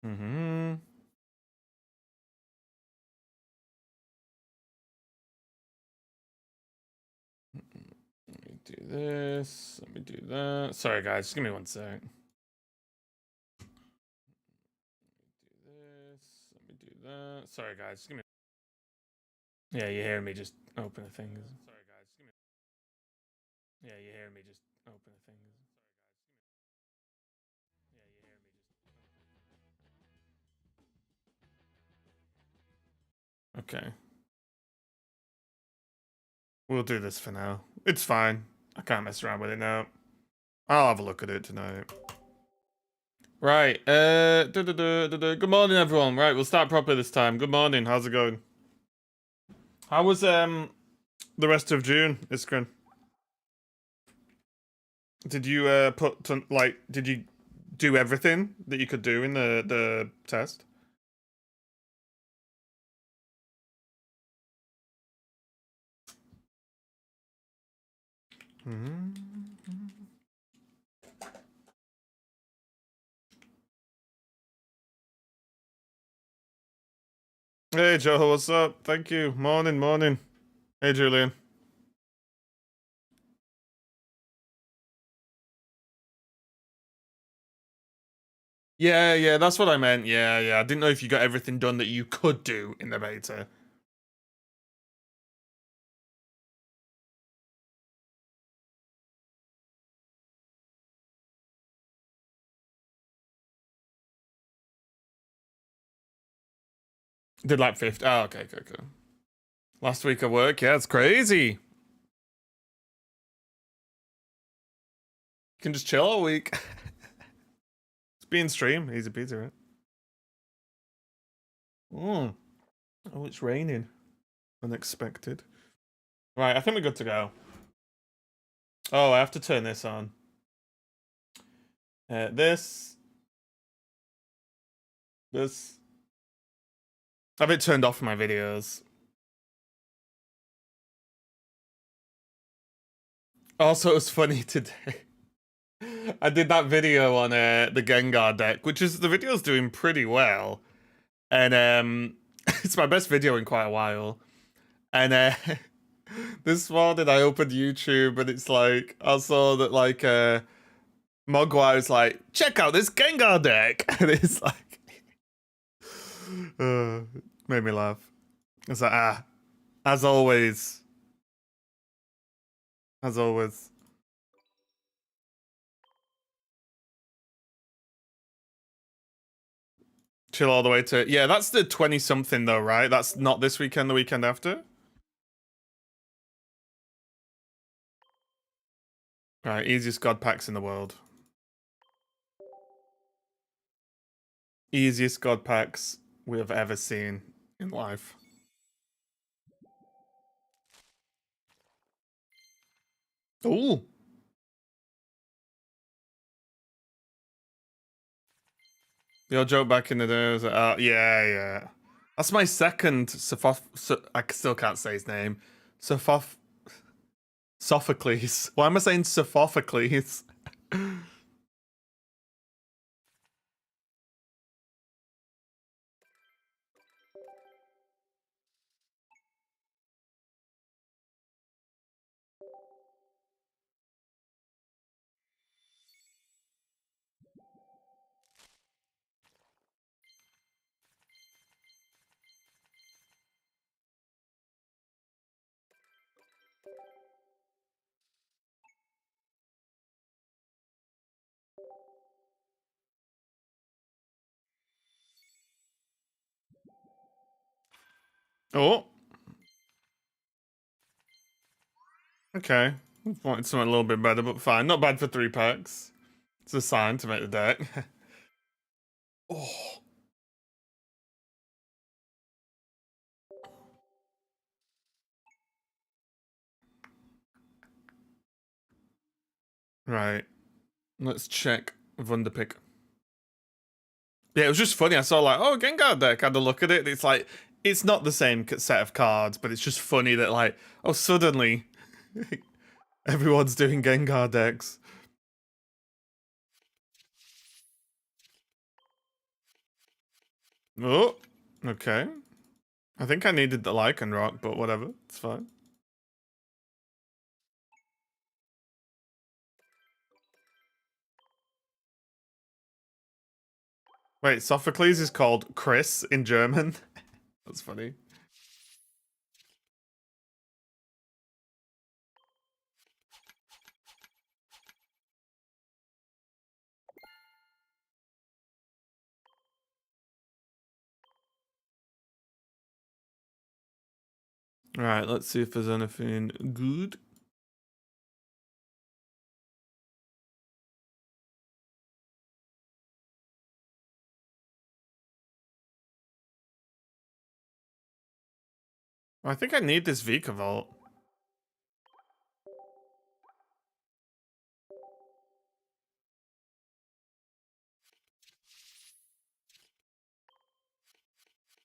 Mm-hmm. Let me do this. Let me do that. Sorry, guys. Just give me one sec. Do this. Let me do that. Sorry, guys. Just give me. Yeah, you hear me just open a thing. Sorry, guys. Just give me. Yeah, you hear me just open a thing. Yeah, you hear me just. Okay. We'll do this for now. It's fine. I can't mess around with it now. I'll have a look at it tonight. Right. Good morning, everyone. Right, we'll start properly this time. Good morning. How's it going? How was the rest of June, Iskren? Did you did you do everything that you could do in the test? Mm-hmm. Hey Joe, what's up? Thank you. Morning, morning. Hey Julian. Yeah, that's what I meant. Yeah. I didn't know if you got everything done that you could do in the beta. Did like 50. Oh, okay, cool. Last week of work, yeah, it's crazy. You can just chill all week. It's being stream, easy peasy, right? Oh, it's raining. Unexpected. Right, I think we're good to go. Oh, I have to turn this on. This. I have it turned off my videos. Also, it was funny today. I did that video on the Gengar deck, which is the video's doing pretty well, and it's my best video in quite a while. And this morning I opened YouTube and it's like I saw that like Mogwai was like, check out this Gengar deck, and it's like, made me laugh. It's like as always, as always. Chill all the way to yeah. That's the 20 something though, right? That's not this weekend. The weekend after. Right, easiest god packs in the world. Easiest god packs we have ever seen in life. Ooh. The old joke back in the day was like, yeah. That's my second I still can't say his name. Sophocles. Why am I saying Sophocles? Oh. Okay. Wanted something a little bit better, but fine. Not bad for 3 packs. It's a sign to make the deck. Oh. Right. Let's check Wunderpick. Yeah, it was just funny. I saw like, oh, Gengar deck. I had a look at it. It's like, it's not the same set of cards, but it's just funny that like, oh, suddenly everyone's doing Gengar decks. Oh, okay. I think I needed the Lycan Rock, but whatever. It's fine. Wait, Sophocles is called Chris in German? That's funny. Alright, let's see if there's anything good. I think I need this Vika Vault.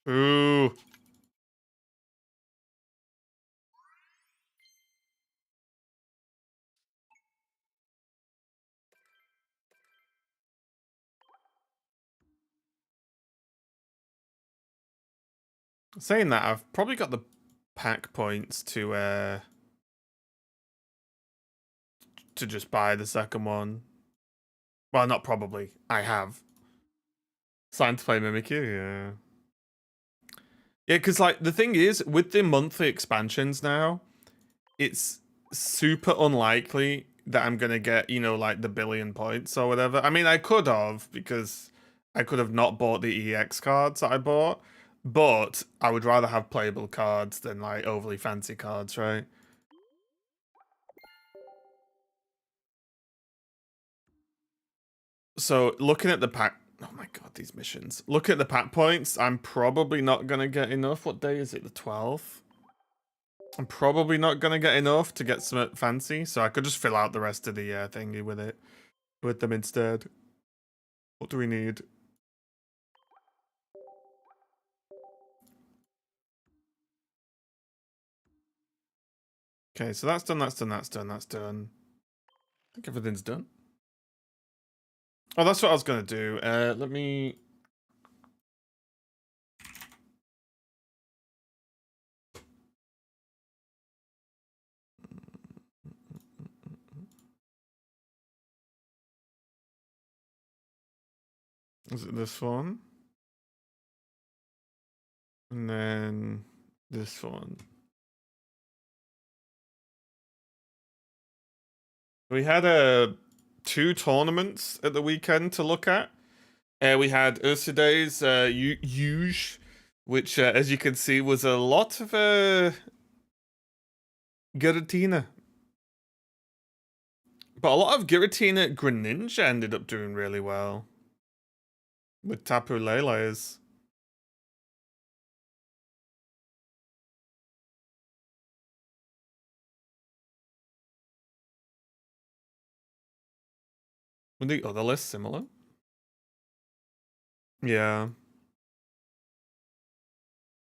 Ooh. Saying that, I've probably got the pack points to just buy the second one. Well, not probably. I have. Signed to play Mimikyu, yeah. Yeah, because, like, the thing is, with the monthly expansions now, it's super unlikely that I'm gonna get, you know, like, the billion points or whatever. I mean, I could have, because I could have not bought the EX cards that I bought, but I would rather have playable cards than, like, overly fancy cards, right? So, looking at the pack... Oh my god, these missions. Look at the pack points. I'm probably not gonna get enough. What day is it? The 12th? I'm probably not gonna get enough to get some fancy, so I could just fill out the rest of the thingy with them instead. What do we need? Okay, so that's done, that's done, that's done, that's done. I think everything's done. Oh, that's what I was gonna do. Let me... Is it this one? And then this one. We had 2 tournaments at the weekend to look at. We had Urside's Huge, which, as you can see, was a lot of Giratina. But a lot of Giratina Greninja ended up doing really well. With Tapu Lele's. Were the other lists similar? Yeah.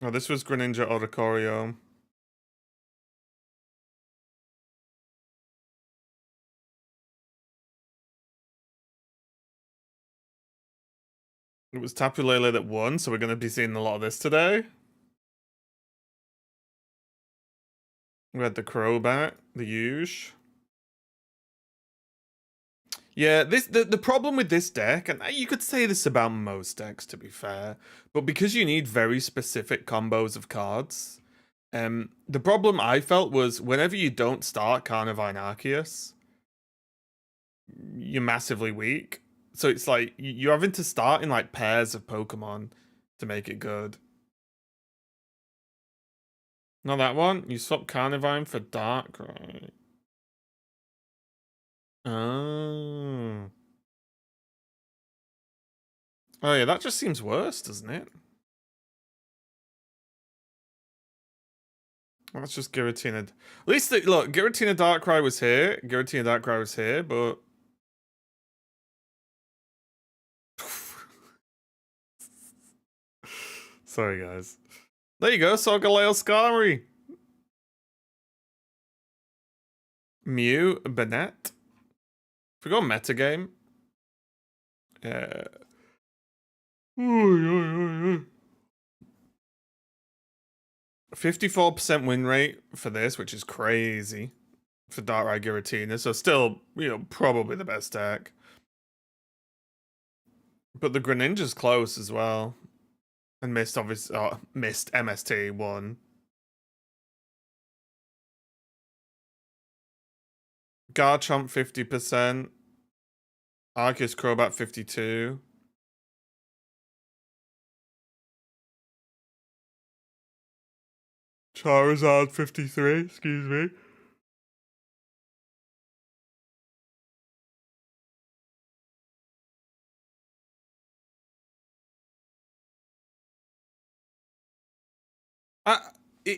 Oh, this was Greninja Oricorio. It was Tapu Lele that won, so we're going to be seeing a lot of this today. We had the Crobat, the Huge. Yeah, the problem with this deck, and you could say this about most decks to be fair, but because you need very specific combos of cards, the problem I felt was whenever you don't start Carnivine Arceus, you're massively weak. So it's like you're having to start in like pairs of Pokemon to make it good. Not that one. You swap Carnivine for Darkrai. Oh. Oh yeah, that just seems worse, doesn't it? That's just Giratina. At least, look, Giratina Darkrai was here. Giratina Darkrai was here, but... Sorry, guys. There you go, Solgaleo Skarmory. Mew, Banette. If we go metagame. Yeah. 54% win rate for this, which is crazy for Darkrai Giratina. So still, probably the best deck. But the Greninja's close as well. And missed, obviously. Oh, missed MST 1. Garchomp 50%. Arceus Crobat 52. Charizard 53, excuse me.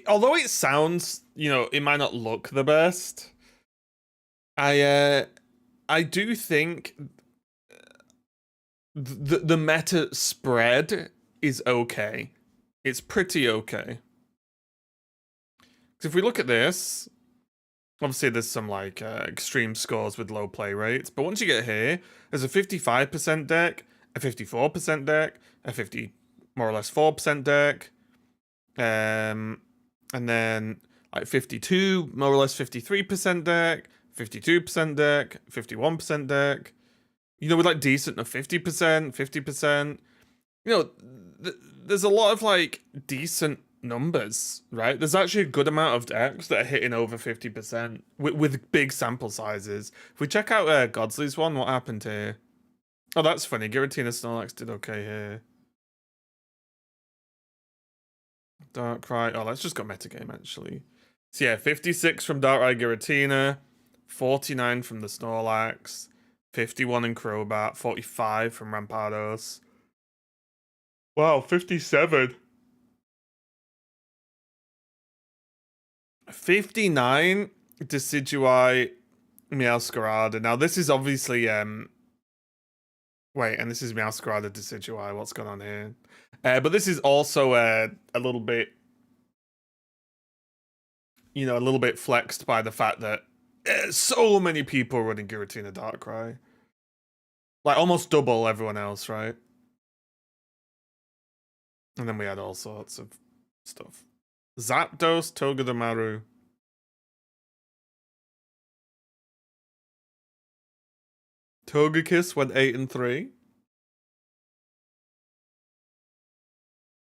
Although it sounds, it might not look the best. I do think the meta spread is okay. It's pretty okay. Because if we look at this, obviously there's some like extreme scores with low play rates, but once you get here, there's a 55% deck, a 54% deck, a 50 more or less 4% deck, and then like 52 more or less 53% deck, 52% deck, 51% deck. With like decent of 50%, 50%. There's a lot of like decent numbers, right? There's actually a good amount of decks that are hitting over 50% with big sample sizes. If we check out Godsley's one, what happened here? Oh, that's funny. Giratina Snorlax did okay here. Darkrai. Oh, let's just go metagame actually. So yeah, 56 from Darkrai Giratina, 49 from the Snorlax, 51 in Crobat, 45 from Rampardos. Wow, 57. 59 Decidueye Meowscarada. Now this is obviously wait, and this is Meowscarada Decidueye. What's going on here? But this is also a little bit, a little bit flexed by the fact that so many people are running Giratina Darkrai. Like almost double everyone else, right? And then we had all sorts of stuff. Zapdos, Togedemaru. Togekiss went 8 and 3.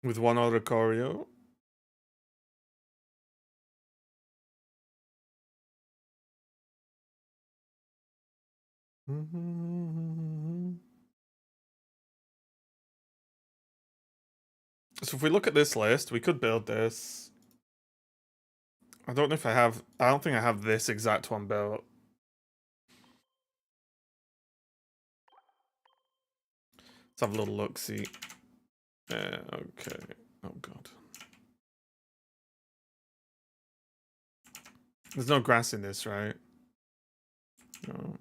With one Oricorio. So if we look at this list, we could build this. I don't know if I have. I don't think I have this exact one built. Let's have a little look. See. Okay. Oh god. There's no grass in this, right? No.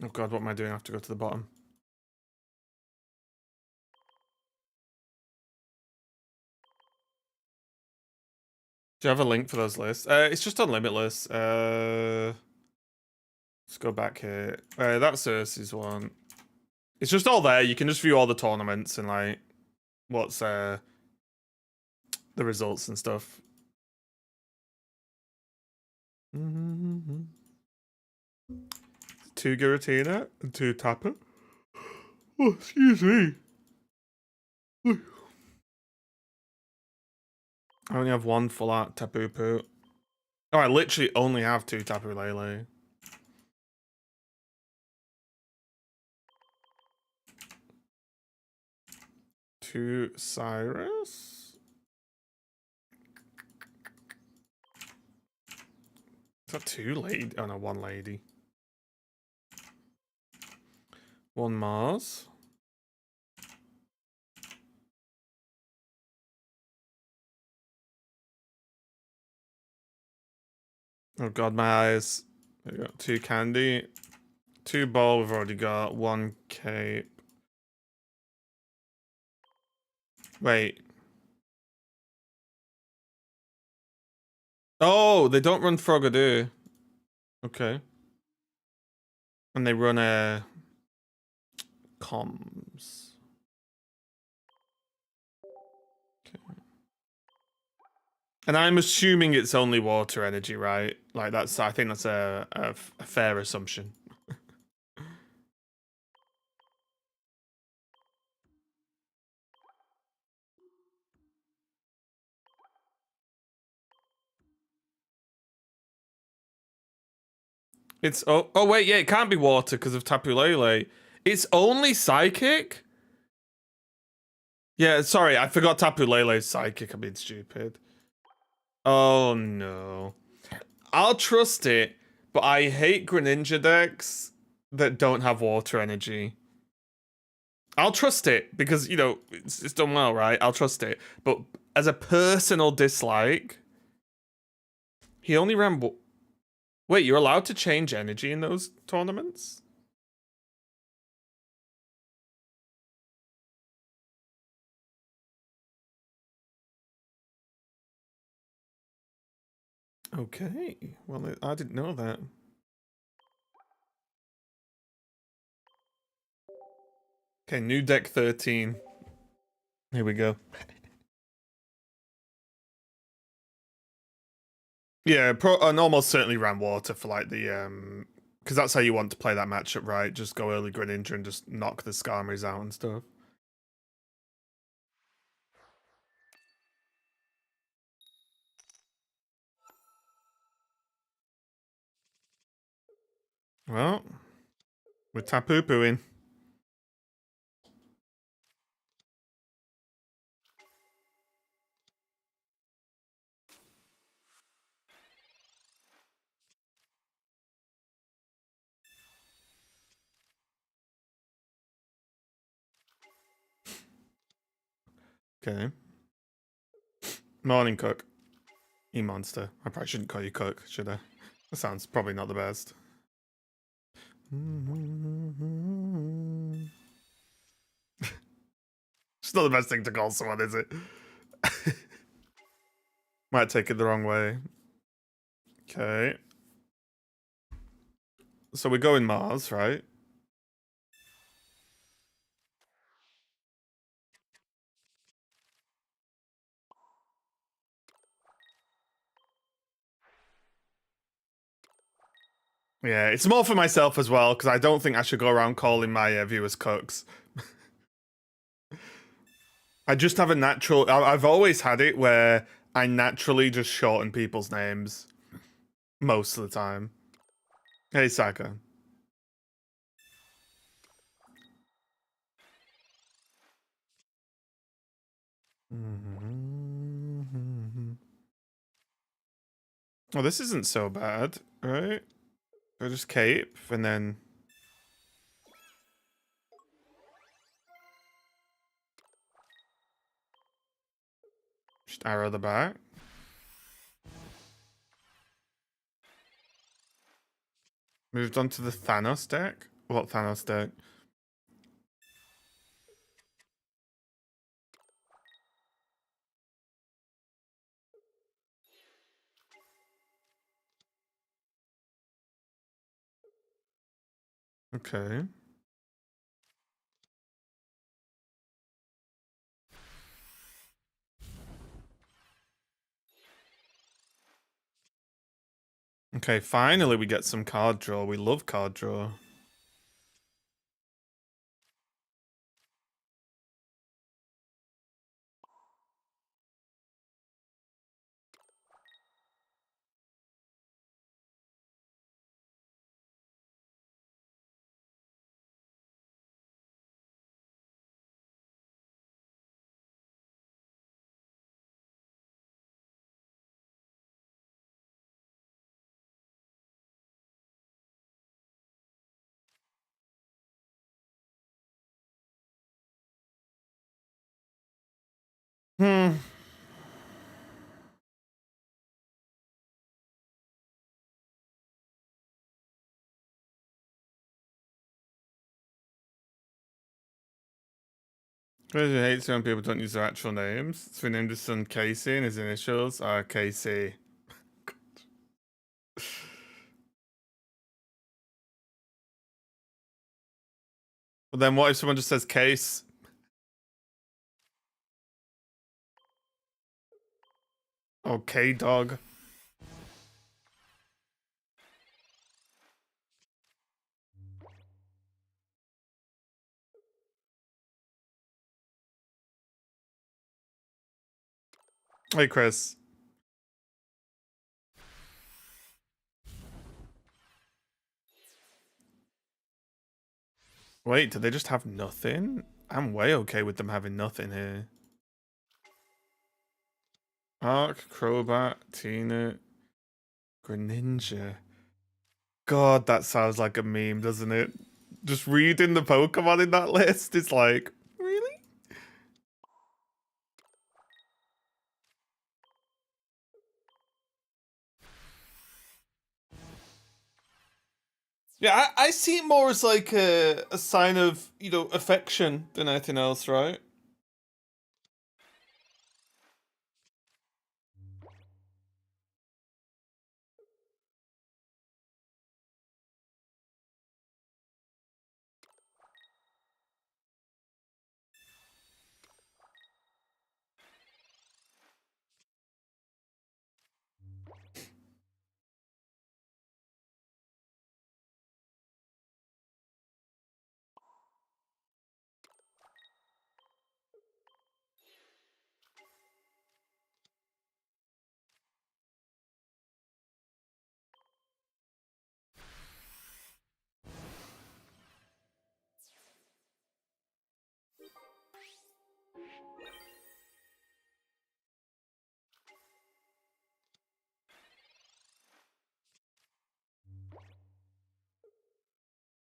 Oh god, what am I doing? I have to go to the bottom. Do you have a link for those lists? It's just on Limitless. Let's go back here. That's Cersei's one. It's just all there. You can just view all the tournaments and like what's the results and stuff. Two Giratina and two Tapu. Oh, excuse me. I only have one full out Tapu Poo. Oh, I literally only have two Tapu Lele. Two Cyrus. Is that two lady? Oh no, one lady. One Mars. Oh god, my eyes. We got two Candy. Two Ball, we've already got. One Cape. Wait. Oh, they don't run Frogadier. Okay. And they run a comms. Okay. And I'm assuming it's only water energy, right? Like that's, I think that's a fair assumption. It's oh wait, yeah, it can't be water because of Tapu Lele. It's only psychic? Yeah, sorry, I forgot Tapu Lele's psychic. I'm being stupid. Oh no. I'll trust it, but I hate Greninja decks that don't have water energy. I'll trust it because, you know, it's done well, right? I'll trust it. But as a personal dislike, he only ran. Wait, you're allowed to change energy in those tournaments? Okay. Well, I didn't know that. Okay, new deck 13. Here we go. Yeah, and almost certainly ran water for like the because that's how you want to play that matchup, right? Just go early Greninja and just knock the Skarmories out and stuff. Well, we're Tapu in. Okay. Morning, Cook. You monster. I probably shouldn't call you Cook, should I? That sounds probably not the best. It's not the best thing to call someone, is it? Might take it the wrong way. Okay. So we're going Mars, right? Yeah, it's more for myself as well, because I don't think I should go around calling my viewers cooks. I just have a natural. I've always had it where I naturally just shorten people's names most of the time. Hey, Saka. Well, this isn't so bad, right? I just cape and then just arrow the back. Moved on to the Thanos deck. What Thanos deck? Okay. Okay, finally we get some card draw. We love card draw. Hmm. Crazy hates when people don't use their actual names. So we named his son Casey and his initials are KC. But then what if someone just says case? Okay, dog. Hey, Chris. Wait, did they just have nothing? I'm way okay with them having nothing here. Arc, Crobat, Tina, Greninja. God, that sounds like a meme, doesn't it? Just reading the Pokemon in that list is like, really? Yeah, I see it more as like a sign of, you know, affection than anything else, right?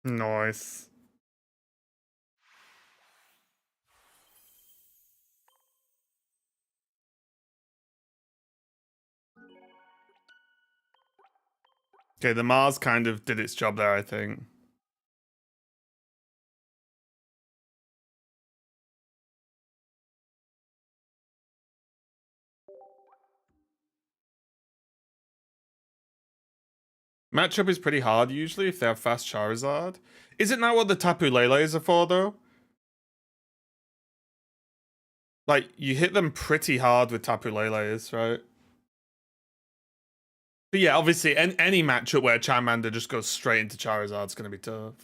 Nice. Okay, the Mars kind of did its job there, I think. Matchup is pretty hard usually if they have fast Charizard. Isn't that what the Tapu Leles are for, though? Like, you hit them pretty hard with Tapu Leles, right? But yeah, obviously, any matchup where Charmander just goes straight into Charizard is going to be tough.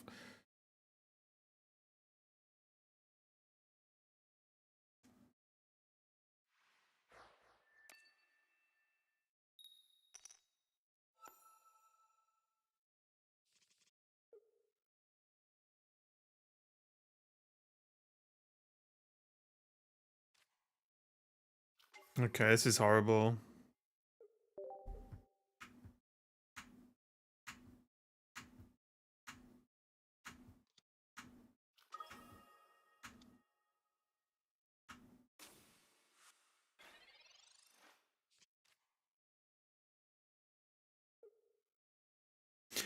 Okay, this is horrible.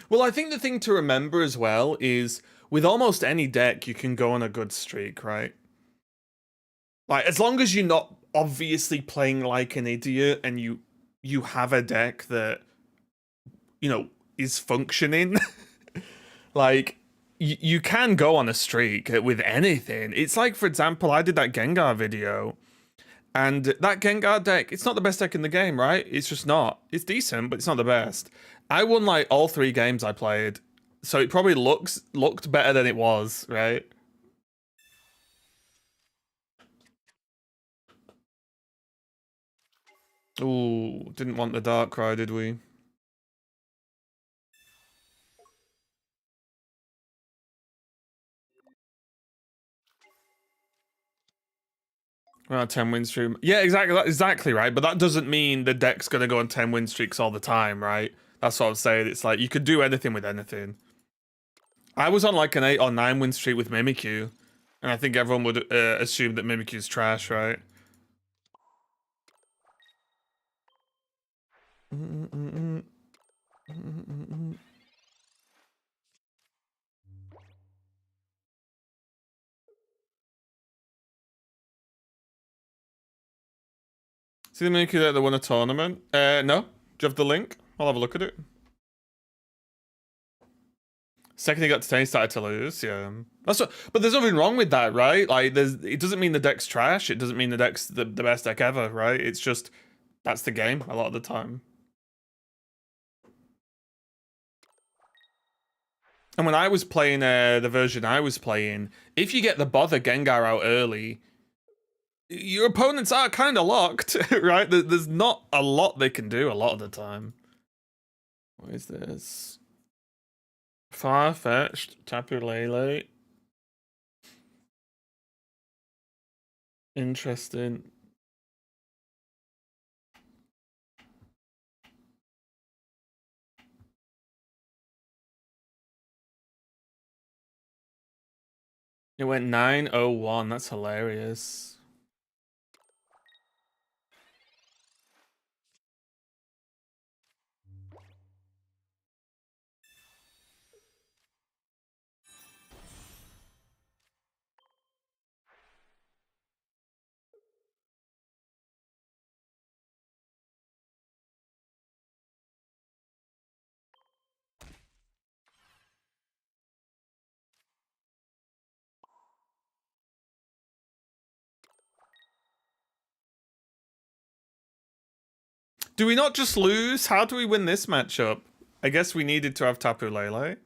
Well, I think the thing to remember as well is with almost any deck, you can go on a good streak, right? Like, as long as you're not obviously playing like an idiot and you have a deck that, you know, is functioning, like, you can go on a streak with anything. It's like, for example, I did that Gengar video, and that Gengar deck, it's not the best deck in the game, right? It's just not. It's decent, but it's not the best. I won like all 3 games I played, so it probably looked better than it was, right? Ooh, didn't want the Darkrai, did we? We're on a 10 win streak. Yeah, exactly right. But that doesn't mean the deck's gonna go on 10 win streaks all the time, right? That's what I'm saying. It's like you could do anything with anything. I was on like an 8 or 9 win streak with Mimikyu, and I think everyone would assume that Mimikyu's trash, right? See the Mimikyu that won a tournament? No. Do you have the link? I'll have a look at it. Second he got to 10, he started to lose. Yeah, that's what. But there's nothing wrong with that, right? Like, it doesn't mean the deck's trash. It doesn't mean the deck's the best deck ever, right? It's just that's the game a lot of the time. And when I was playing the version I was playing, if you get the Bother Gengar out early, your opponents are kind of locked, right? There's not a lot they can do a lot of the time. What is this? Far-fetched, Tapu Lele. Interesting. It went 901. That's hilarious. Do we not just lose? How do we win this matchup? I guess we needed to have Tapu Lele.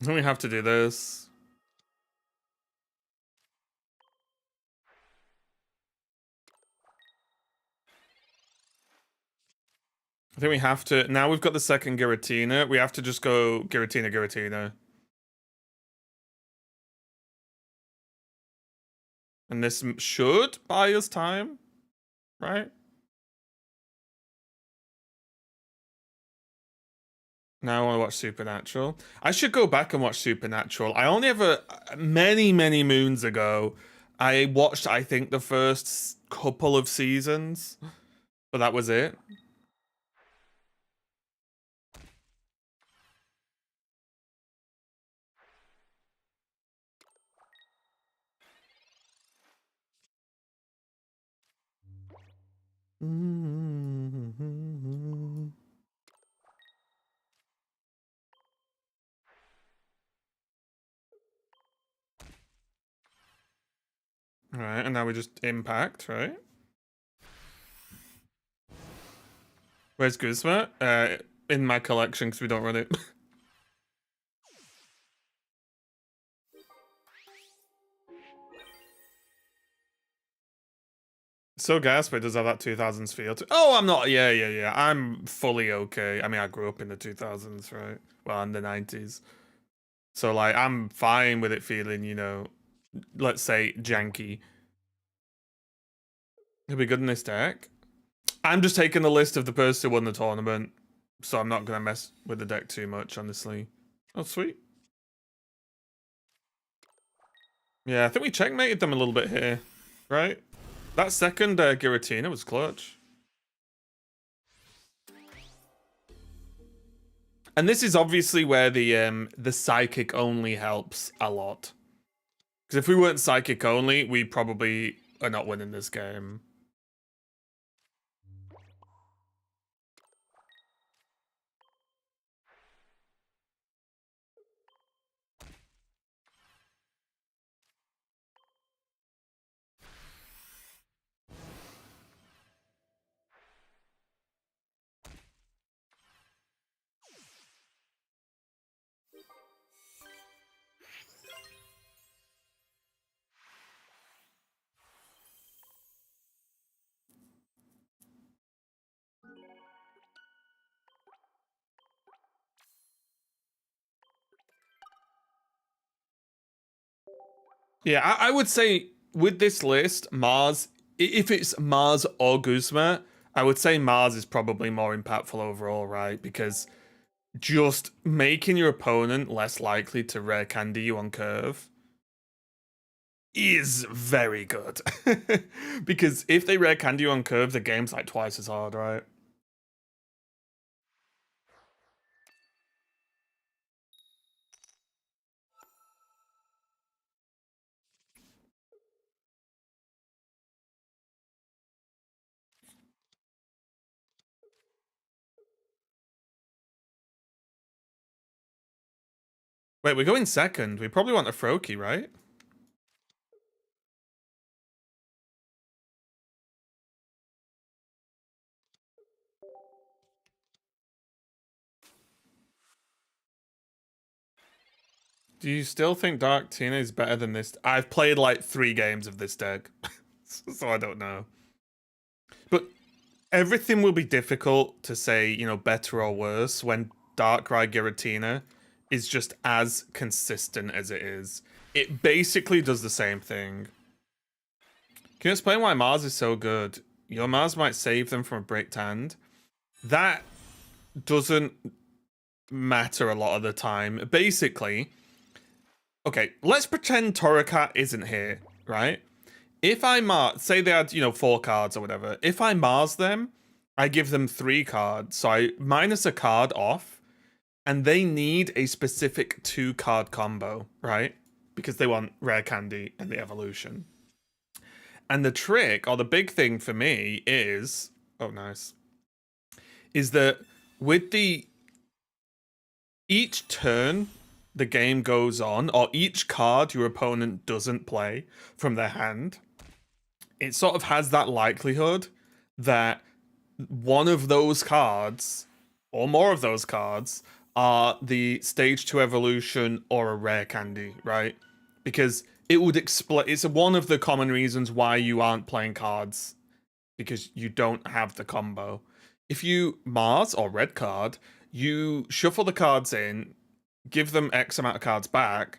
We have to do this. I think we have to. Now we've got the second Giratina. We have to just go Giratina, Giratina. And this should buy us time, right? Now I want to watch Supernatural. I should go back and watch Supernatural. I only ever, many, many moons ago, I watched, I think, the first couple of seasons, but that was it. Alright, and now we just impact, right? Where's Guzma? In my collection, because we don't run it. So Gasper does have that 2000s feel too. Oh, I'm not. Yeah. I'm fully okay. I mean, I grew up in the 2000s, right? Well, in the 90s. So, like, I'm fine with it feeling, you know, let's say janky. He'll be good in this deck. I'm just taking the list of the person who won the tournament, so I'm not going to mess with the deck too much, honestly. Oh, sweet. Yeah, I think we checkmated them a little bit here, right? That second Giratina was clutch. And this is obviously where the psychic only helps a lot. Because if we weren't psychic only, we probably are not winning this game. Yeah, I would say with this list, Mars, if it's Mars or Guzma, I would say Mars is probably more impactful overall, right? Because just making your opponent less likely to rare candy you on curve is very good. Because if they rare candy you on curve, the game's like twice as hard, right? Wait, we're going second. We probably want a Froakie, right? Do you still think Dark Tina is better than this? I've played like 3 games of this deck, so I don't know. But everything will be difficult to say, better or worse when Darkrai Giratina is just as consistent as it is. It basically does the same thing. Can you explain why Mars is so good? Your Mars might save them from a bricked hand. That doesn't matter a lot of the time. Basically, okay, let's pretend Torracat isn't here, right? If I Mars, say they had, 4 cards or whatever. If I Mars them, I give them 3 cards. So I minus a card off, and they need a specific 2 card combo, right? Because they want rare candy and the evolution. And the trick, or the big thing for me is, oh nice, is that with the each turn the game goes on, or each card your opponent doesn't play from their hand, it sort of has that likelihood that one of those cards or more of those cards are the stage 2 evolution or a rare candy, right? Because it would explain, it's one of the common reasons why you aren't playing cards, because you don't have the combo. If you Mars or red card, you shuffle the cards in, give them X amount of cards back,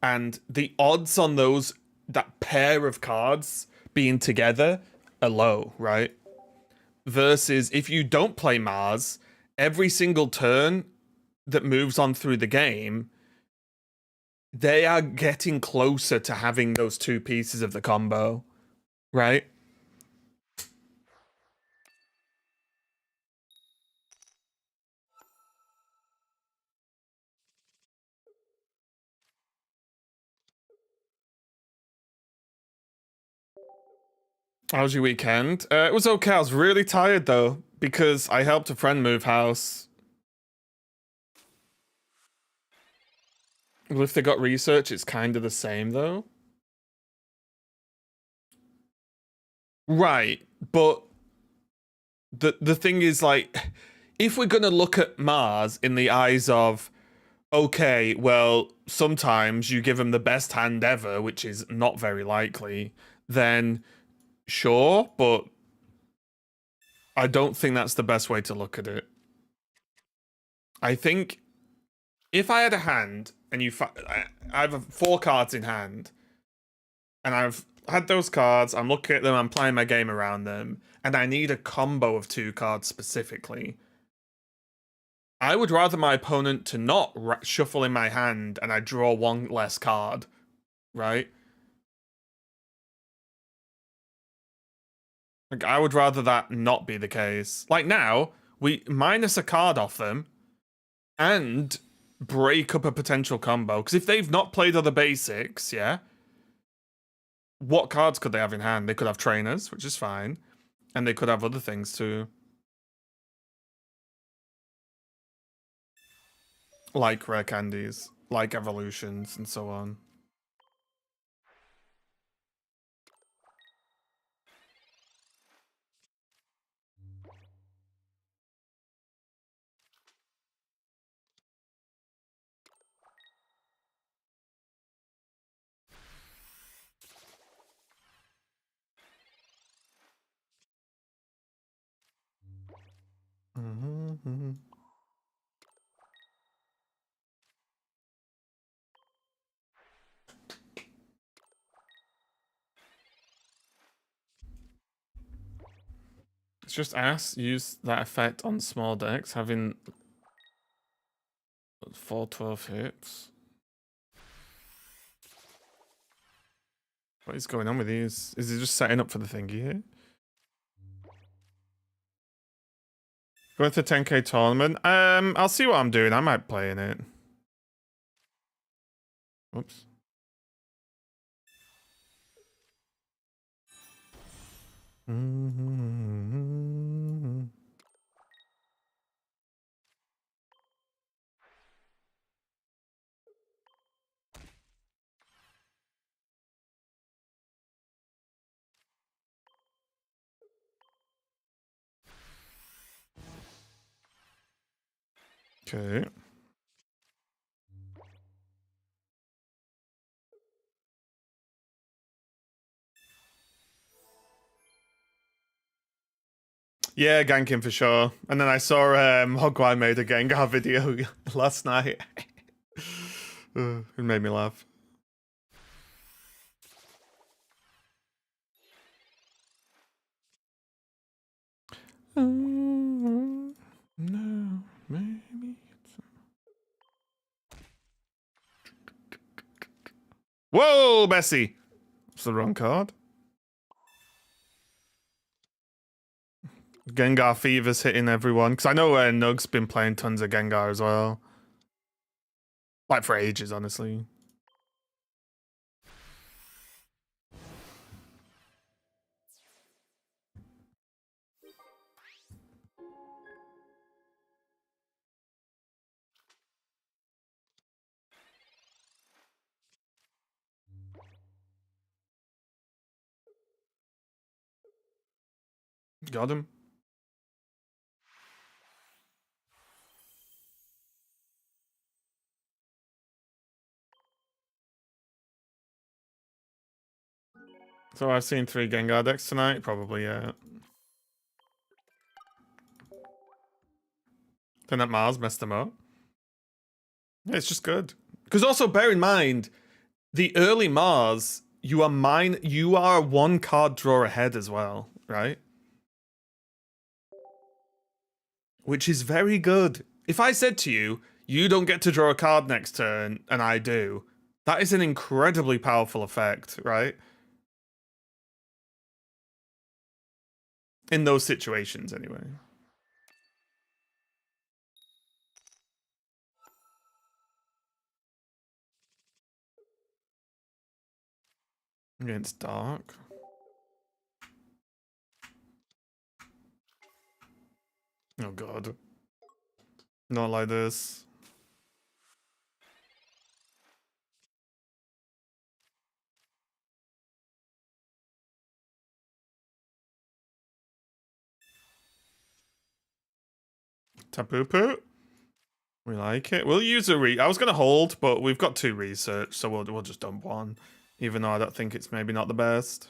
and the odds on those, that pair of cards being together, are low, right? Versus if you don't play Mars, every single turn that moves on through the game, they are getting closer to having those 2 pieces of the combo, right? How was your weekend? It was okay. I was really tired though, because I helped a friend move house. Well, if they got research, it's kind of the same though. Right, but the thing is, like, if we're gonna look at Mars in the eyes of, okay, well, sometimes you give him the best hand ever, which is not very likely, then sure, but I don't think that's the best way to look at it. I think if I had a hand and I have 4 cards in hand, and I've had those cards, I'm looking at them, I'm playing my game around them, and I need a combo of 2 cards specifically, I would rather my opponent to not shuffle in my hand and I draw 1 less card, right? Like, I would rather that not be the case. Like now, we minus a card off them and break up a potential combo. Because if they've not played other basics, yeah, what cards could they have in hand? They could have trainers, which is fine. And they could have other things too. Like rare candies, like evolutions, and so on. Mm-hmm. just ask, use that effect on small decks, having 412 hits. What is going on with these? Is he just setting up for the thingy here? Going to 10k tournament. I'll see what I'm doing. I might play in it. Oops. Okay. Yeah, ganking for sure. And then I saw Hogwai made a Gengar video last night. It made me laugh. No, maybe. Whoa, Bessie! It's the wrong card. Gengar Fever's hitting everyone. Because I know Nug's been playing tons of Gengar as well. Like for ages, honestly. Got him. So I've seen 3 Gengar decks tonight. Probably, yeah. Then that Mars messed them up. Yeah, it's just good. Because also bear in mind, the early Mars, you are 1 card draw ahead as well, right? Which is very good. If I said to you, you don't get to draw a card next turn, and I do, that is an incredibly powerful effect, right? In those situations, anyway. Against Dark. Oh god. Not like this. Tapu-Pu. We like it. We'll use a I was gonna hold, but we've got 2 research, so we'll just dump 1. Even though I don't think it's maybe not the best.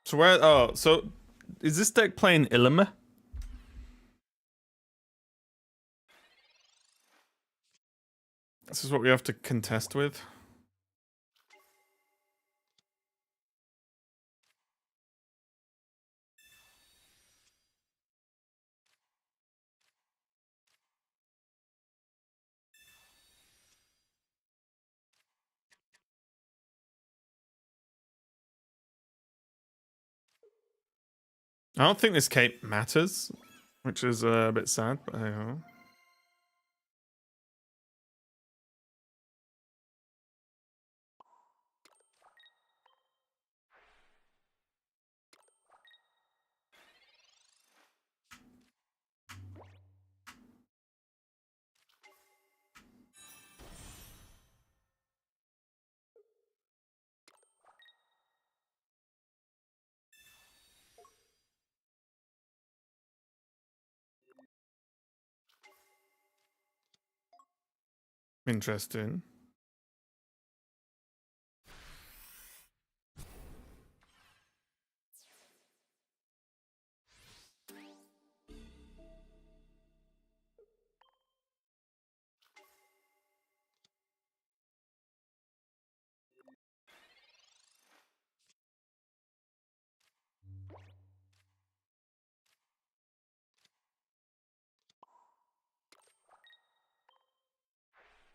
So where? Oh, so is this deck playing Illimer? This is what we have to contest with. I don't think this cape matters, which is a bit sad, but hey ho. Interesting.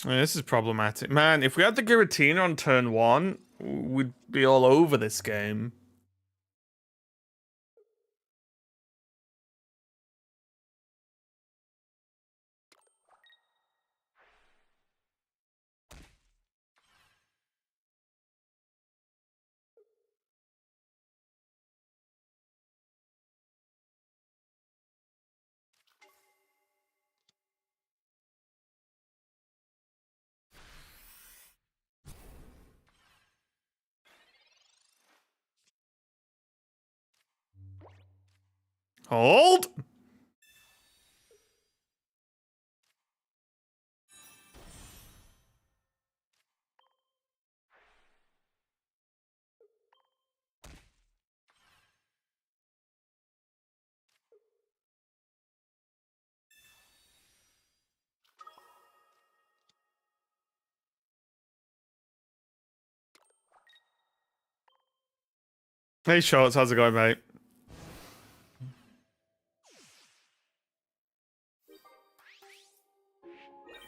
Yeah, this is problematic. Man, if we had the Giratina on turn 1, we'd be all over this game. Hold! Hey, Shorts, how's it going, mate?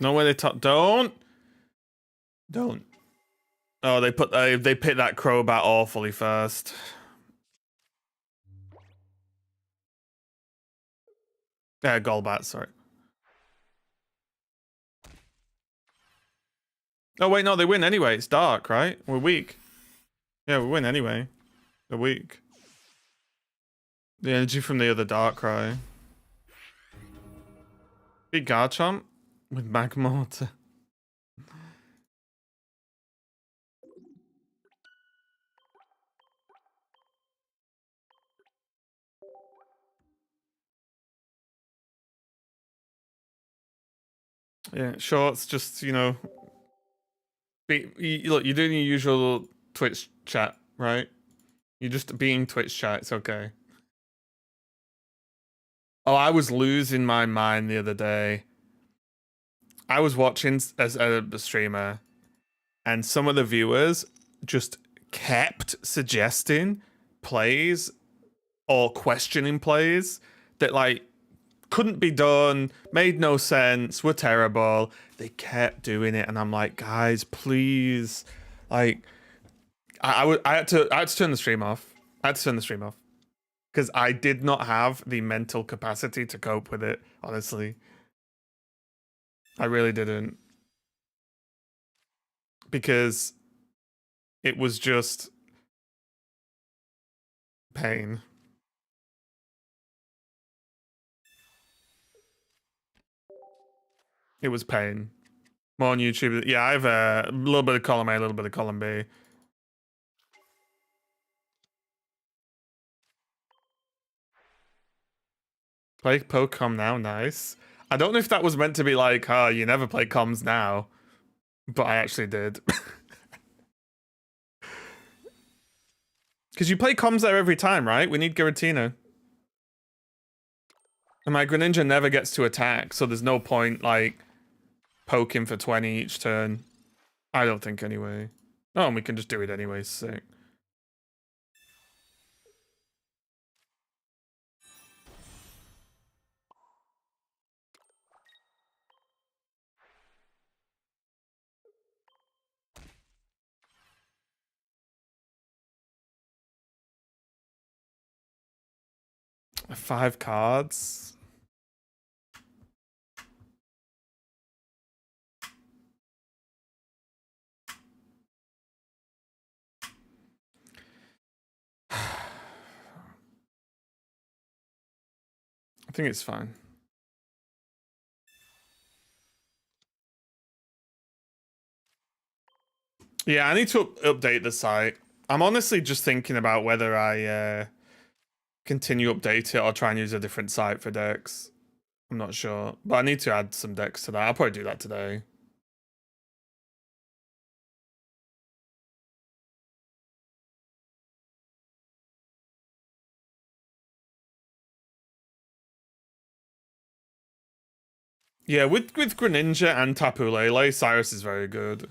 No way they top. Don't. Oh, they picked that Crobat awfully first. Golbat, sorry. Oh wait, no, they win anyway. It's dark, right? We're weak. Yeah, we win anyway. They're weak. The energy from the other Darkrai. Big Garchomp with Magmortar. Yeah, Shorts just, you know, look, you're doing your usual Twitch chat, right? You're just being Twitch chat, it's okay. Oh, I was losing my mind the other day. I was watching as a streamer, and some of the viewers just kept suggesting plays or questioning plays that, like, couldn't be done, made no sense, were terrible. They kept doing it, and I'm like, guys, please, like, I had to turn the stream off. I had to turn the stream off because I did not have the mental capacity to cope with it. Honestly, I really didn't, because it was just pain. It was pain. More on YouTube. Yeah, I have a little bit of column A, a little bit of column B. Play Pokemon now, nice. I don't know if that was meant to be like, oh, you never play comms now, but I actually did. Because you play comms there every time, right? We need Giratina. And my Greninja never gets to attack, so there's no point, like, poking for 20 each turn. I don't think, anyway. Oh, and we can just do it anyway, sick. Five cards. I think it's fine. Yeah, I need to update the site. I'm honestly just thinking about whether I continue update it or try and use a different site for decks. I'm not sure, but I need to add some decks to that. I'll probably do that today. Yeah, with Greninja and Tapu Lele, Cyrus is very good.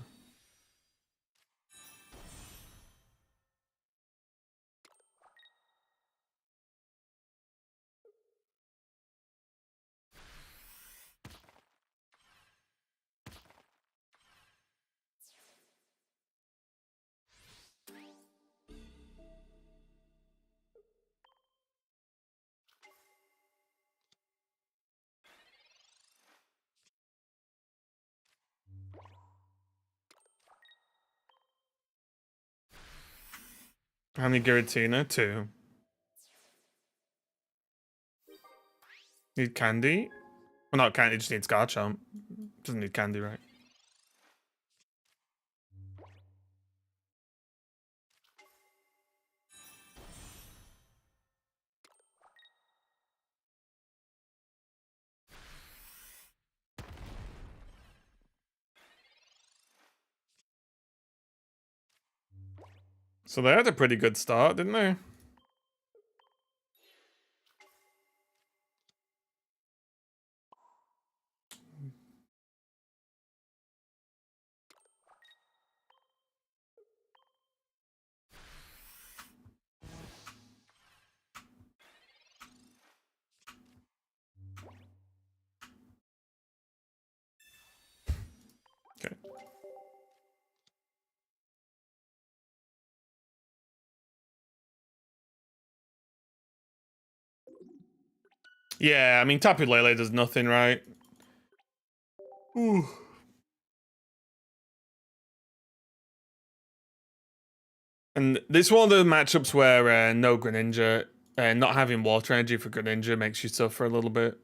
How many Giratina? 2. Need candy? Well, not candy, just needs Garchomp. Doesn't need candy, right? So they had a pretty good start, didn't they? Okay. Yeah, I mean, Tapu Lele does nothing, right? Ooh. And this is one of the matchups where no Greninja, not having water energy for Greninja makes you suffer a little bit.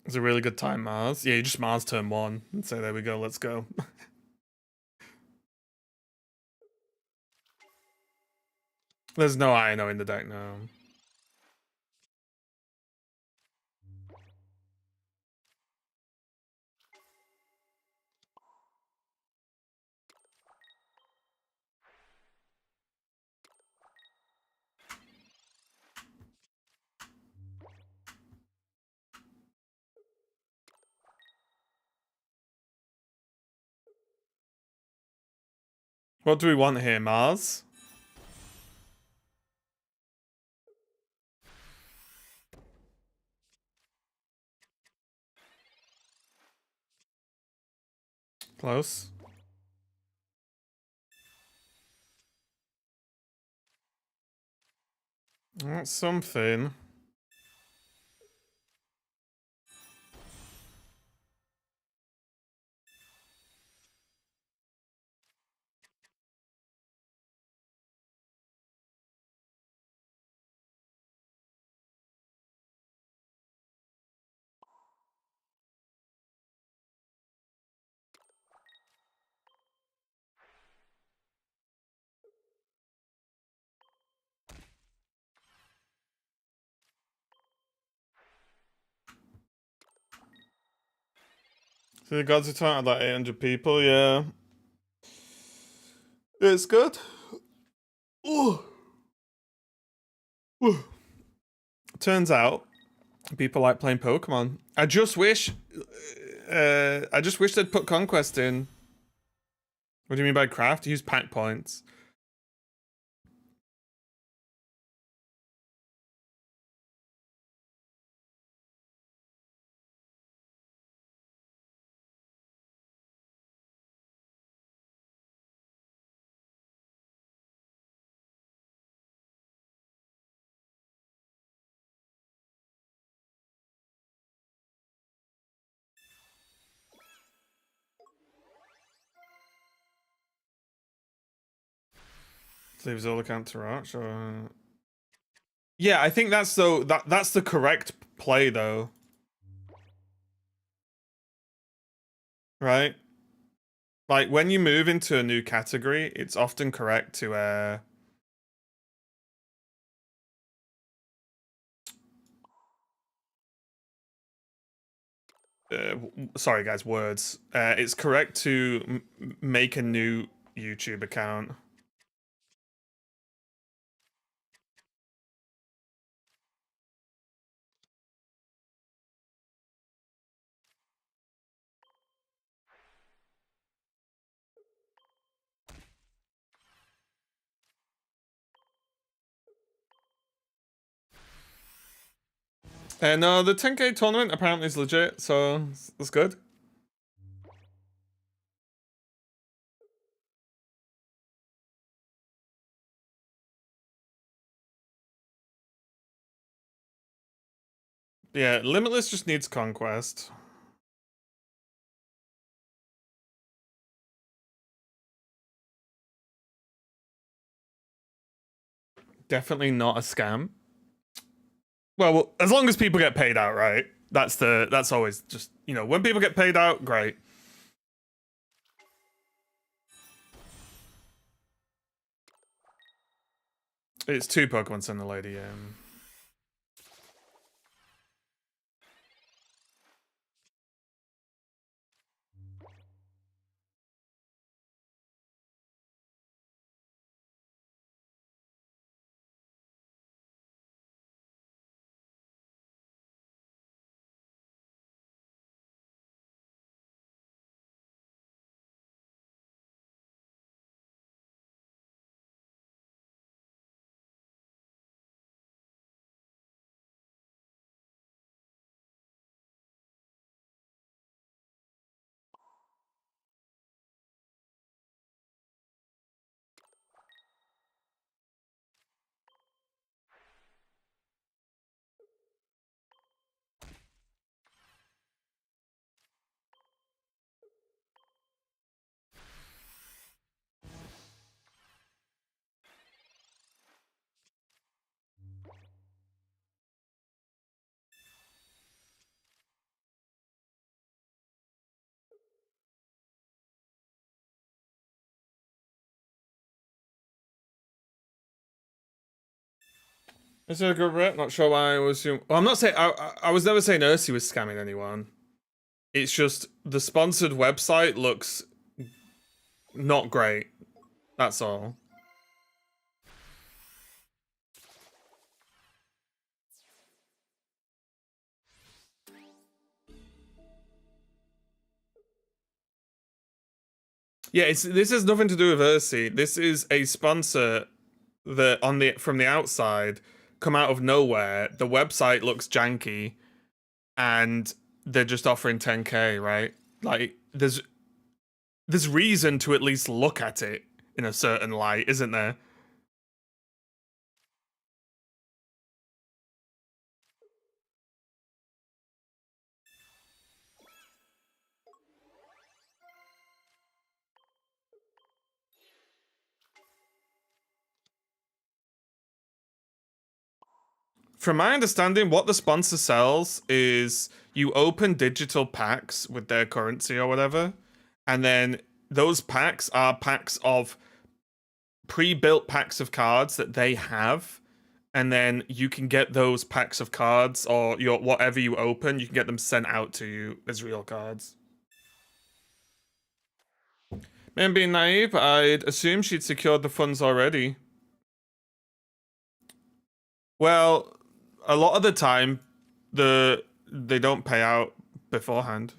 It's a really good time, Mars. Yeah, you just Mars turn 1 and say, there we go, let's go. There's no Ino in the deck now. What do we want here, Mars? Close. That's something. So the gods are talking about 800 people, yeah. It's good. Ooh. Ooh. Turns out, people like playing Pokemon. I just wish they'd put Conquest in. What do you mean by craft? Use pack points. Leaves all account to Arch, or yeah, I think that's that's the correct play though, right? Like when you move into a new category, it's often correct to sorry guys, words. It's correct to make a new YouTube account. And no, the 10K tournament apparently is legit, so that's good. Yeah, Limitless just needs Conquest. Definitely not a scam. Well, as long as people get paid out, right? That's always just, you know, when people get paid out, great. It's 2 Pokemon Center Lady. Is it a good rep? Not sure why I was. Well, I'm not saying I was never saying Ursi was scamming anyone. It's just the sponsored website looks not great. That's all. Yeah, this has nothing to do with Ursi. This is a sponsor that from the outside come out of nowhere. The website looks janky, and they're just offering 10K, right? Like there's reason to at least look at it in a certain light, isn't there? From my understanding, what the sponsor sells is you open digital packs with their currency or whatever, and then those packs are packs of pre-built packs of cards that they have, and then you can get those packs of cards or your whatever you open, you can get them sent out to you as real cards. Man, being naive, I'd assume she'd secured the funds already. Well, a lot of the time, they don't pay out beforehand.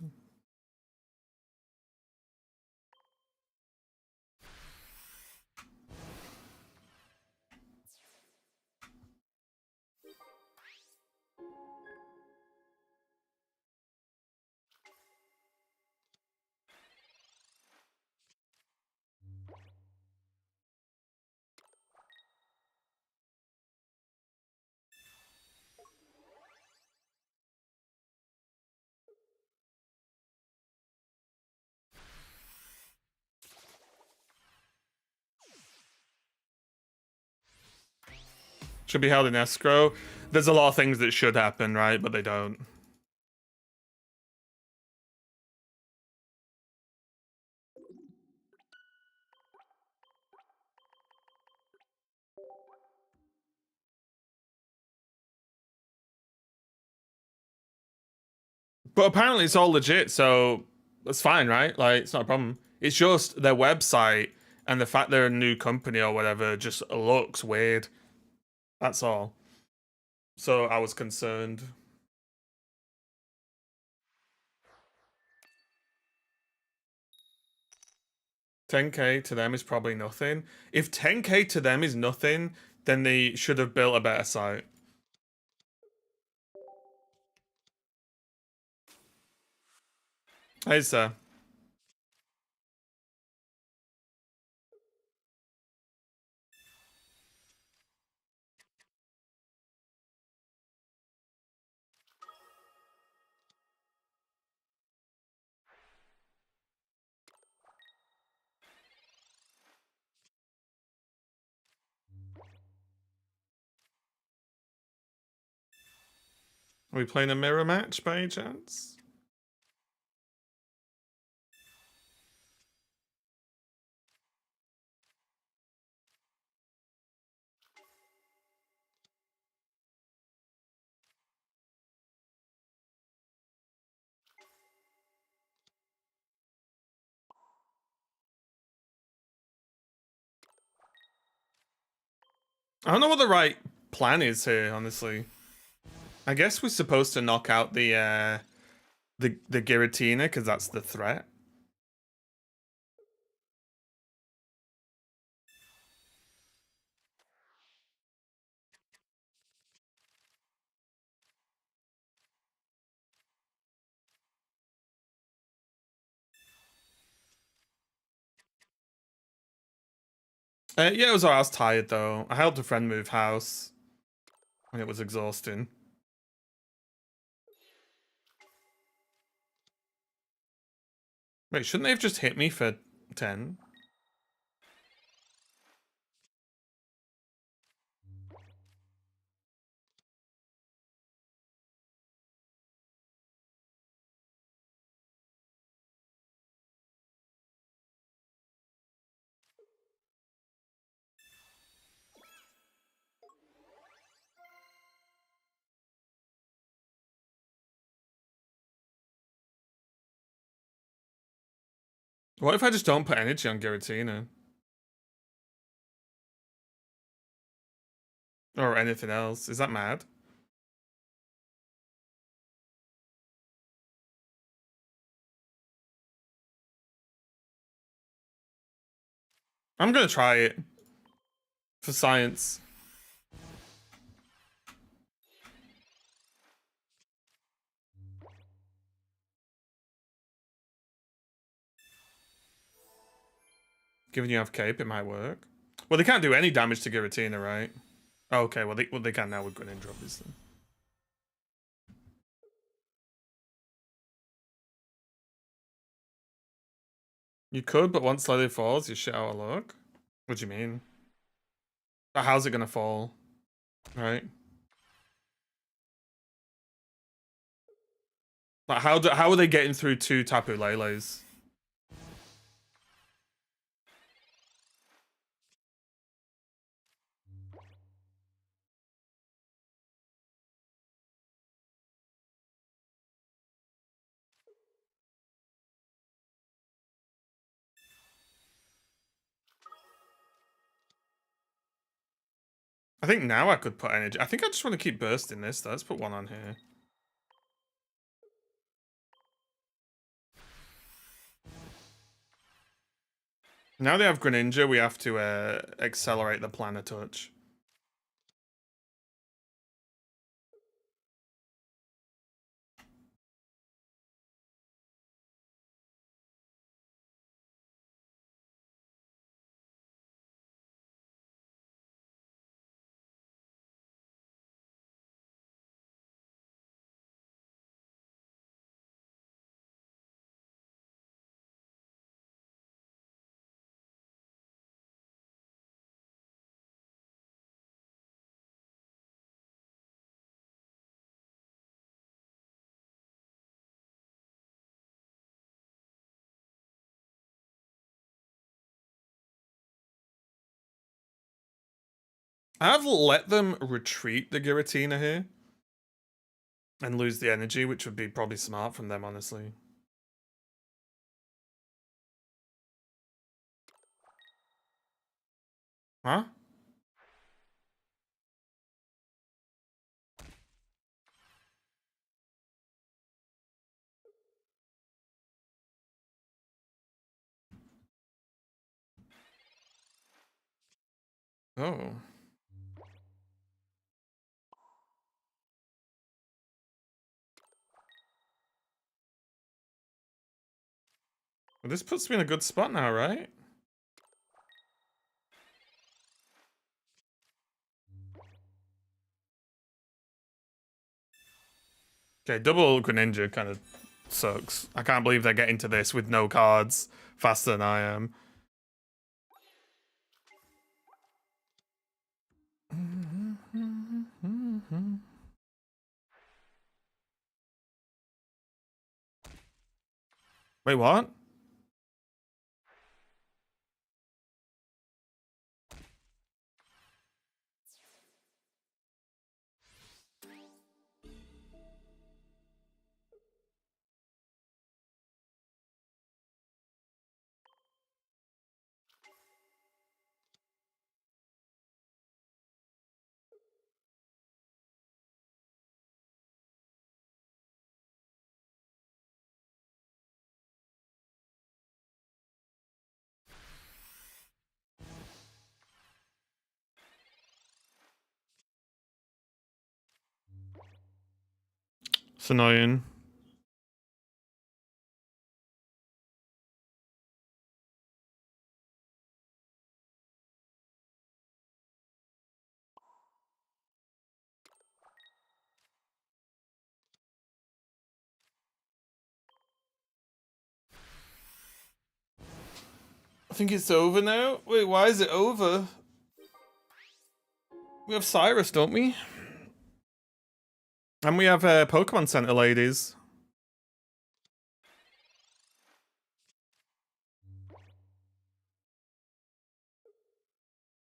Should be held in escrow. There's a lot of things that should happen, right? But they don't. But apparently it's all legit, so that's fine, right? Like, it's not a problem. It's just their website and the fact they're a new company or whatever just looks weird. That's all. So I was concerned. 10k to them is probably nothing. If 10k to them is nothing, then they should have built a better site. Hey, sir. Are we playing a mirror match by any chance? I don't know what the right plan is here, honestly. I guess we're supposed to knock out the Giratina because that's the threat. Yeah, it was alright. I was tired though. I helped a friend move house, and it was exhausting. Wait, shouldn't they have just hit me for 10? What if I just don't put energy on Giratina? Or anything else? Is that mad? I'm gonna try it. For science. Given you have cape, it might work. Well, they can't do any damage to Giratina, right? Oh, okay, well they can now with Greninja, obviously. You could, but once Slowly falls, you're shit out of luck. What do you mean? But how's it gonna fall? Right? Like how are they getting through two Tapu Leles? I think now I could put energy. I think I just want to keep bursting this though. Let's put one on here. Now they have Greninja, we have to accelerate the plan a touch. I've let them retreat the Giratina here and lose the energy, which would be probably smart from them, honestly. Huh? Oh. Well, this puts me in a good spot now, right? Okay, double Greninja kind of sucks. I can't believe they're getting to this with no cards faster than I am. Wait, what? It's annoying. I think it's over now. Wait, why is it over? We have Cyrus, don't we? And we have Pokemon Center ladies.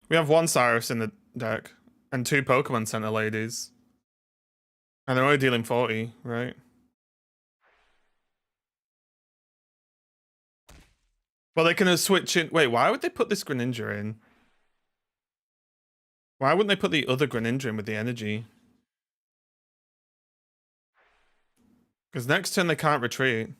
We have one Cyrus in the deck and two Pokemon Center ladies. And they're only dealing 40, right? Well, they can switch in. Wait, why would they put this Greninja in? Why wouldn't they put the other Greninja in with the energy? Because next turn they can't retreat.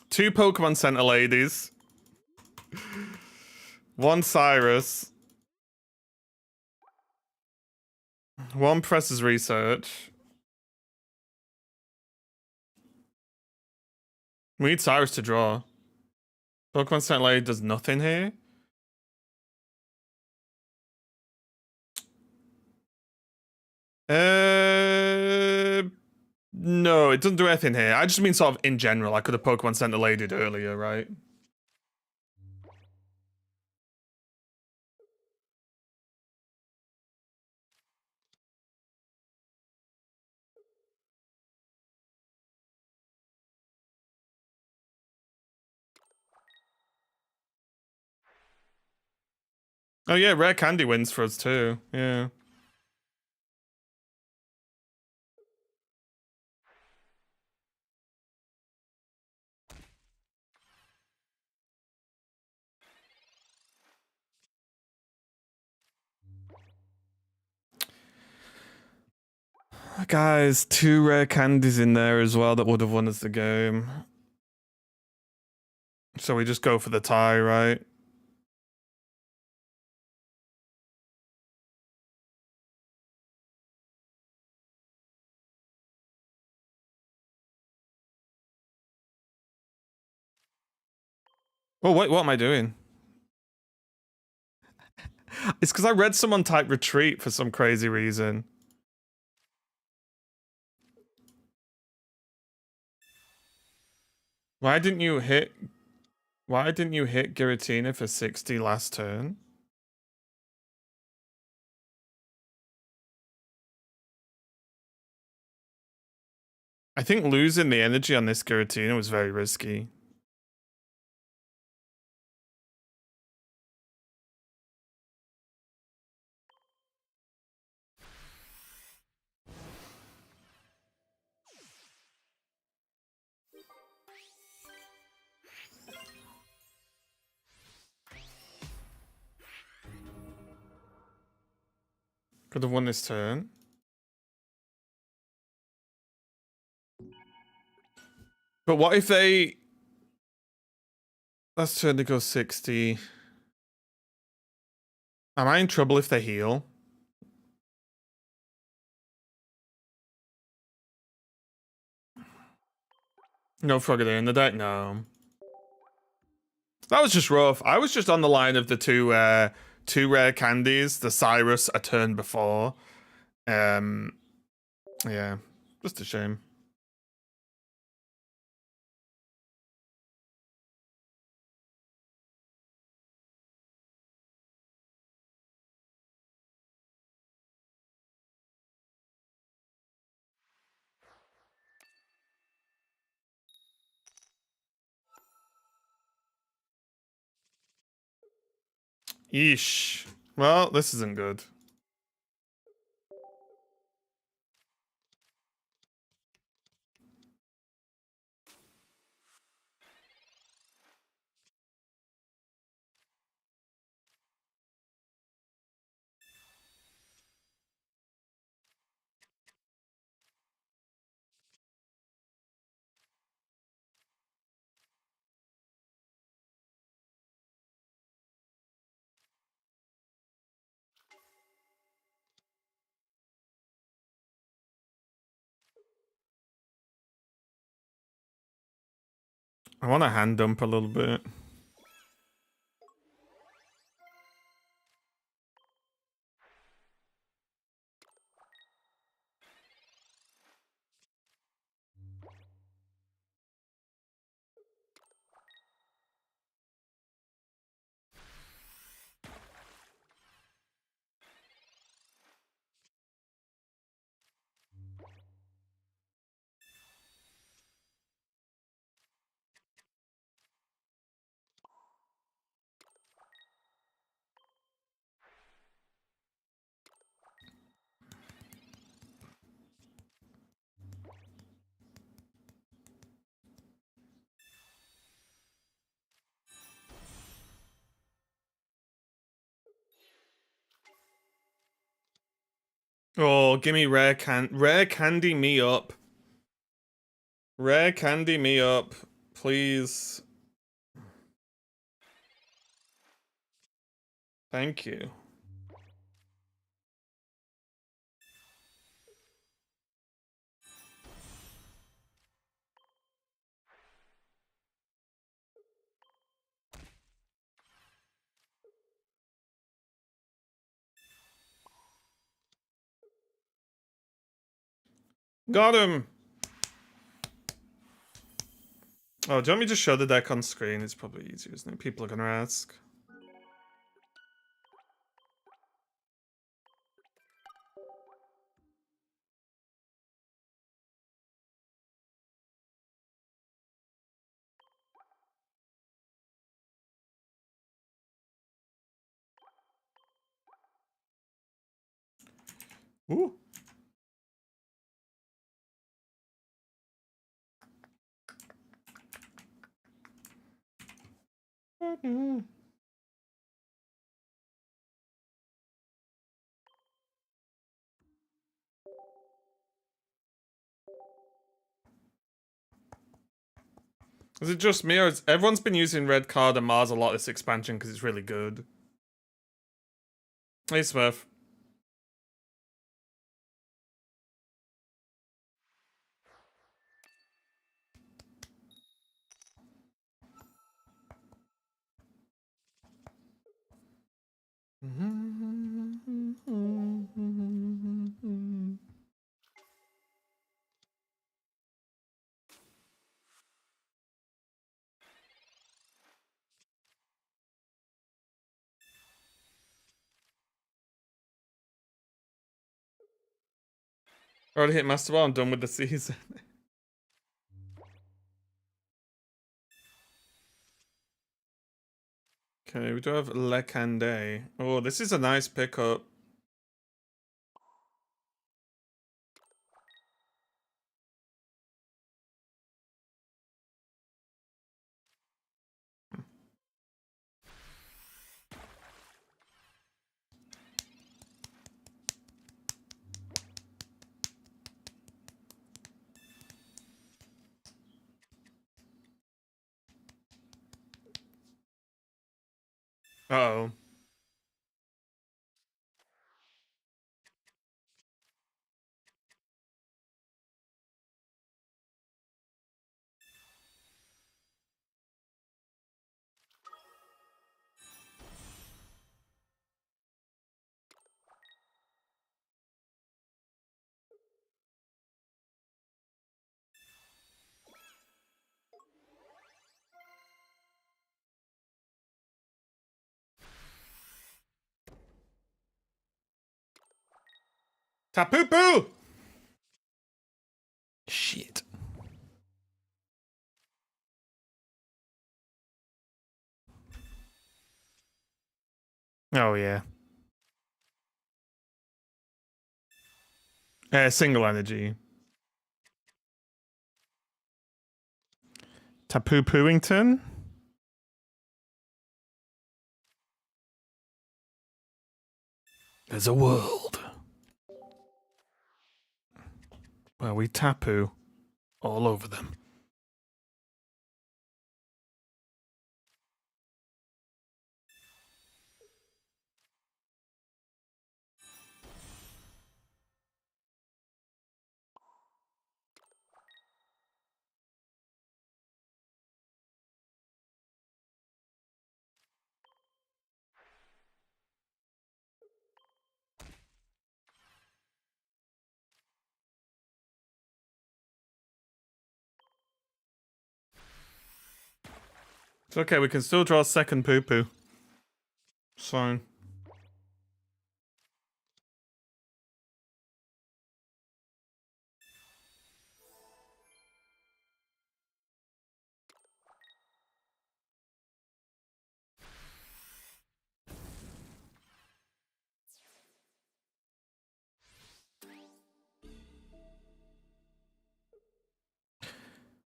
Two Pokemon Center ladies. One Cyrus. One presses research. We need Cyrus to draw. Pokemon Center lady does nothing here. No, it doesn't do anything here. I just mean sort of in general. I could have Pokemon Center ladied earlier, right? Oh yeah, Rare Candy wins for us too. Yeah. Guys, two Rare Candies in there as well that would have won us the game. So we just go for the tie, right? Oh, wait, what am I doing? It's because I read someone type retreat for some crazy reason. Why didn't you hit Giratina for 60 last turn? I think losing the energy on this Giratina was very risky. Could have won this turn. But what if they... Last turn they go 60. Am I in trouble if they heal? No Frogadier in the deck? No. That was just rough. I was just on the line of the two rare candies, the Cyrus a turn before. Yeah, just a shame. Yeesh. Well, this isn't good. I want to hand dump a little bit. Oh, give me rare candy me up. Rare candy me up, please. Thank you. Got him. Oh, do you want me to show the deck on screen? It's probably easier, isn't it? People are gonna ask. Ooh. Is it just me, or is everyone's been using Red Card and Mars a lot this expansion because it's really good? Hey, Smurf. Already hit Master Ball, I'm done with the season. Okay, we do have Le Candé. Oh, this is a nice pickup. Uh-oh. Tapu-Poo! Shit. Oh, yeah. Single energy. Tapu-Pooington? There's a world where we tapu all over them. It's okay, we can still draw second poo-poo. It's fine.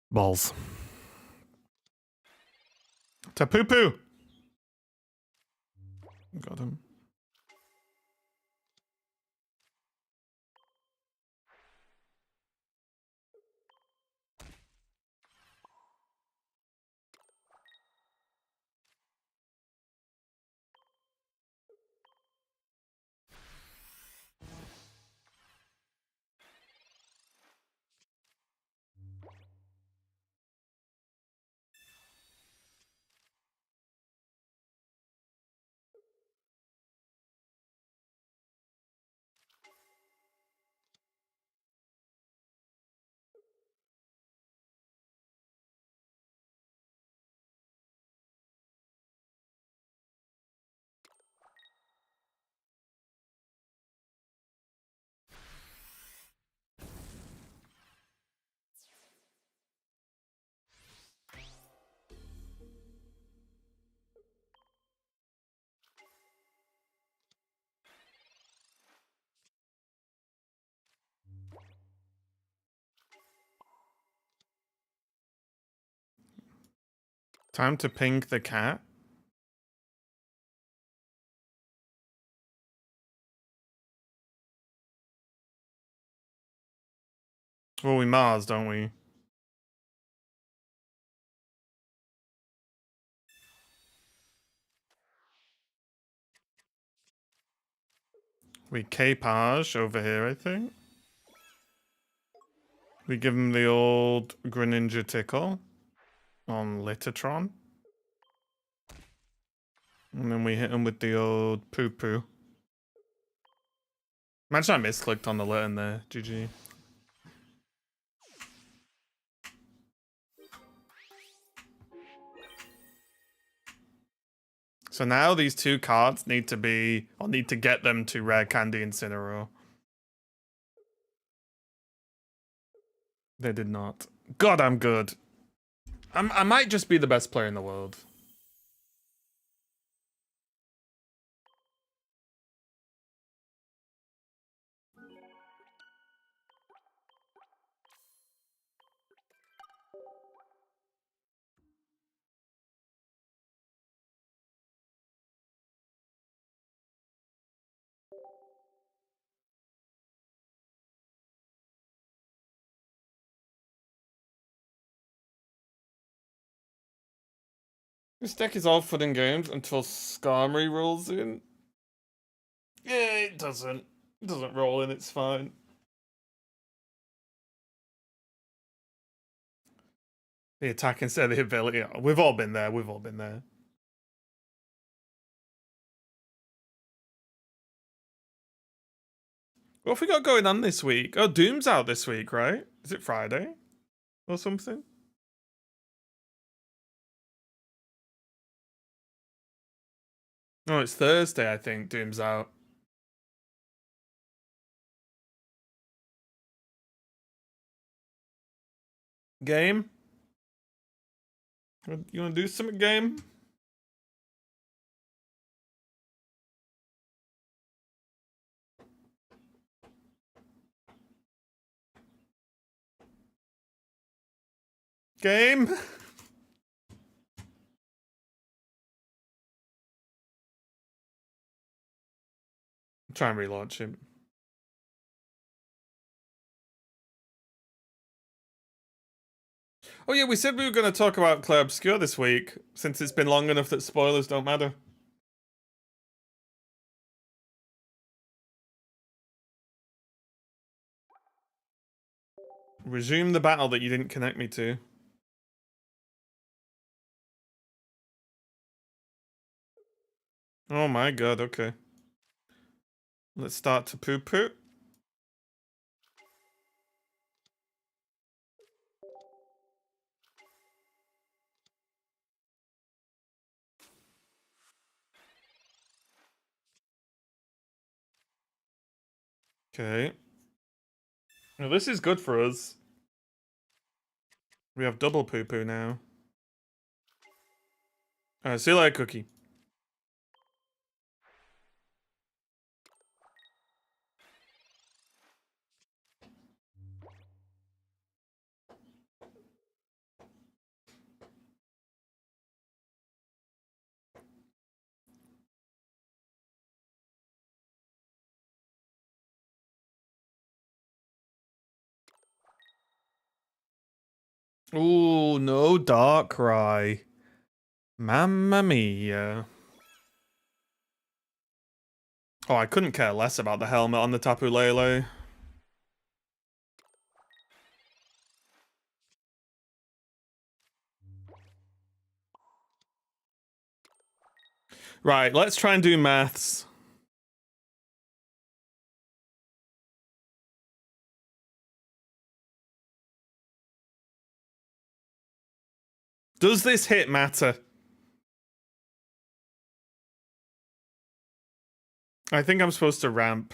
Balls. Tapu-Poo! Got him. Time to pink the cat. Well, we Mars, don't we? We K-Page over here, I think. We give him the old Greninja tickle on Litatron. And then we hit him with the old poo-poo. Imagine I misclicked on the lit in there. GG. So now these two cards need to be... I'll need to get them to Rare Candy Incineroar. They did not. God, I'm good. I might just be the best player in the world. This deck is all fun and games until Skarmory rolls in. Yeah, it doesn't. It doesn't roll in, it's fine. The attack instead of the ability. Oh, we've all been there, we've all been there. What have we got going on this week? Oh, Doom's out this week, right? Is it Friday? Or something? Oh, it's Thursday, I think. Doom's out. Game? You wanna do something, game? Game? Try and relaunch him. Oh yeah, we said we were going to talk about Clair Obscure this week, since it's been long enough that spoilers don't matter. Resume the battle that you didn't connect me to. Oh my god, okay. Let's start to poo-poo. Okay. Well, this is good for us. We have double poo-poo now. Alright, see you later, Cookie. Ooh, no Darkrai. Mamma mia. Oh, I couldn't care less about the helmet on the Tapu Lele. Right, let's try and do maths. Does this hit matter? I think I'm supposed to ramp.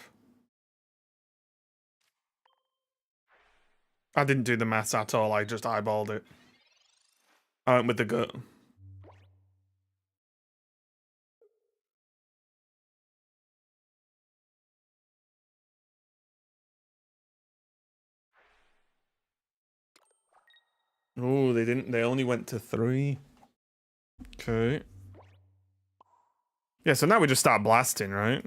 I didn't do the maths at all, I just eyeballed it. I went with the gut. Oh, they didn't. They only went to 3. Okay. Yeah, so now we just start blasting, right?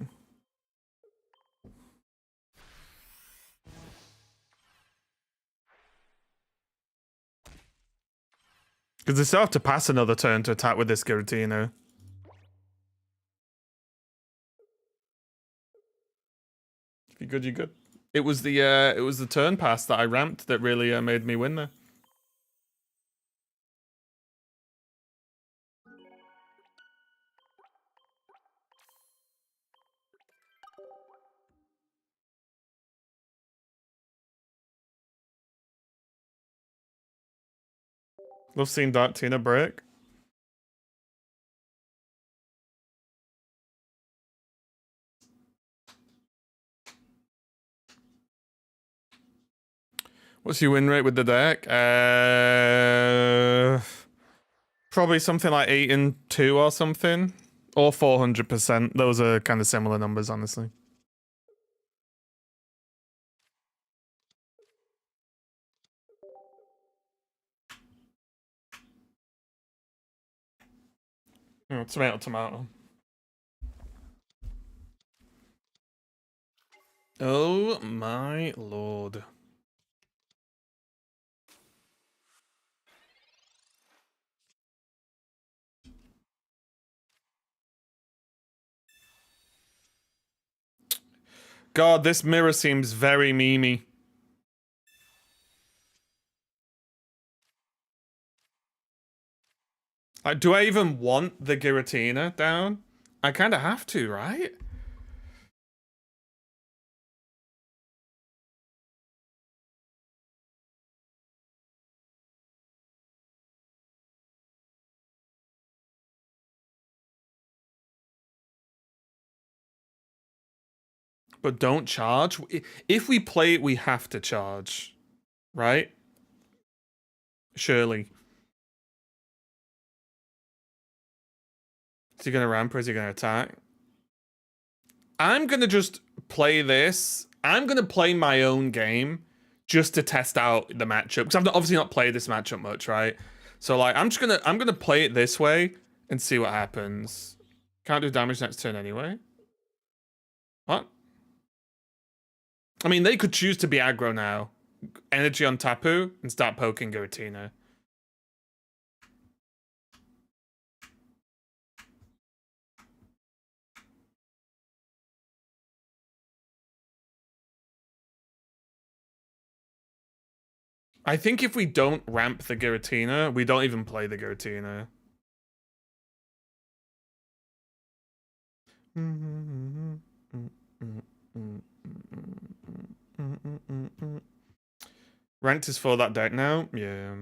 Because they still have to pass another turn to attack with this Giratina. If you're good, you're good. It was the turn pass that I ramped that really made me win there. Love seeing Dark Tina break. What's your win rate with the deck? Probably something like 8 and 2 or something. Or 400%. Those are kind of similar numbers, honestly. Oh, tomato, tomato. Oh my lord. God, this mirror seems very memey. Like, do I even want the Giratina down? I kind of have to, right? But don't charge. If we play it, we have to charge, right? Surely. Is he gonna ramp or is he gonna attack? I'm gonna just play this. I'm gonna play my own game just to test out the matchup because I've obviously not played this matchup much, right? So like, I'm gonna play it this way and see what happens. Can't do damage next turn anyway. What? I mean, they could choose to be aggro now. Energy on Tapu and start poking Giratina. I think if we don't ramp the Giratina, we don't even play the Giratina. Ranked is for that deck now? Yeah.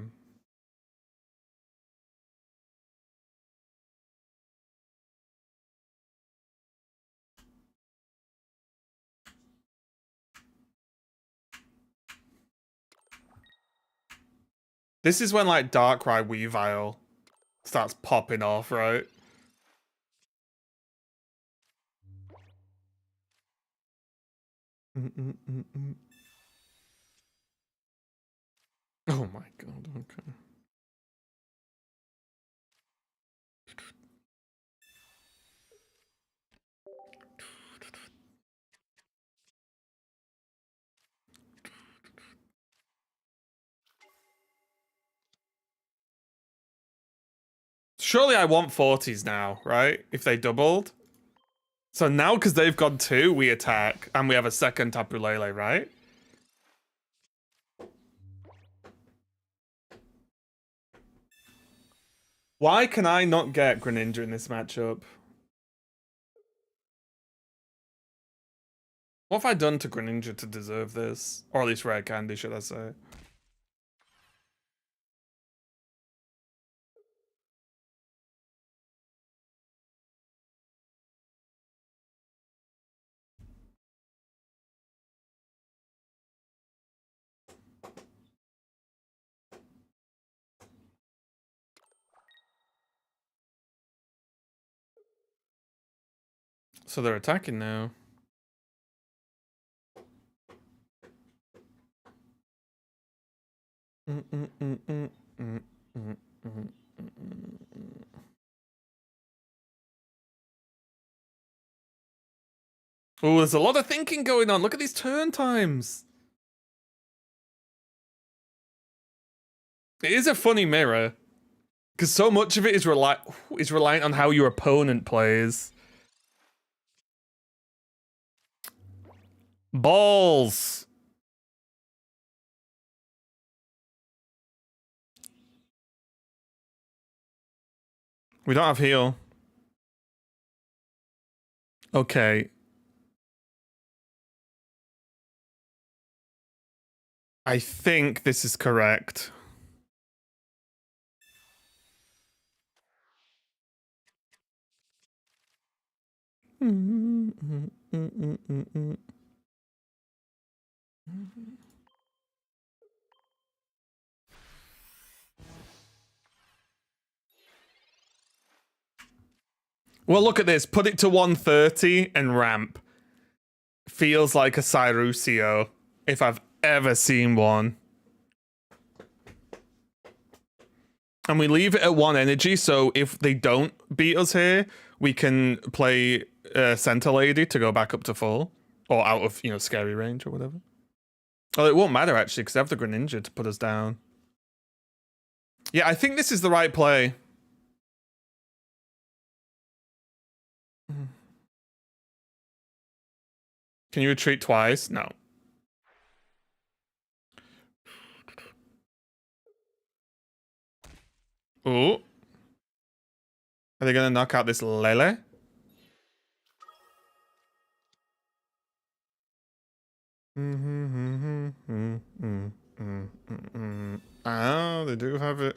This is when like Darkrai Weavile starts popping off, right? Oh my god, okay. Surely I want 40s now, right? If they doubled. So now, because they've gone 2, we attack, and we have a second Tapu Lele, right? Why can I not get Greninja in this matchup? What have I done to Greninja to deserve this? Or at least Rare Candy, should I say? So they're attacking now. Oh, there's a lot of thinking going on. Look at these turn times. It is a funny mirror. Because so much of it is reliant on how your opponent plays. Balls. We don't have heal. Okay. I think this is correct. Well, look at this. Put it to 130 and ramp. Feels like a Cyrusio, if I've ever seen one. And we leave it at 1 energy, so if they don't beat us here, we can play Center Lady to go back up to full. Or out of, scary range or whatever. Oh, it won't matter, actually, because they have the Greninja to put us down. Yeah, I think this is the right play. Can you retreat twice? No. Ooh. Are they gonna knock out this Lele? Oh, they do have it.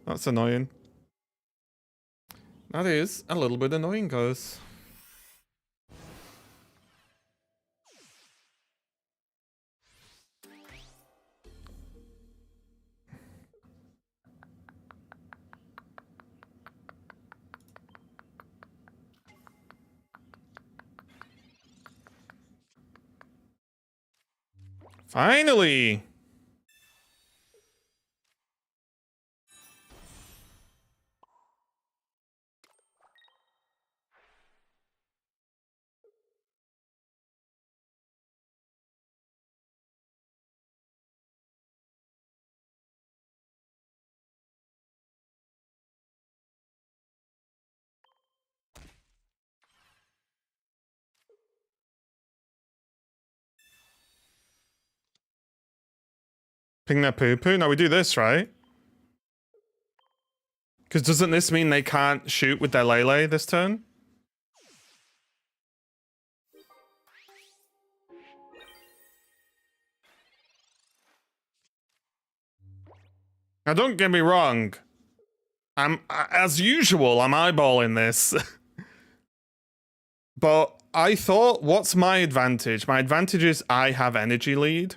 That's annoying. That is a little bit annoying, guys. Finally! Ping their poo-poo? No, we do this, right? Because doesn't this mean they can't shoot with their Lele this turn? Now, don't get me wrong. As usual, I'm eyeballing this. But I thought, what's my advantage? My advantage is I have energy lead.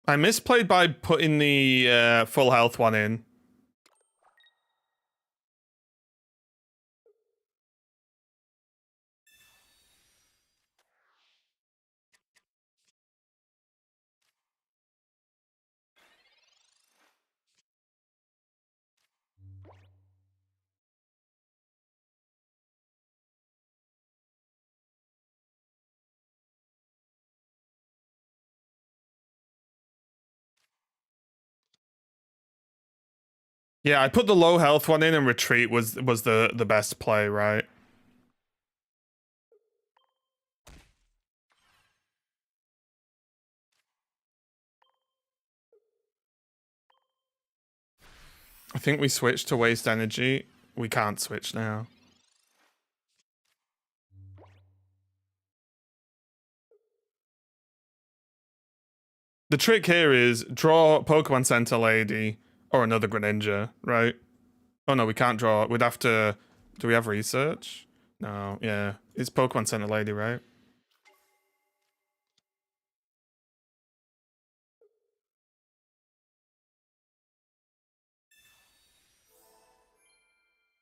I misplayed by putting the full health one in. Yeah, I put the low health one in, and retreat was the best play, right? I think we switched to waste energy. We can't switch now. The trick here is draw Pokemon Center Lady or another Greninja, right? Oh no, we can't draw. We'd have to. Do we have research? No, yeah. It's Pokemon Center Lady, right?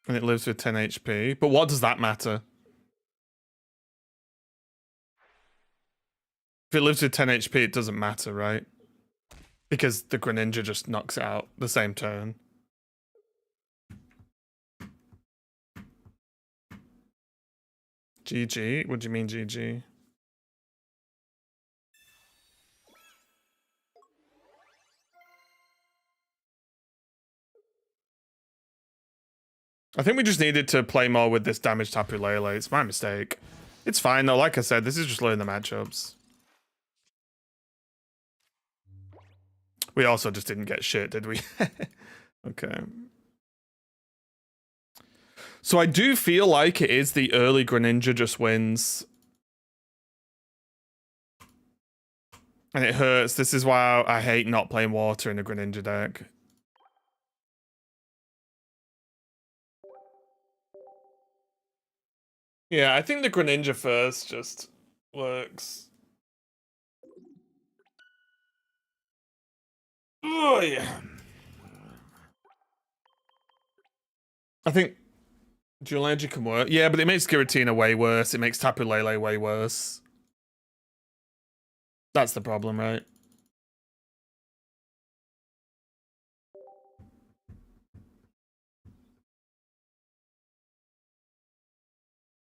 And it lives with 10 HP. But what does that matter? If it lives with 10 HP, it doesn't matter, right? Because the Greninja just knocks it out the same turn. GG? What do you mean GG? I think we just needed to play more with this damage Tapu Lele. It's my mistake. It's fine though, like I said, this is just learning the matchups. We also just didn't get shit, did we? Okay. So I do feel like it is the early Greninja just wins. And it hurts. This is why I hate not playing water in a Greninja deck. Yeah, I think the Greninja first just works. Oh, yeah. I think Dual Energy can work. Yeah, but it makes Giratina way worse. It makes Tapu Lele way worse. That's the problem, right?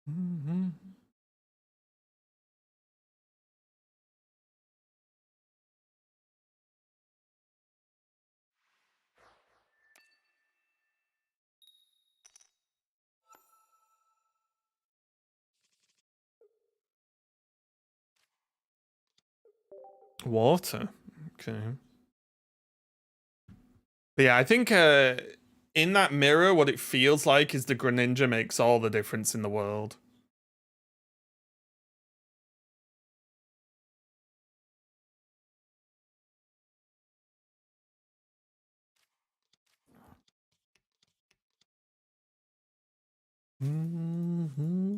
Mm-hmm. Water. Okay. But yeah, I think in that mirror, what it feels like is the Greninja makes all the difference in the world. Mm-hmm.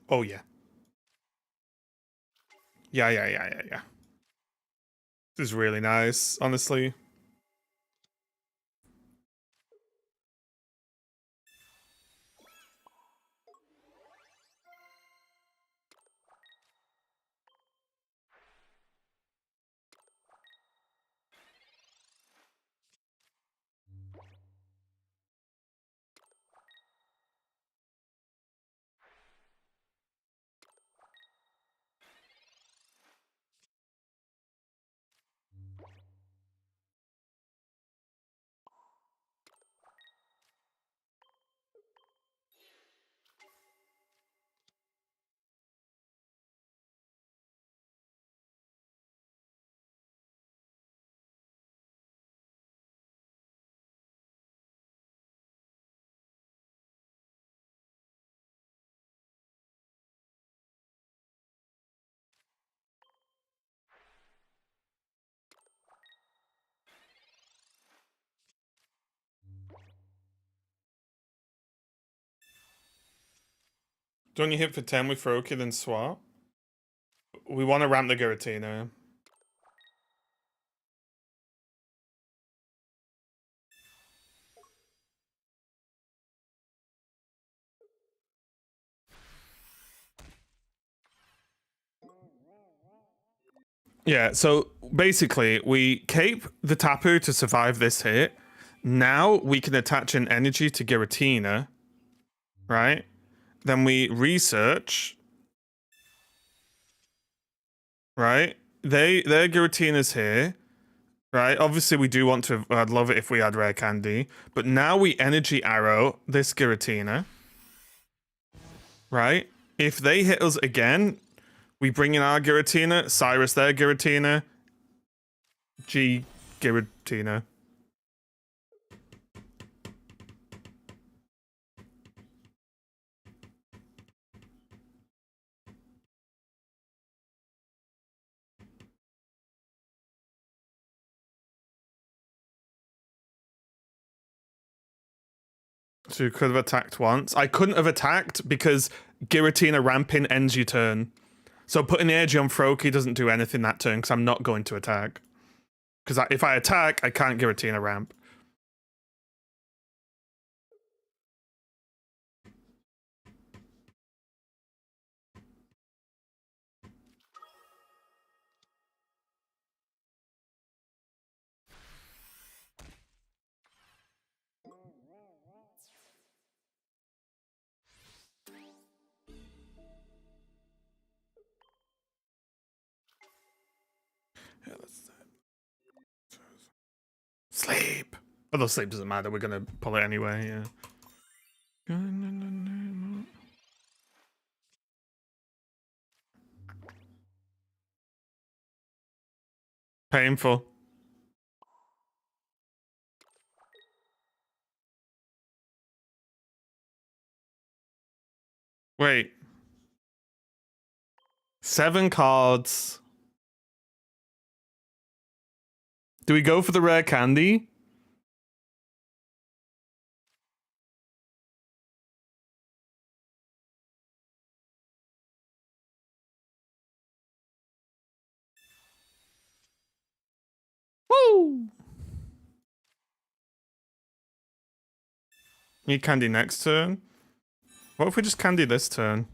Oh yeah. Yeah. This is really nice, honestly. Don't you hit for 10 with Froakie, then swap? We want to ramp the Giratina. Yeah, so basically, we cape the Tapu to survive this hit. Now we can attach an energy to Giratina, right? Then we research, right? Their Giratina's here, right? Obviously, we do want to. I'd love it if we had rare candy, but now we energy arrow this Giratina, right? If they hit us again, we bring in our Giratina, Cyrus their Giratina, G Giratina. So you could have attacked once. I couldn't have attacked because Giratina ramping ends your turn. So putting the energy on Froakie doesn't do anything that turn because I'm not going to attack. Because if I attack, I can't Giratina ramp. Yeah, sleep. Although sleep doesn't matter, we're gonna pull it anyway, yeah. Painful. Wait. 7 cards. Do we go for the rare candy? Woo! Need candy next turn. What if we just candy this turn?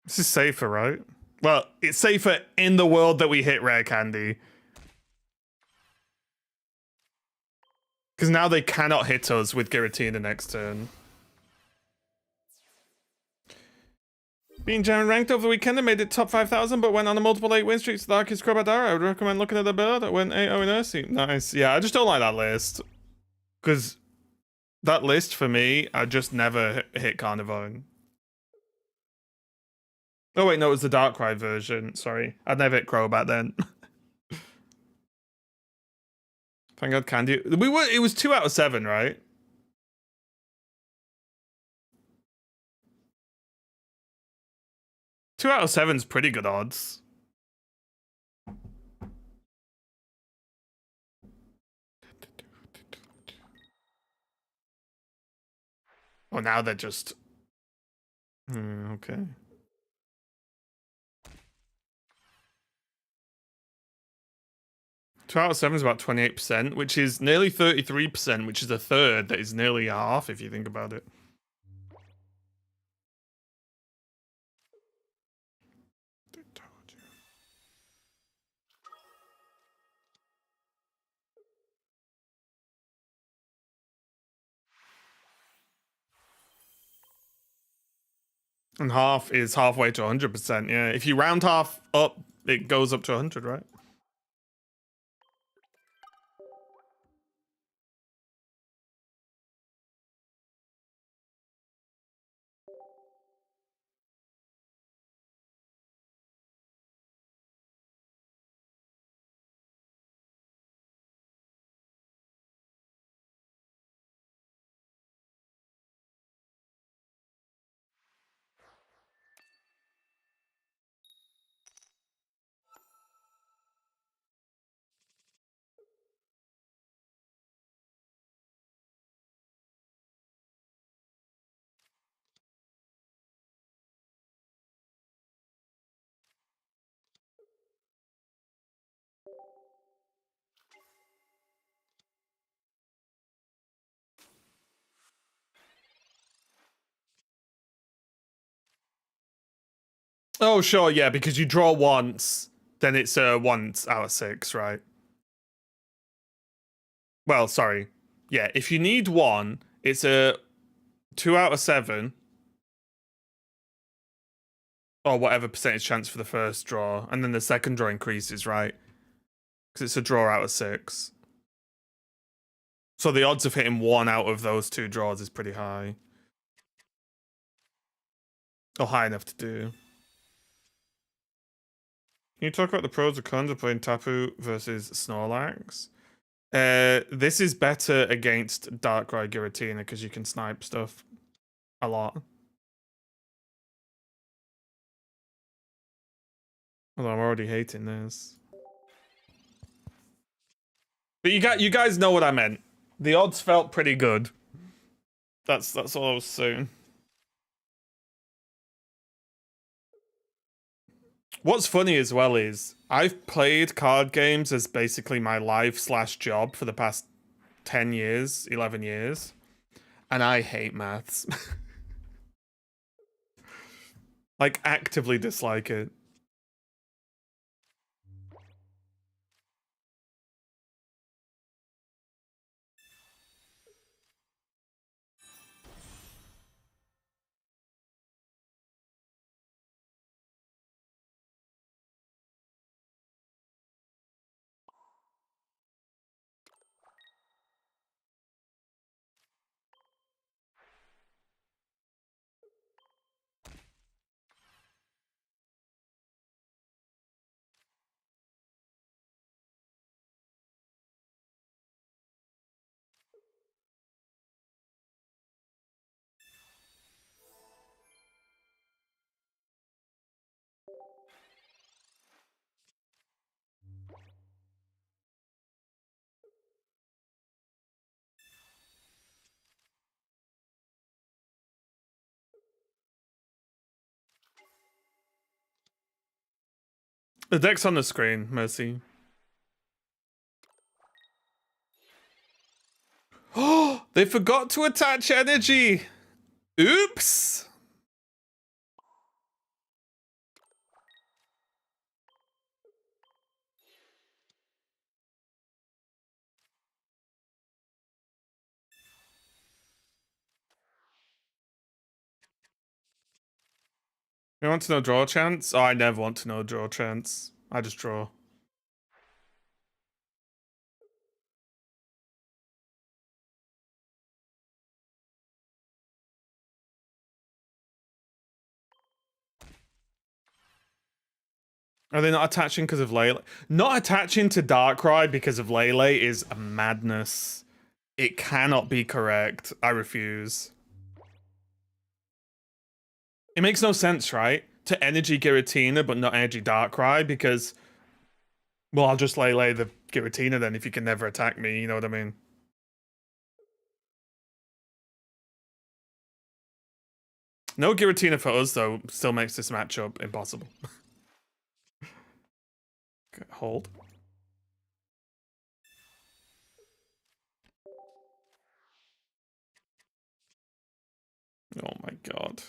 This is safer, right? Well, it's safer in the world that we hit rare candy. Because now they cannot hit us with Giratina next turn. Being German ranked over the weekend and made it top 5,000, but went on a multiple 8 win streak to the Darkest Crobadara. I would recommend looking at the build that went 8-0 in Ursi. Nice. Yeah, I just don't like that list. Because that list for me, I just never hit Carnivore. Oh wait, no, it was the Darkrai version. Sorry. I'd never hit Crobat then. Thank God Candy. It was 2 out of 7, right? Two out of 7's pretty good odds. Oh, now they're just... okay. Two out of 7 is about 28%, which is nearly 33%, which is a third. That is nearly half, if you think about it. And half is halfway to 100%, yeah. If you round half up, it goes up to 100, right? Oh, sure, yeah, because you draw once, then it's a 1 out of 6, right? Well, sorry. Yeah, if you need 1, it's a 2 out of 7. Or whatever percentage chance for the first draw. And then the second draw increases, right? Because it's a draw out of 6. So the odds of hitting 1 out of those 2 draws is pretty high. Or high enough to do. Can you talk about the pros and cons of playing Tapu versus Snorlax? This is better against Darkrai Giratina because you can snipe stuff a lot. Although I'm already hating this. But you guys know what I meant. The odds felt pretty good. That's all I was saying. What's funny as well is I've played card games as basically my life/job for the past 10 years, 11 years, and I hate maths. Like, actively dislike it. The deck's on the screen, Mercy. They forgot to attach energy. Oops. You want to know draw chance? Oh, I never want to know draw chance. I just draw. Are they not attaching because of Lele? Not attaching to Darkrai because of Lele is a madness. It cannot be correct. I refuse. It makes no sense, right? To energy Giratina but not energy Darkrai because, well, I'll just Lele the Giratina then if you can never attack me, you know what I mean? No Giratina for us, though, still makes this matchup impossible. Okay, hold. Oh my god.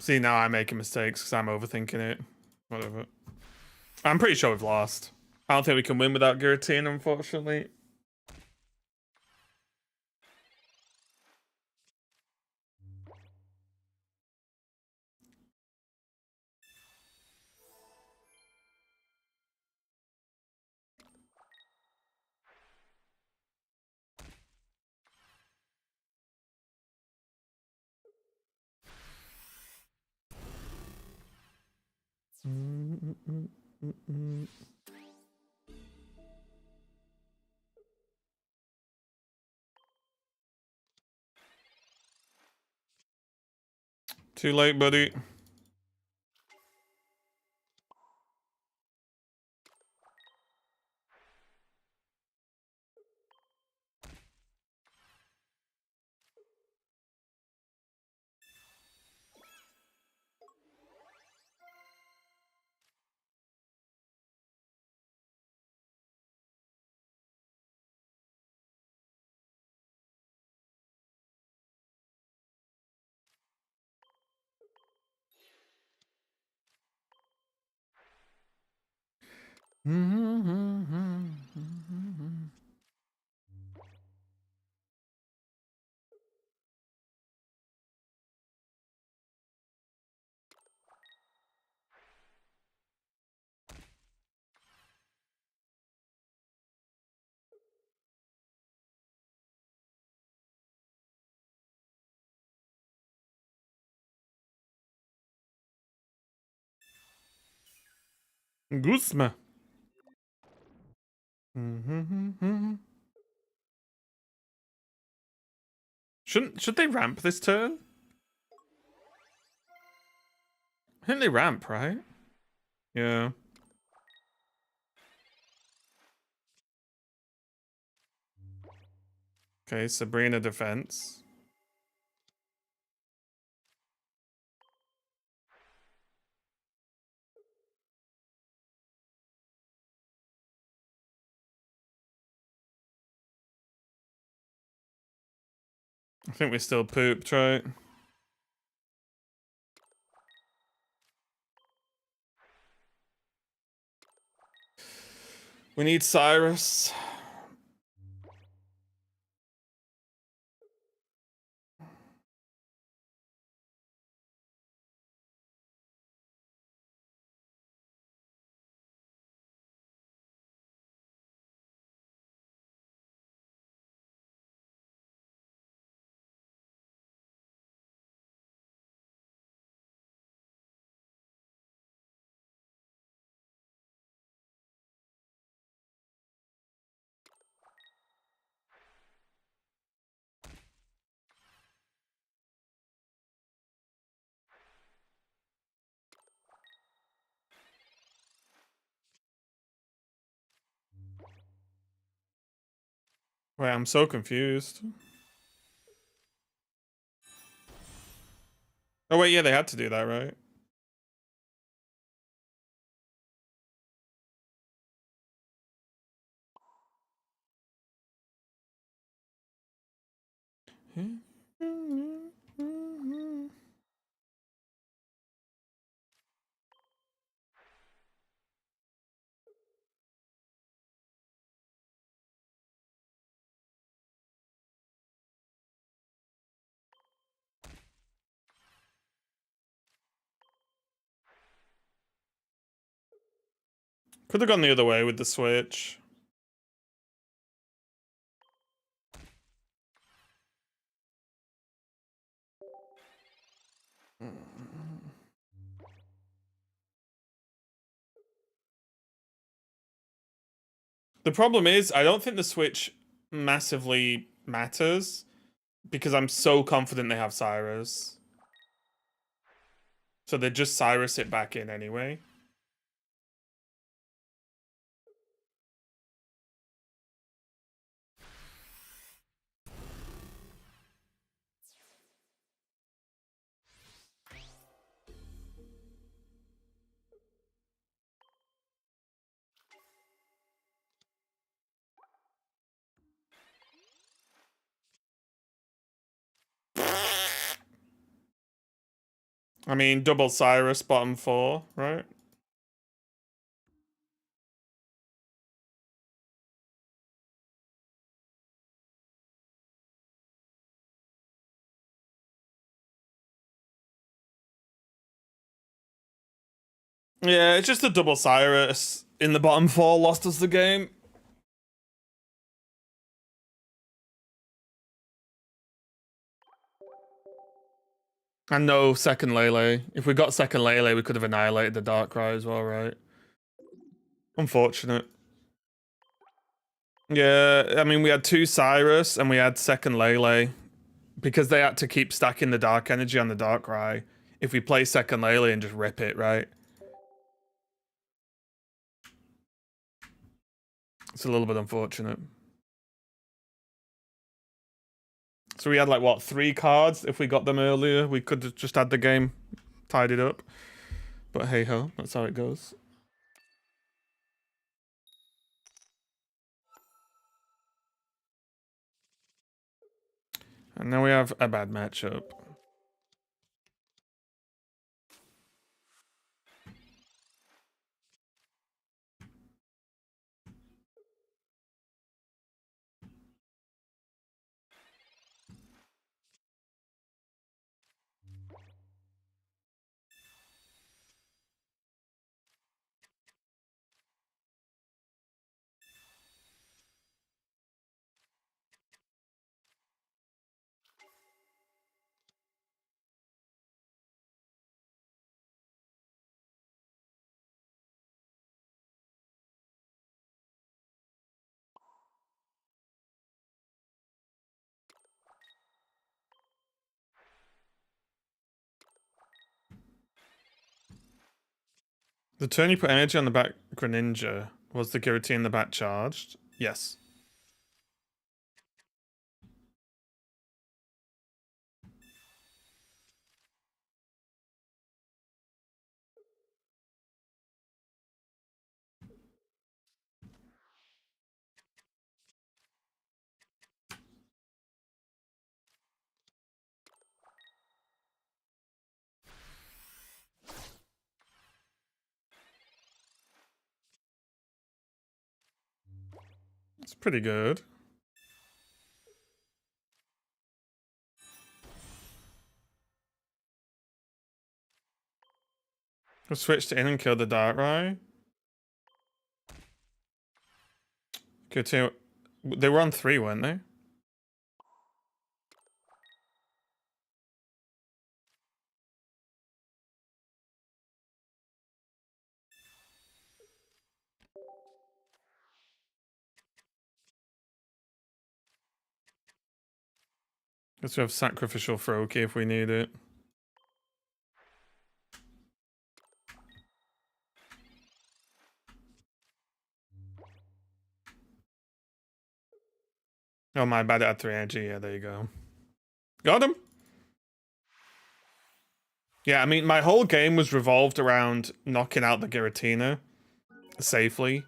See, now I'm making mistakes because I'm overthinking it. Whatever. I'm pretty sure we've lost. I don't think we can win without Giratina, unfortunately. Too late, buddy. Guzma. Should they ramp this turn? I think they ramp, right? Yeah. Okay, Sabrina defense. I think we still pooped, right? We need Cyrus. Wait, I'm so confused. Oh wait, yeah, they had to do that, right? Could have gone the other way with the switch. The problem is, I don't think the switch massively matters because I'm so confident they have Cyrus. So they just Cyrus it back in anyway. I mean, double Cyrus, bottom 4, right? Yeah, it's just a double Cyrus in the bottom 4 lost us the game. And no second Lele. If we got second Lele, we could have annihilated the Darkrai as well, right? Unfortunate. Yeah, I mean, we had 2 Cyrus and we had second Lele because they had to keep stacking the Dark Energy on the Darkrai. If we play second Lele and just rip it, right? It's a little bit unfortunate. So we had like, what, 3 cards? If we got them earlier, we could have just had the game tied it up. But hey ho, that's how it goes. And now we have a bad matchup. The turn you put energy on the back Greninja, was the Giratina in the back charged? Yes. It's pretty good. We'll switch to in and kill the Darkrai. Good too. They were on 3, weren't they? Guess we have sacrificial Froakie if we need it. Oh, my bad, it had 3 energy. Yeah, there you go. Got him. Yeah, I mean, my whole game was revolved around knocking out the Giratina safely.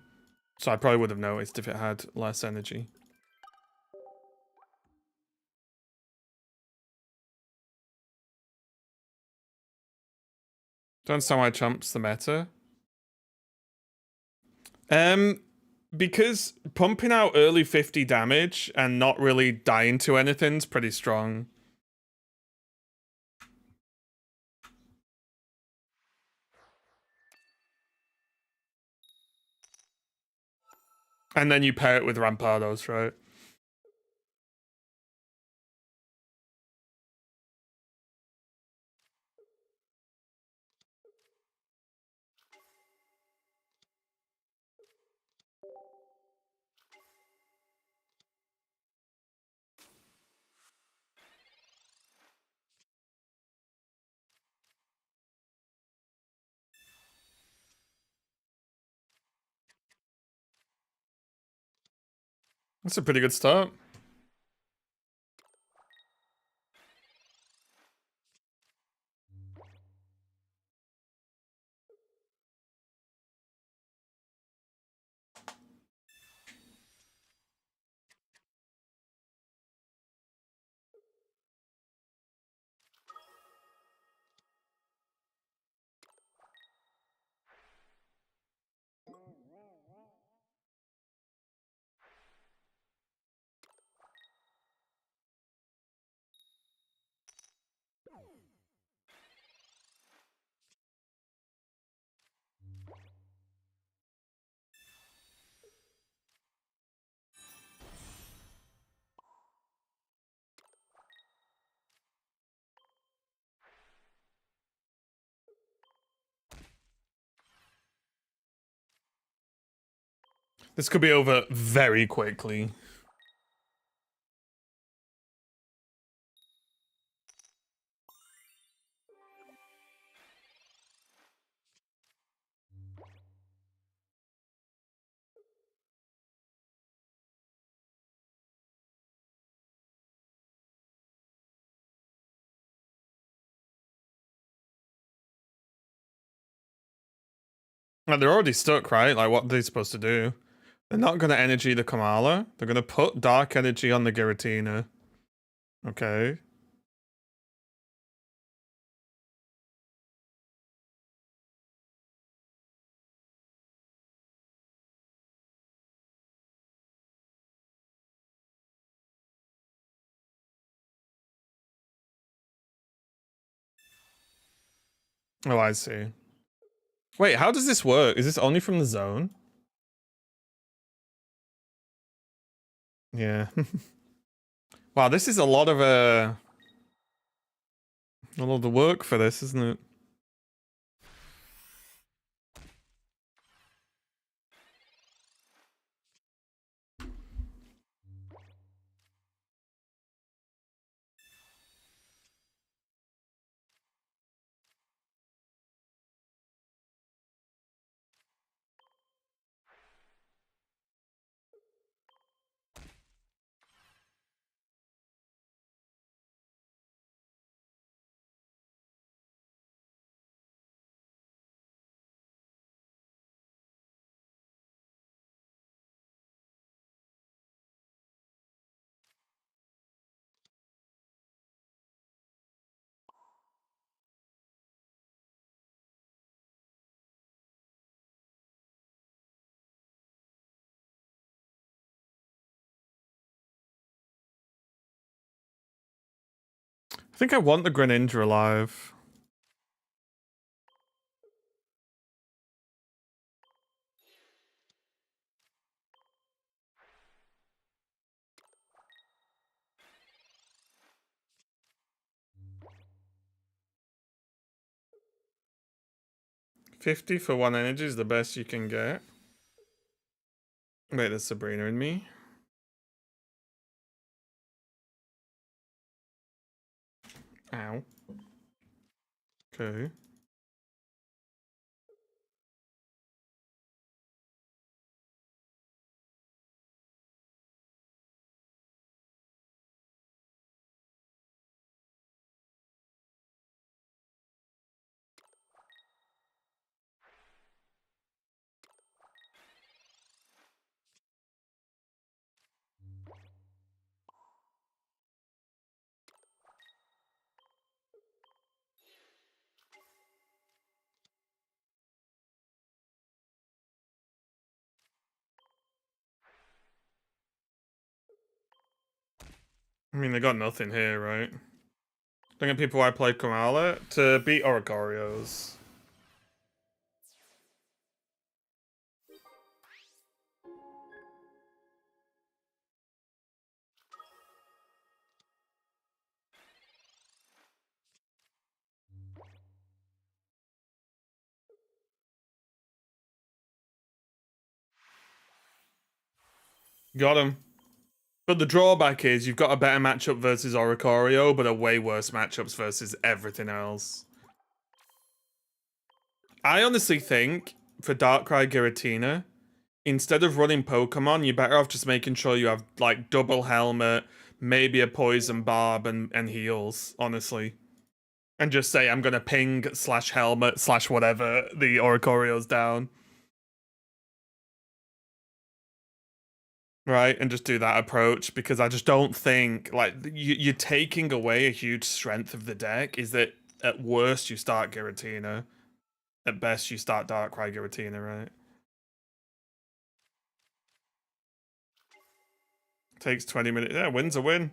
So I probably would have noticed if it had less energy. Don't understand why Chump's the meta. Um, because pumping out early 50 damage and not really dying to anything's pretty strong. And then you pair it with Rampardos, right? That's a pretty good start. This could be over very quickly. Like, they're already stuck, right? Like, what are they supposed to do? They're not going to energy the Kamala. They're going to put dark energy on the Giratina. Okay. Oh, I see. Wait, how does this work? Is this only from the zone? Yeah. Wow, this is a lot of the work for this, isn't it? I think I want the Greninja alive. $50 for 1 energy is the best you can get. Wait, there's Sabrina in me. Ow. Okay. I mean, they got nothing here, right? Don't get people why I played Kamala to beat Oricorios. Got him. But the drawback is you've got a better matchup versus Oricorio, but a way worse matchups versus everything else. I honestly think for Darkrai Giratina, instead of running Pokemon, you're better off just making sure you have like double helmet, maybe a poison barb and heals, honestly. And just say I'm gonna ping slash helmet slash whatever the Oricorio's down. Right, and just do that approach, because I just don't think, like, you're taking away a huge strength of the deck, is that at worst you start Giratina, at best you start Darkrai Giratina, right? Takes 20 minutes, yeah, win's a win.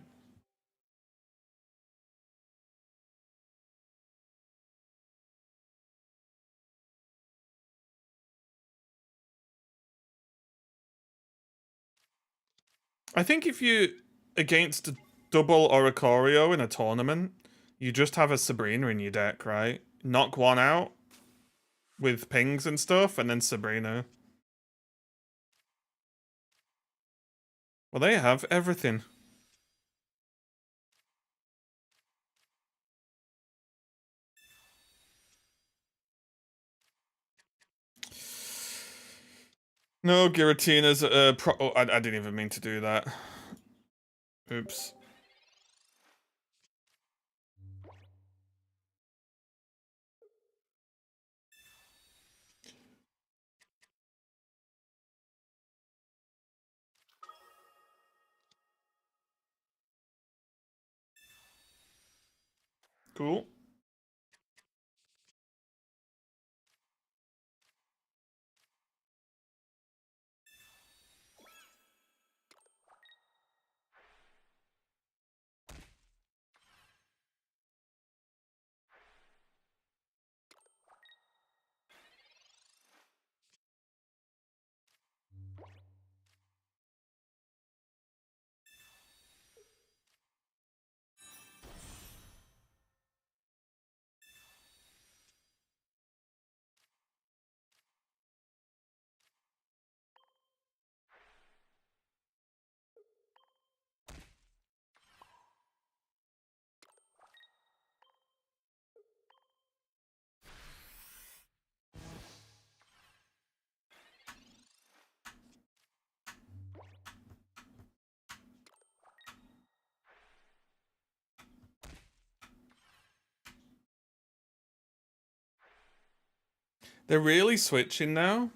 I think if you, against a double Oricorio in a tournament, you just have a Sabrina in your deck, right? Knock one out with pings and stuff, and then Sabrina. Well, they have everything. No, Giratina's oh, I didn't even mean to do that. Oops. Cool. They're really switching now.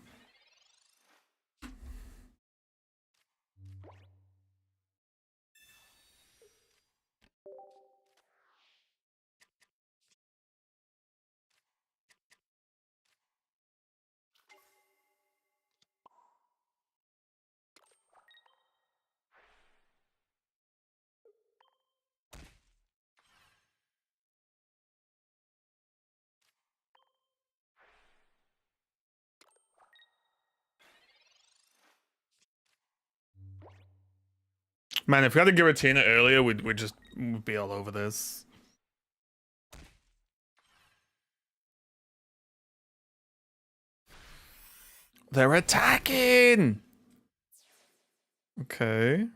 Man, if we had a Giratina earlier, we'd be all over this. They're attacking! Okay.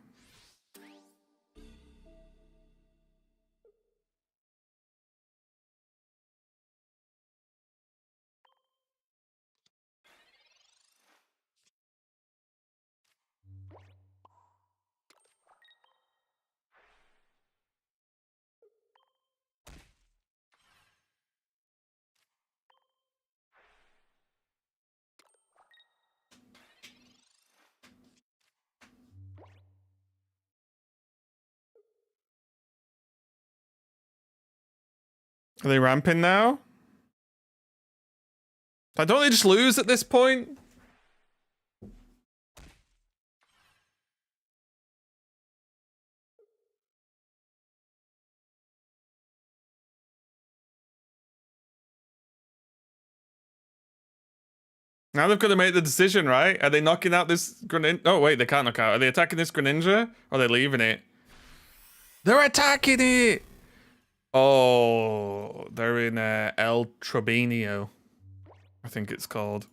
Are they ramping now? Like, don't they just lose at this point? Now they've got to make the decision, right? Are they knocking out this Greninja? Oh, wait, they can't knock out. Are they attacking this Greninja? Or are they leaving it? They're attacking it! Oh, they're in El Trobinio, I think it's called.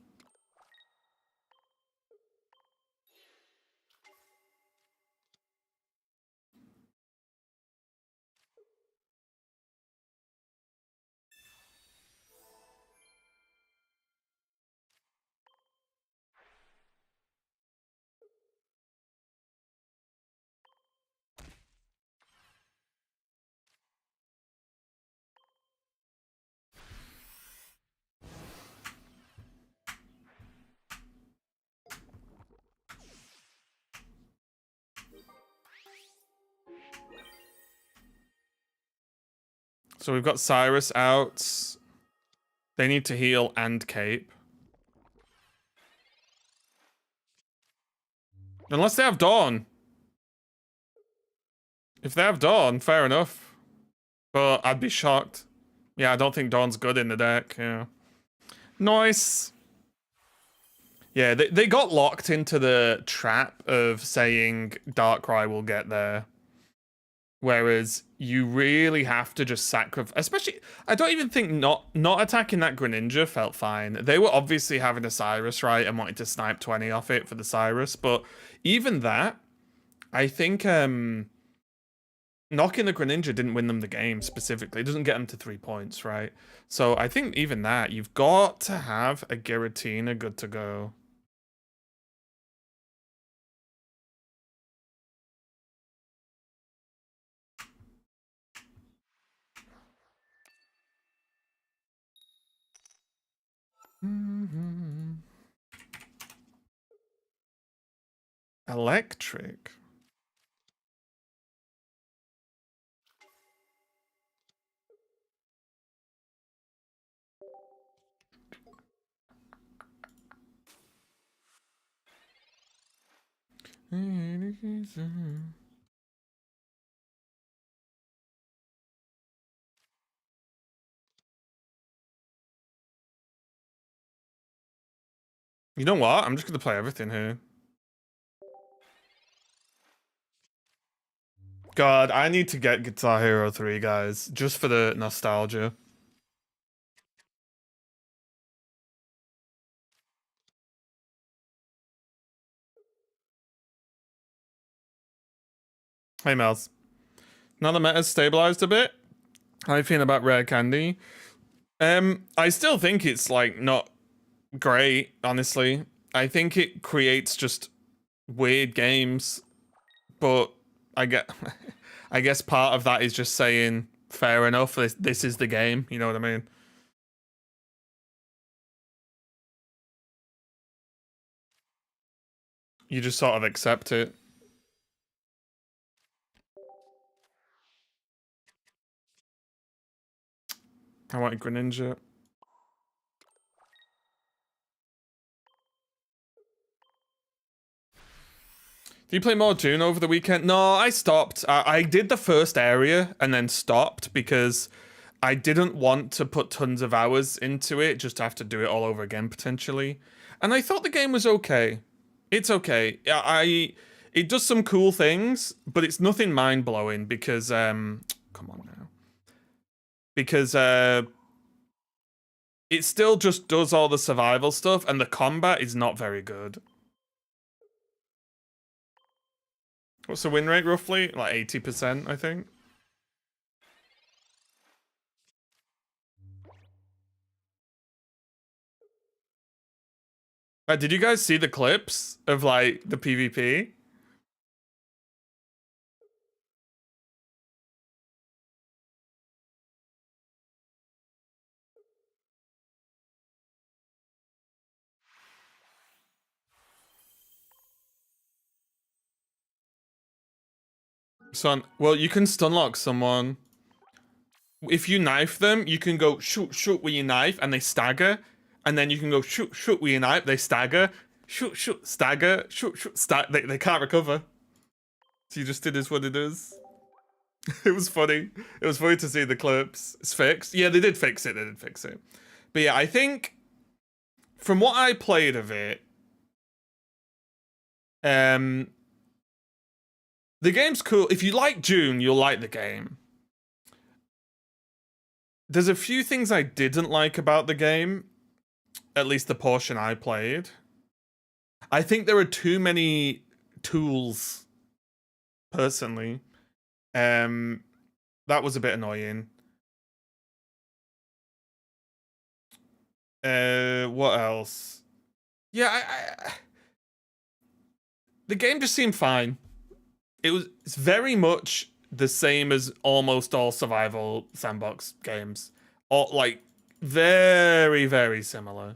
So we've got Cyrus out. They need to heal and cape. Unless they have Dawn. If they have Dawn, fair enough. But I'd be shocked. Yeah, I don't think Dawn's good in the deck, yeah. Nice. Yeah, they got locked into the trap of saying Darkrai will get there. Whereas you really have to just sacrifice, especially, I don't even think not attacking that Greninja felt fine. They were obviously having a Cyrus, right, and wanting to snipe 20 off it for the Cyrus, but even that, I think knocking the Greninja didn't win them the game specifically. It doesn't get them to 3 points, right? So I think even that, you've got to have a Giratina good to go. Electric. You know what? I'm just gonna play everything here. God, I need to get Guitar Hero 3, guys, just for the nostalgia. Hey, Mels. Now the meta's stabilized a bit. How are you feeling about Rare Candy? I still think it's, like, not great, honestly. I think it creates just weird games, but I get, I guess part of that is just saying, fair enough, this is the game, you know what I mean? You just sort of accept it. I want a Greninja. Do you play more Dune over the weekend? No, I stopped. I did the first area and then stopped because I didn't want to put tons of hours into it just to have to do it all over again potentially. And I thought the game was okay. It's okay. It does some cool things, but it's nothing mind-blowing because come on now. Because it still just does all the survival stuff and the combat is not very good. What's the win rate roughly? Like 80%, I think. Did you guys see the clips of like the PvP? Son, well, you can stunlock someone. If you knife them, you can go shoot, shoot with your knife, and they stagger. And then you can go shoot, shoot with your knife, they stagger. Shoot, shoot, stagger, shoot, shoot, they can't recover. So you just did is what it is. It was funny. It was funny to see the clips. It's fixed. Yeah, they did fix it. They did fix it. But yeah, I think from what I played of it, um, the game's cool. If you like June, you'll like the game. There's a few things I didn't like about the game, at least the portion I played. I think there are too many tools, personally. Um, that was a bit annoying. What else? Yeah, the game just seemed fine. It's very much the same as almost all survival sandbox games. Or like very, very similar.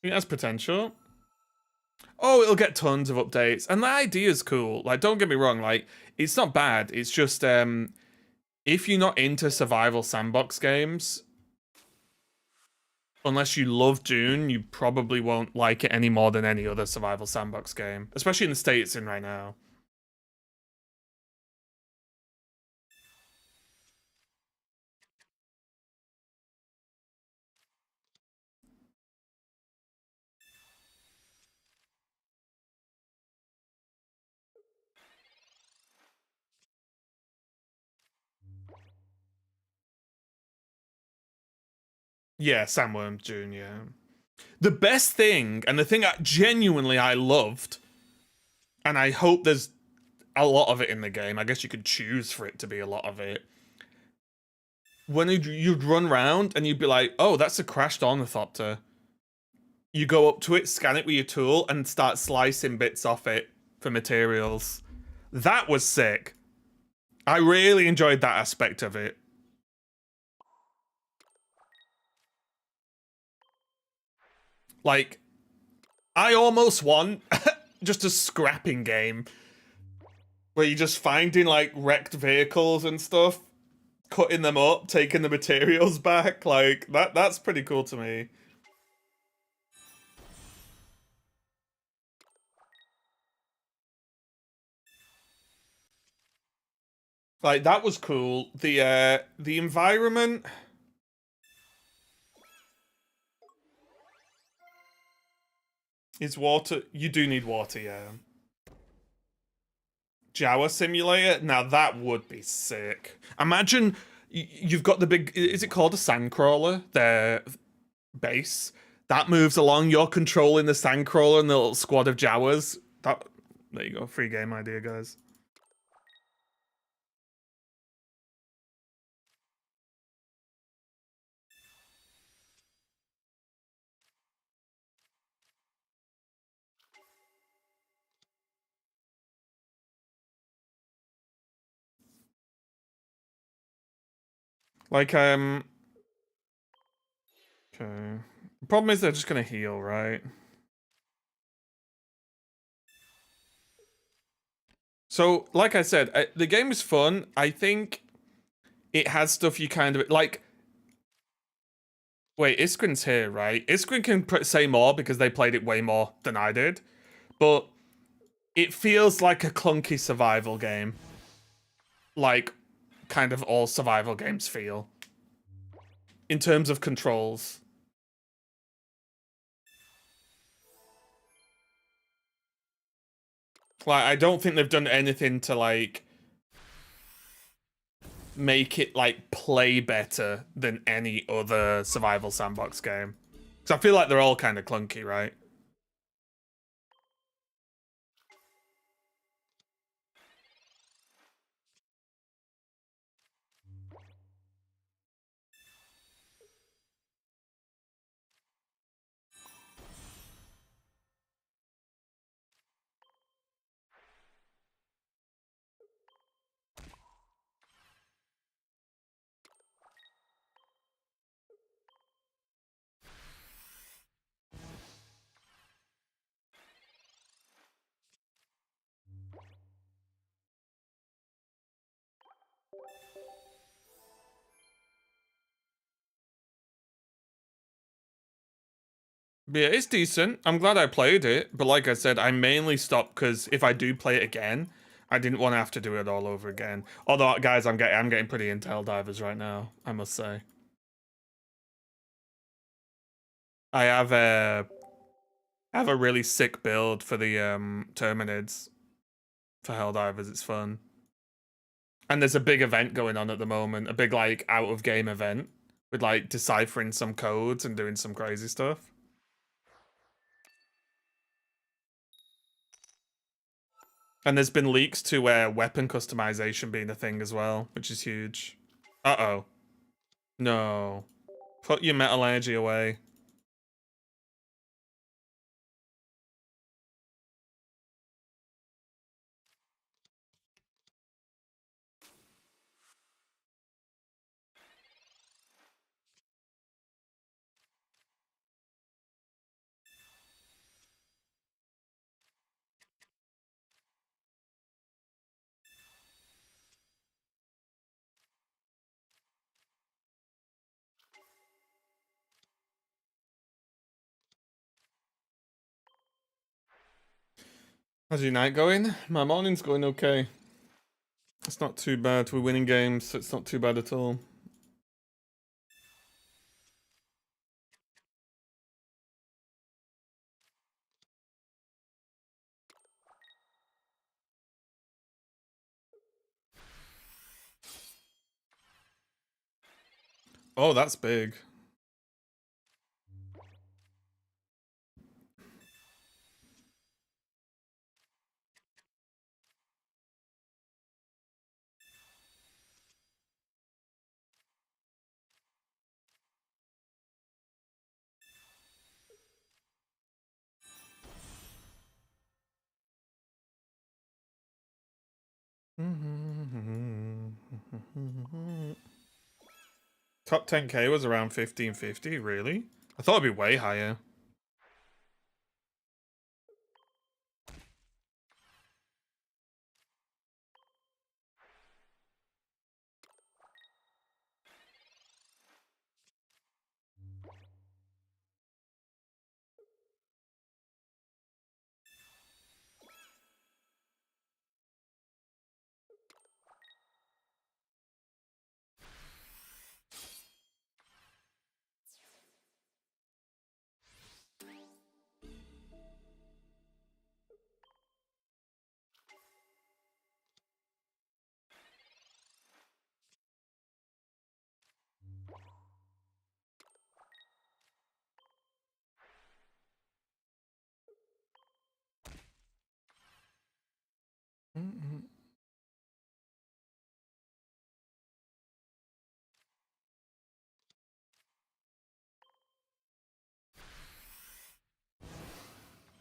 It has potential. Oh, it'll get tons of updates. And the idea is cool. Like, don't get me wrong, like, it's not bad. It's just if you're not into survival sandbox games, unless you love Dune, you probably won't like it any more than any other survival sandbox game. Especially in the state it's in right now. Yeah, Sandworm Dune, yeah. The best thing, and the thing I genuinely I loved, and I hope there's a lot of it in the game. I guess you could choose for it to be a lot of it. When you'd run around and you'd be like, oh, that's a crashed ornithopter. You go up to it, scan it with your tool, and start slicing bits off it for materials. That was sick. I really enjoyed that aspect of it. Like, I almost want just a scrapping game where you're just finding like wrecked vehicles and stuff, cutting them up, taking the materials back. Like that's pretty cool to me. Like that was cool. The environment is water. You do need water, yeah. Jawa simulator. Now that would be sick. Imagine you've got the big. Is it called a sandcrawler? Their base that moves along. You're controlling the sandcrawler and the little squad of Jawas. That there you go. Free game idea, guys. Like Okay. The problem is they're just gonna heal, right? So, like I said, the game is fun. I think it has stuff you kind of like. Wait, Iskrin's here, right? Iskrin can say more because they played it way more than I did, but it feels like a clunky survival game, like kind of all survival games feel in terms of controls. Like, I don't think they've done anything to like make it like play better than any other survival sandbox game. Because I feel like they're all kind of clunky, right? But yeah, it's decent. I'm glad I played it, but like I said, I mainly stopped because if I do play it again, I didn't want to have to do it all over again. Although, guys, I'm getting pretty into Helldivers right now, I must say. I have a really sick build for the Terminids for Helldivers. It's fun. And there's a big event going on at the moment, a big like out of game event with like deciphering some codes and doing some crazy stuff. And there's been leaks to weapon customization being a thing as well, which is huge. Uh-oh. No. Put your metal energy away. How's your night going? My morning's going okay. It's not too bad. We're winning games, so it's not too bad at all. Oh, that's big. Top 10k was around 1550, really? I thought it'd be way higher.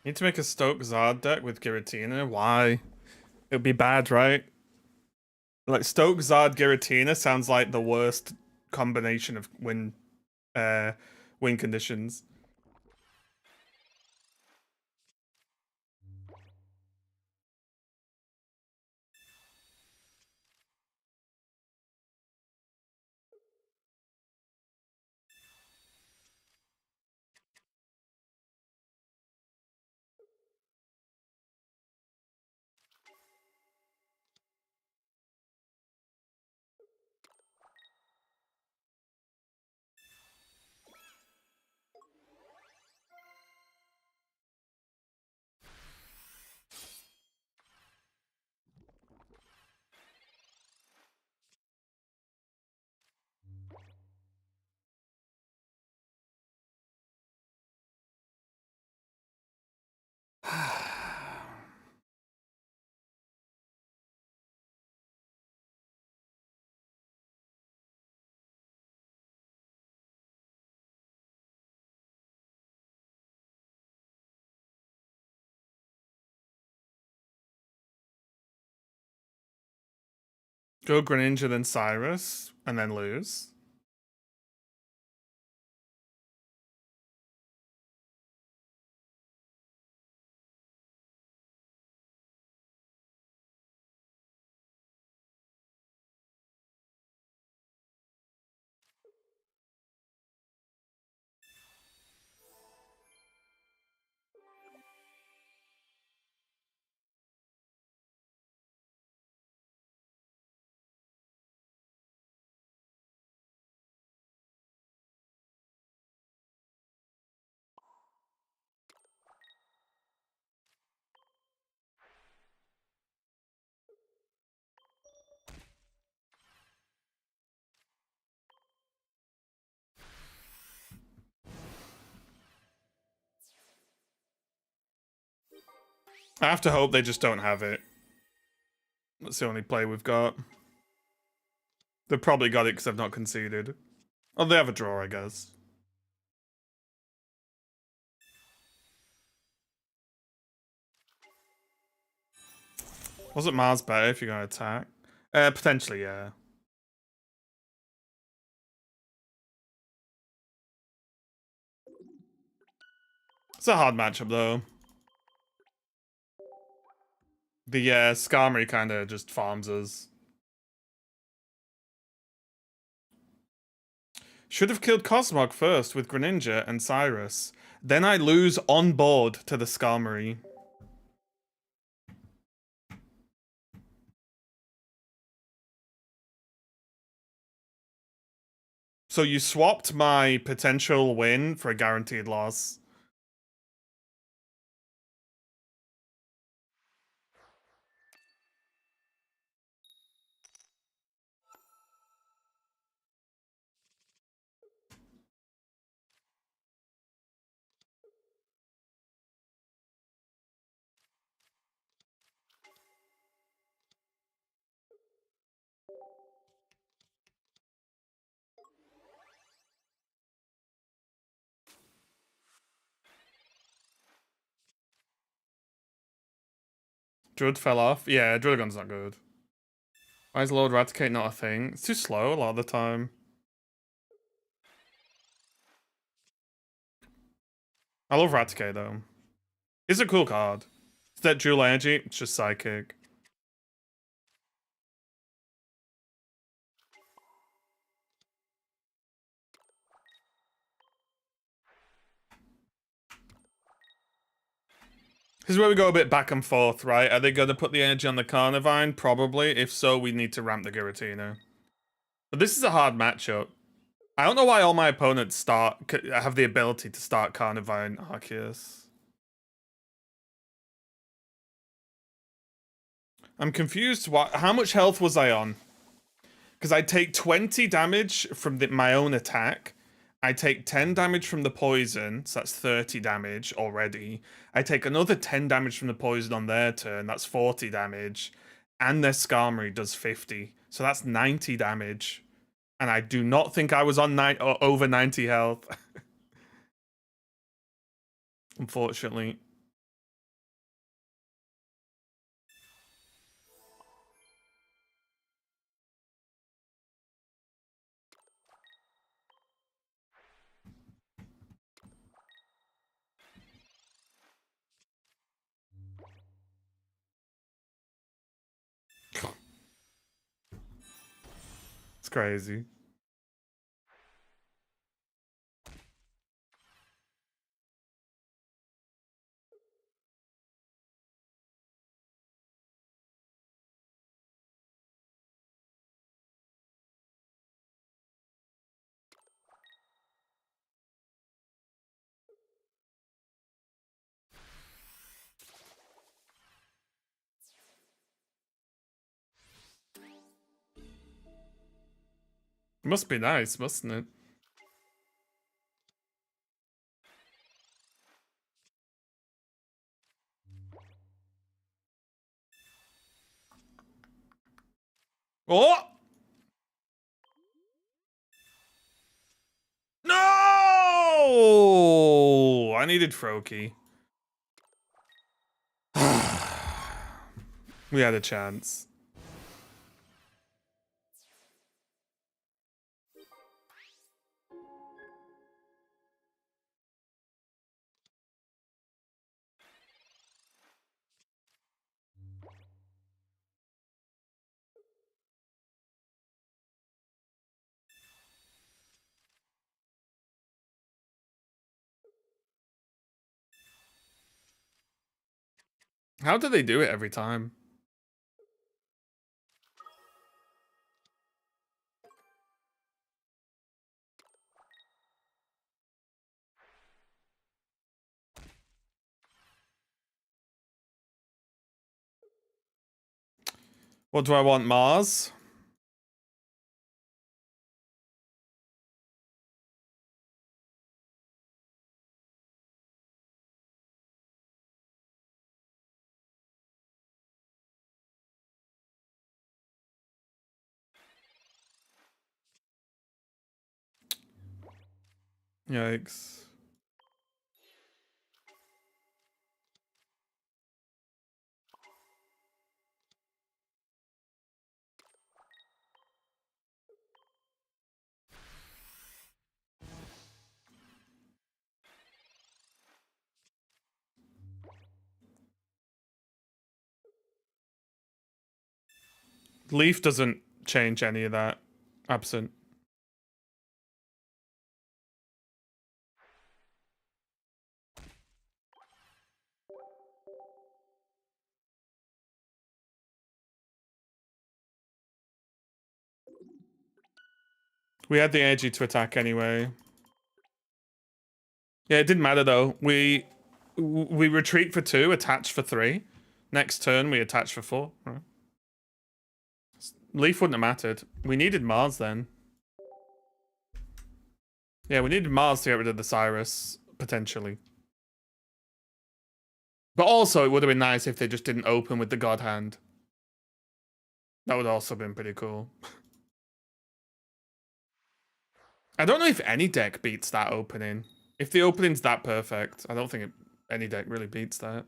Need to make a Stoke Zard deck with Giratina. Why? It would be bad, right? Like Stoke Zard Giratina sounds like the worst combination of uh win conditions. Go Greninja, then Cyrus, and then lose. I have to hope they just don't have it. That's the only play we've got. They've probably got it because they've not conceded. Oh, they have a draw, I guess. Wasn't Mars better if you're going to attack? Potentially, yeah. It's a hard matchup, though. The Skarmory kind of just farms us. Should have killed Cosmog first with Greninja and Cyrus. Then I lose on board to the Skarmory. So you swapped my potential win for a guaranteed loss. Druid fell off. Yeah, Druddigon's not good. Why is Lord Raticate not a thing? It's too slow a lot of the time. I love Raticate though. It's a cool card. It's that dual energy, it's just psychic. This is where we go a bit back and forth, right? Are they going to put the energy on the Carnivine? Probably. If so, we need to ramp the Giratina. But this is a hard matchup. I don't know why all my opponents have the ability to start Carnivine Arceus. I'm confused. How much health was I on? Because I take 20 damage from my own attack. I take 10 damage from the poison, so that's 30 damage already. I take another 10 damage from the poison on their turn, that's 40 damage. And their Skarmory does 50, so that's 90 damage. And I do not think I was on over 90 health. Unfortunately. It's crazy. It must be nice, mustn't it? Oh! No! I needed Froakie. We had a chance. How do they do it every time? What do I want, Mars? Yikes. Leaf doesn't change any of that. Absent. We had the energy to attack anyway. Yeah, it didn't matter though. We retreat for 2, attach for 3. Next turn we attach for 4. Right. Leaf wouldn't have mattered. We needed Mars then. Yeah, we needed Mars to get rid of the Cyrus, potentially. But also, it would have been nice if they just didn't open with the God Hand. That would also have been pretty cool. I don't know if any deck beats that opening. If the opening's that perfect, I don't think any deck really beats that.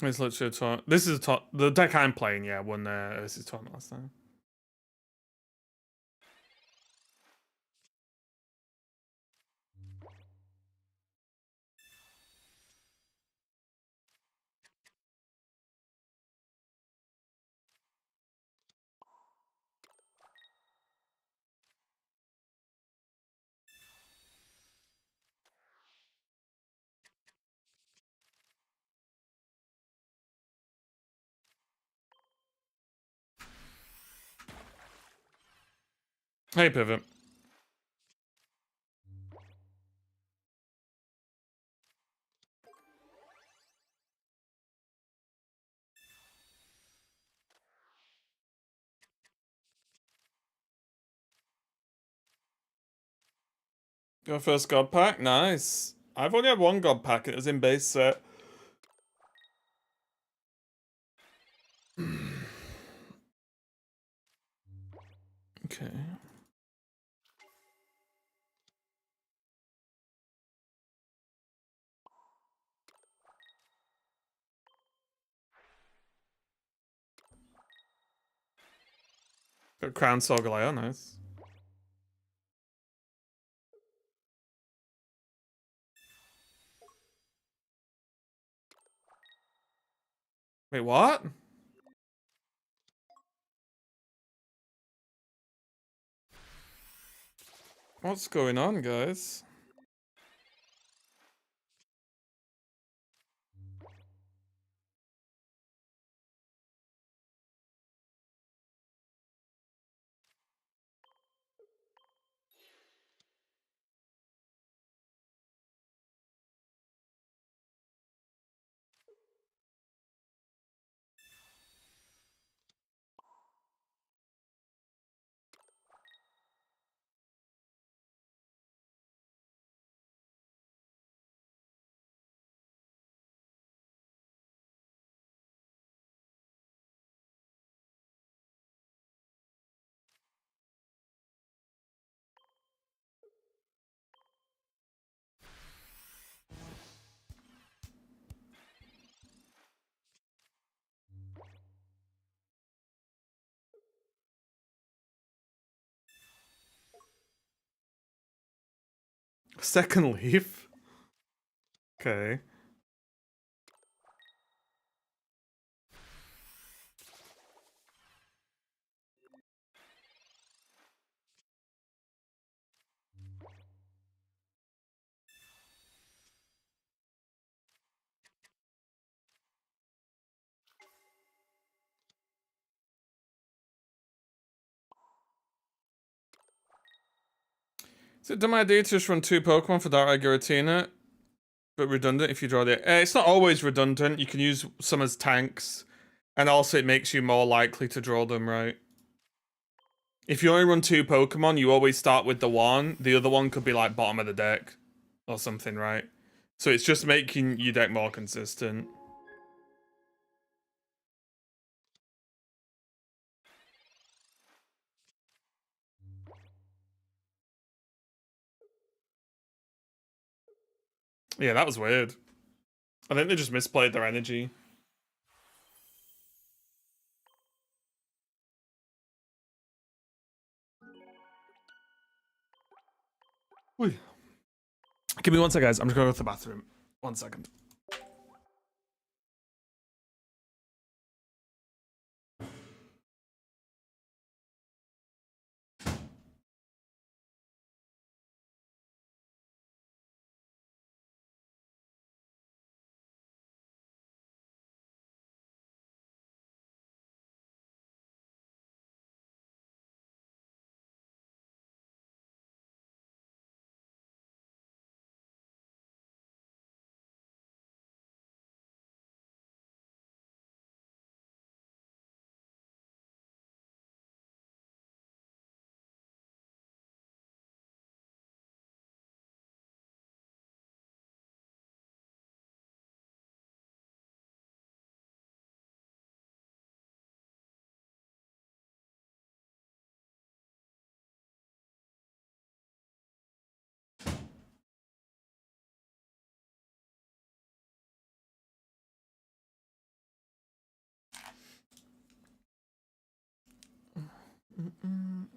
It's literally a taunt. This is a taunt. The deck I'm playing, yeah, won this is taunt last time. Hey, Pivot. Your first God pack? Nice. I've only had one God pack, and it was in base set. Okay. Got Crown Sorgaleo, nice. Wait, what? What's going on, guys? Second leaf? Okay. Is it a dumb idea to just run 2 Pokemon for Dark Giratina, but redundant if you draw the... it's not always redundant. You can use some as tanks, and also it makes you more likely to draw them, right? If you only run 2 Pokemon, you always start with the one. The other one could be like bottom of the deck or something, right? So it's just making your deck more consistent. Yeah, that was weird. I think they just misplayed their energy. Wait. Give me 1 second, guys. I'm just going to go to the bathroom. 1 second.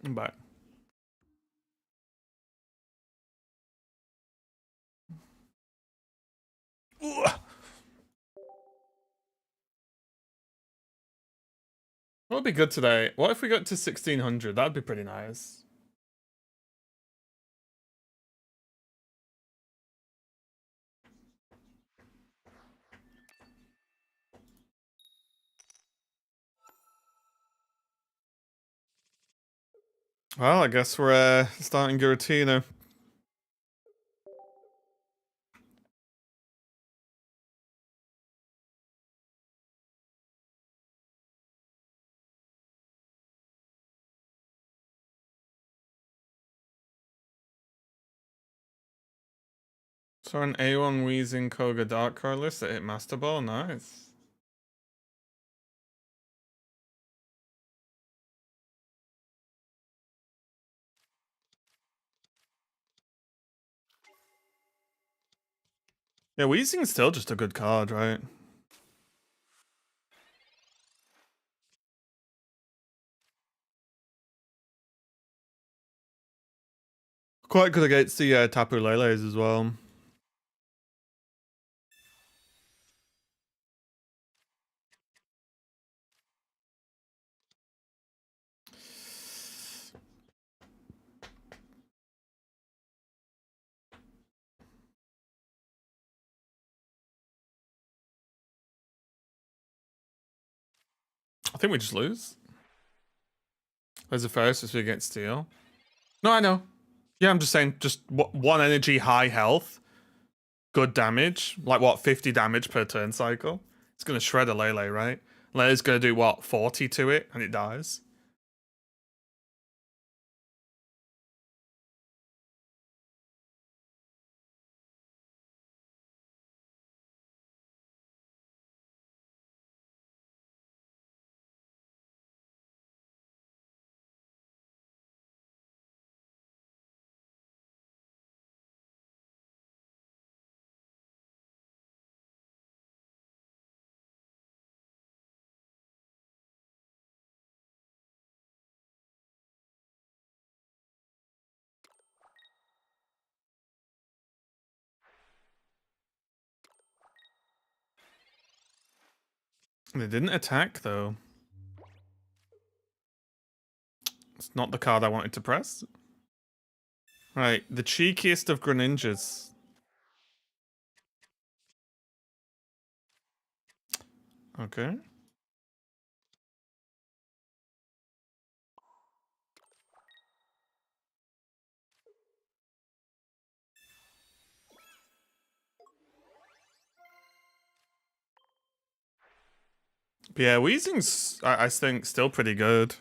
I'm back. What would be good today? What if we got to 1600? That'd be pretty nice. Well, I guess we're starting Giratina. So an A1 Weezing Koga Dark card list that hit Master Ball. Nice. Yeah, Weezing's still just a good card, right? Quite good against the Tapu Leles as well. I think we just lose. There's a first if we get Steel. No, I know. Yeah, I'm just saying, just 1 energy, high health, good damage. Like, what, 50 damage per turn cycle? It's going to shred a Lele, right? Lele's going to do, what, 40 to it, and it dies? They didn't attack, though. It's not the card I wanted to press. Right, the cheekiest of Greninjas. Okay. But yeah, Weezing's, I think, still pretty good.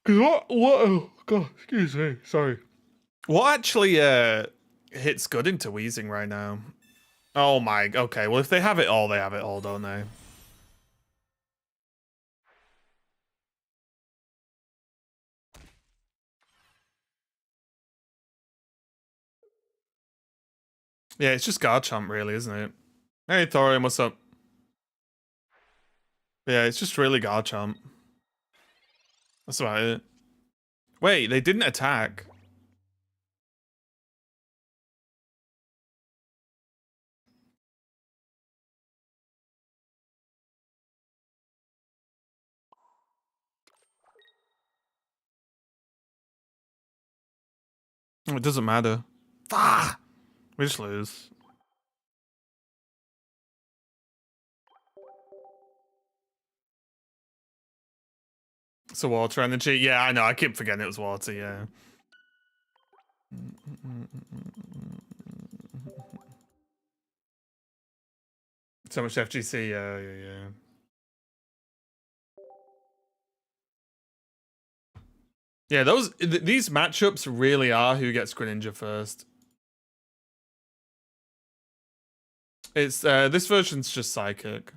Cause what, oh, God, excuse me, sorry. What actually, hits good into Weezing right now? Oh my, okay, well if they have it all, don't they? Yeah, it's just Garchomp really, isn't it? Hey Thorium, what's up? Yeah, it's just really Garchomp. That's about it. Wait, they didn't attack. Oh, it doesn't matter. Ah, we just lose. It's a water energy. Yeah, I know. I keep forgetting it was water. Yeah. So much FGC. Yeah, yeah, yeah. Yeah, these matchups really are who gets Greninja first. It's this version's just Psychic.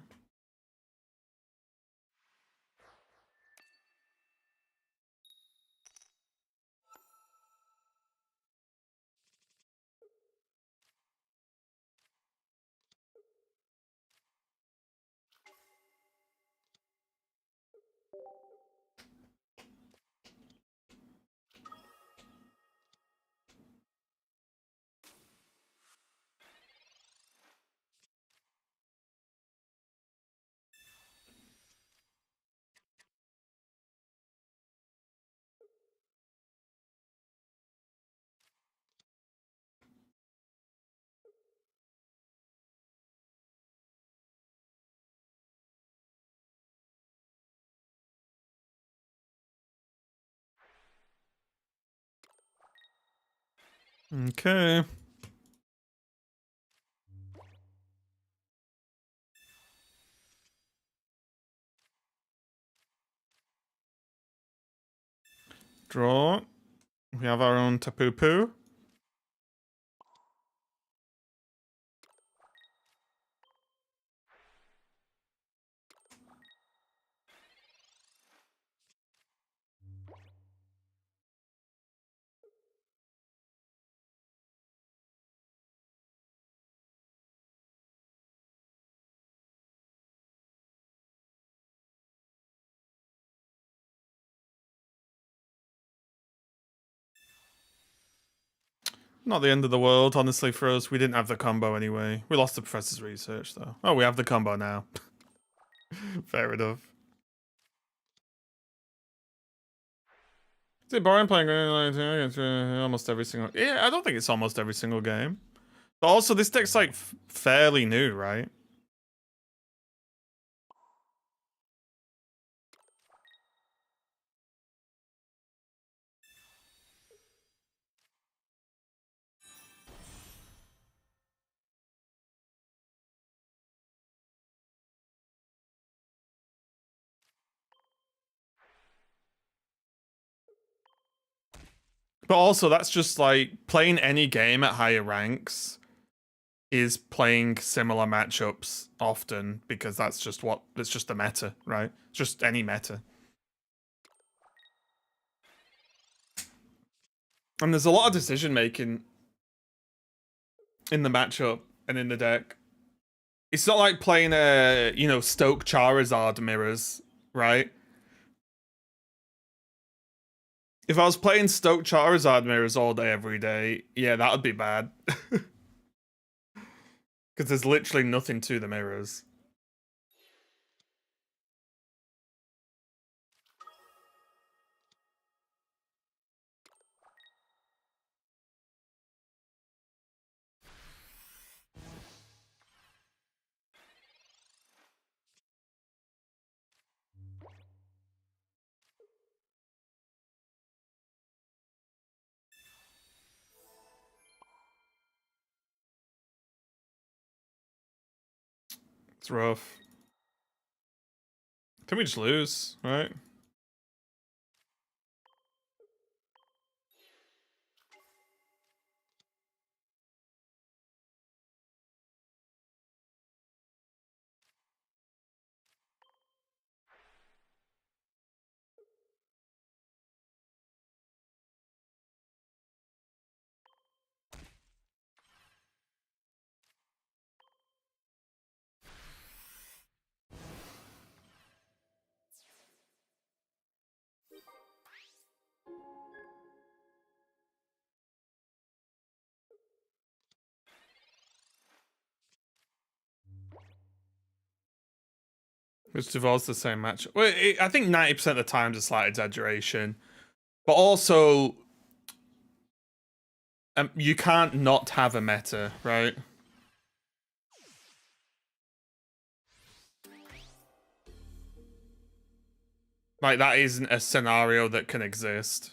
Okay. Draw. We have our own Tapu Poo. Not the end of the world, honestly, for us. We didn't have the combo anyway. We lost the professor's research, though. Oh, we have the combo now. Fair enough. Is it boring playing against almost every single... Yeah, I don't think it's almost every single game. But also, this deck's, like, fairly new, right? But also, that's just, like, playing any game at higher ranks is playing similar matchups often, because that's just it's just the meta, right? Just any meta. And there's a lot of decision making in the matchup and in the deck. It's not like playing Stoke Charizard mirrors, right? If I was playing Stoke Charizard mirrors all day every day, yeah, that would be bad. Because there's literally nothing to the mirrors. It's rough. Can we just lose, right? Which devolves the same match. Well, I think 90% of the time is a slight exaggeration. But also, you can't not have a meta, right? Like, that isn't a scenario that can exist.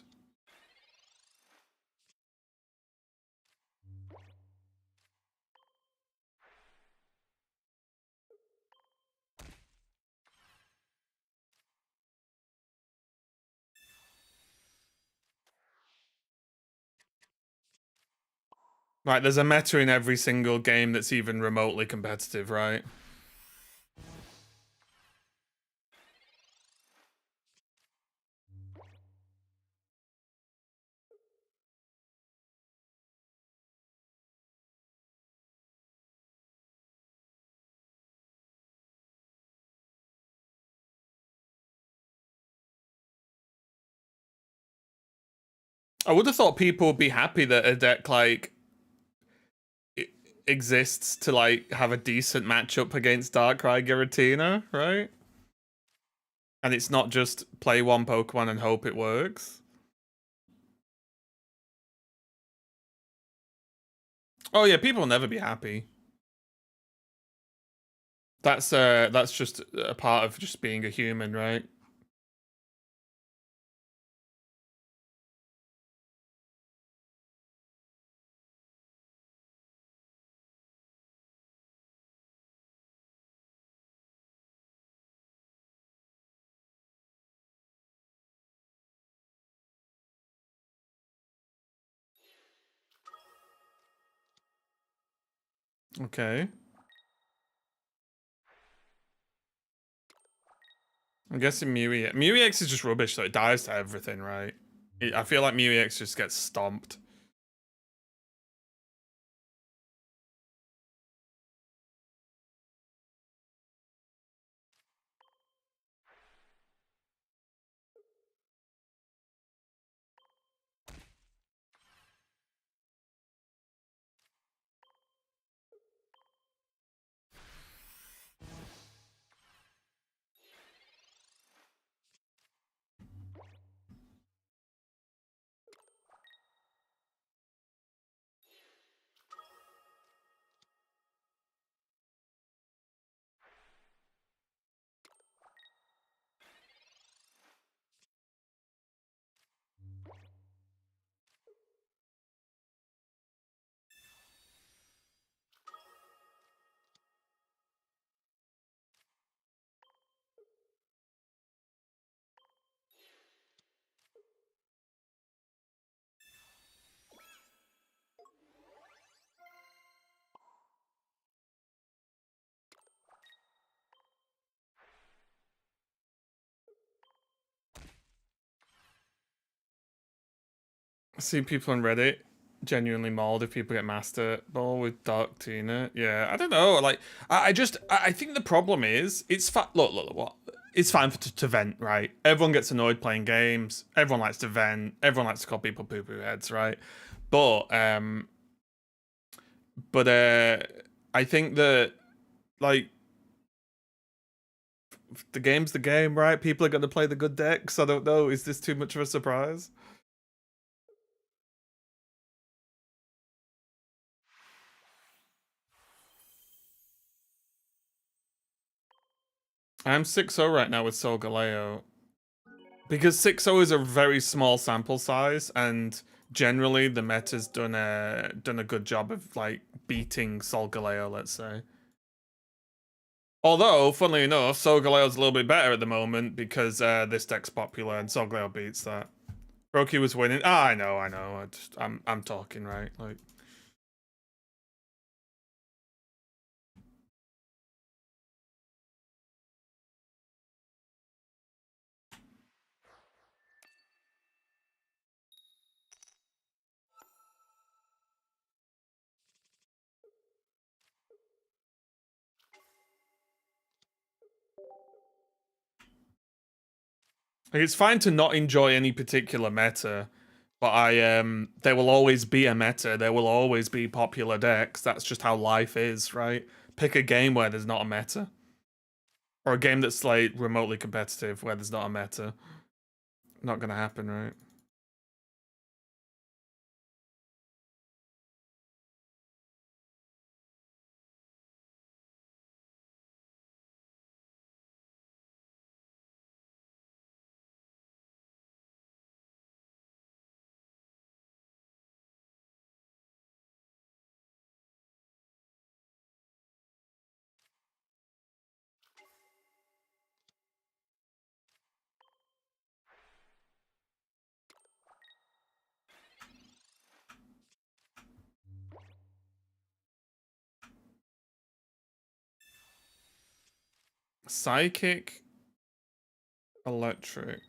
Like, there's a meta in every single game that's even remotely competitive, right? I would have thought people would be happy that a deck, like, exists to, like, have a decent matchup against Darkrai Giratina, right? And it's not just play one Pokemon and hope it works. Oh yeah, people will never be happy. That's just a part of just being a human, right? Okay. I'm guessing Mew-EX. Mew-EX is just rubbish, so it dies to everything, right? I feel like Mew-EX just gets stomped. I see people on Reddit genuinely mauled if people get Master Ball with Dark Tina. Yeah, I don't know. Like, I think the problem is it's look, what? It's fine to vent, right? Everyone gets annoyed playing games. Everyone likes to vent. Everyone likes to call people poo poo heads, right? But but I think that, like, the game's the game, right? People are going to play the good decks. I don't know. Is this too much of a surprise? I'm 6-0 right now with Solgaleo. Because 6-0 is a very small sample size, and generally the meta's done a good job of, like, beating Solgaleo, let's say. Although, funnily enough, Solgaleo's a little bit better at the moment because this deck's popular and Solgaleo beats that. Roki was winning. Ah, I know. I'm talking, right? Like, it's fine to not enjoy any particular meta, but there will always be a meta. There will always be popular decks. That's just how life is, right? Pick a game where there's not a meta. Or a game that's like remotely competitive where there's not a meta. Not gonna happen, right? Psychic, electric.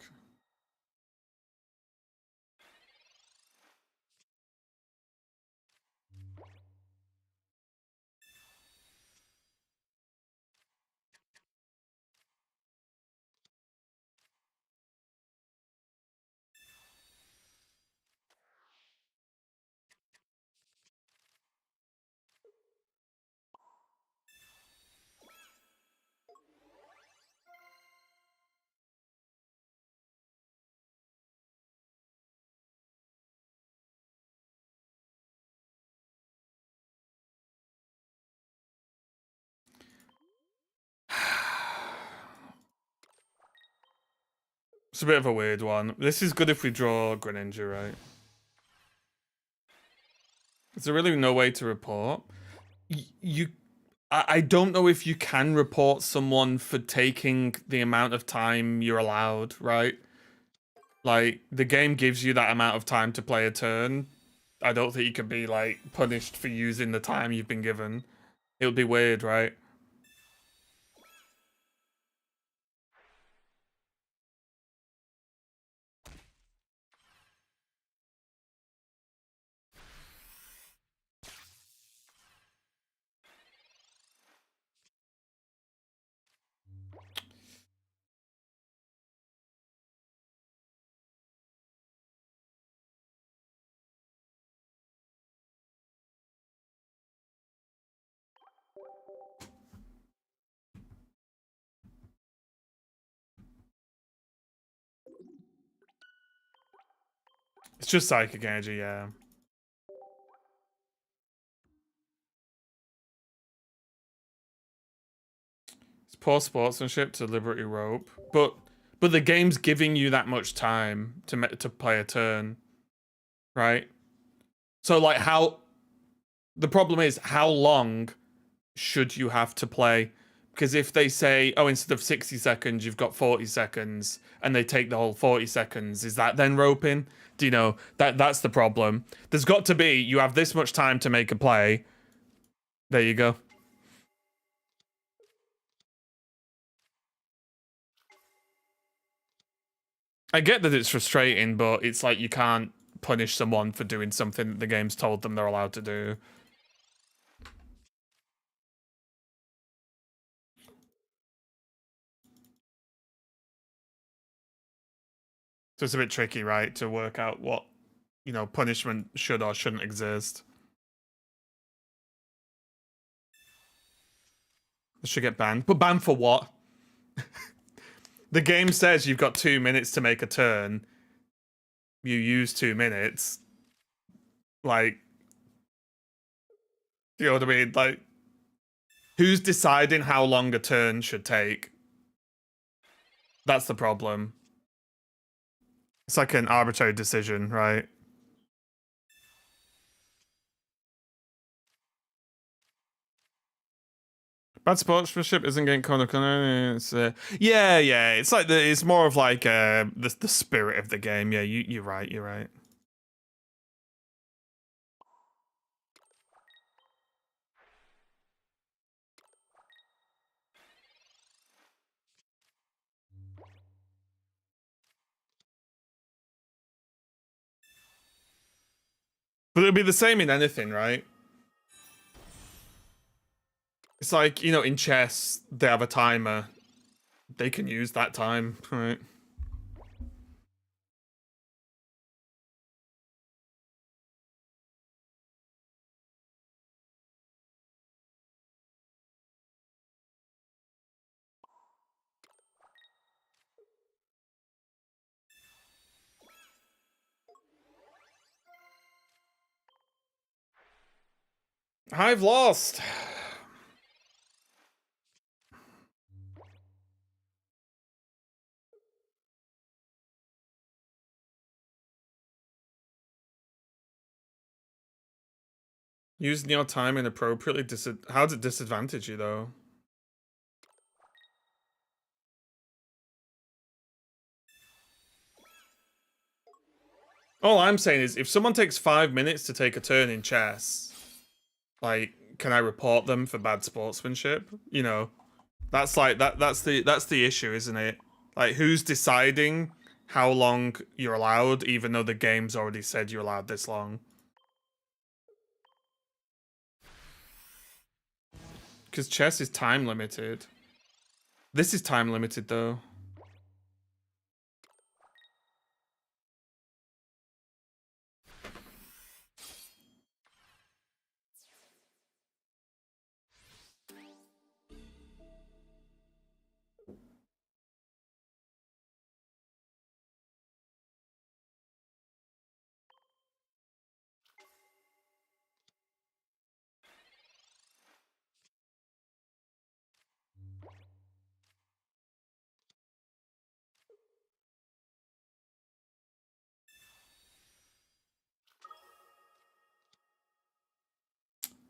It's a bit of a weird one. This is good if we draw Greninja, right? Is there really no way to report? I don't know if you can report someone for taking the amount of time you're allowed, right? Like, the game gives you that amount of time to play a turn. I don't think you can be, like, punished for using the time you've been given. It would be weird, right? It's just psychic energy, yeah. It's poor sportsmanship to deliberately rope, but the game's giving you that much time to play a turn, right? So like how the problem is how long should you have to play? Because if they say, oh, instead of 60 seconds, you've got 40 seconds, and they take the whole 40 seconds, is that then roping? Do you know that's the problem? There's got to be you have this much time to make a play. There you go. I get that it's frustrating, but it's like you can't punish someone for doing something that the game's told them they're allowed to do. So it's a bit tricky, right, to work out what, punishment should or shouldn't exist. It should get banned. But banned for what? The game says you've got 2 minutes to make a turn. You use 2 minutes. Like, you know what I mean? Like, who's deciding how long a turn should take? That's the problem. It's like an arbitrary decision, right? Bad sportsmanship isn't getting caught up. It's yeah. It's like it's more of like the spirit of the game. Yeah, you're right. You're right. But it'll be the same in anything, right? It's like, you know, in chess, they have a timer. They can use that time, right? I've lost. Using your time inappropriately, how does it disadvantage you, though? All I'm saying is, if someone takes 5 minutes to take a turn in chess, like, can I report them for bad sportsmanship? You know, that's like that's the issue, isn't it? Like, who's deciding how long you're allowed, even though the game's already said you're allowed this long? Because chess is time limited. This is time limited, though.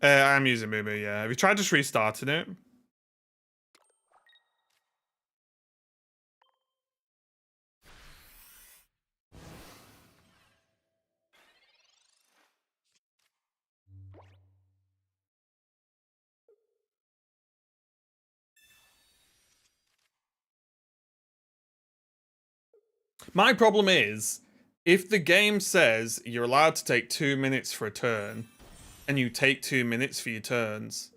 I'm using Moo, yeah. Have you tried just restarting it? My problem is, if the game says you're allowed to take 2 minutes for a turn, and you take 2 minutes for your turns,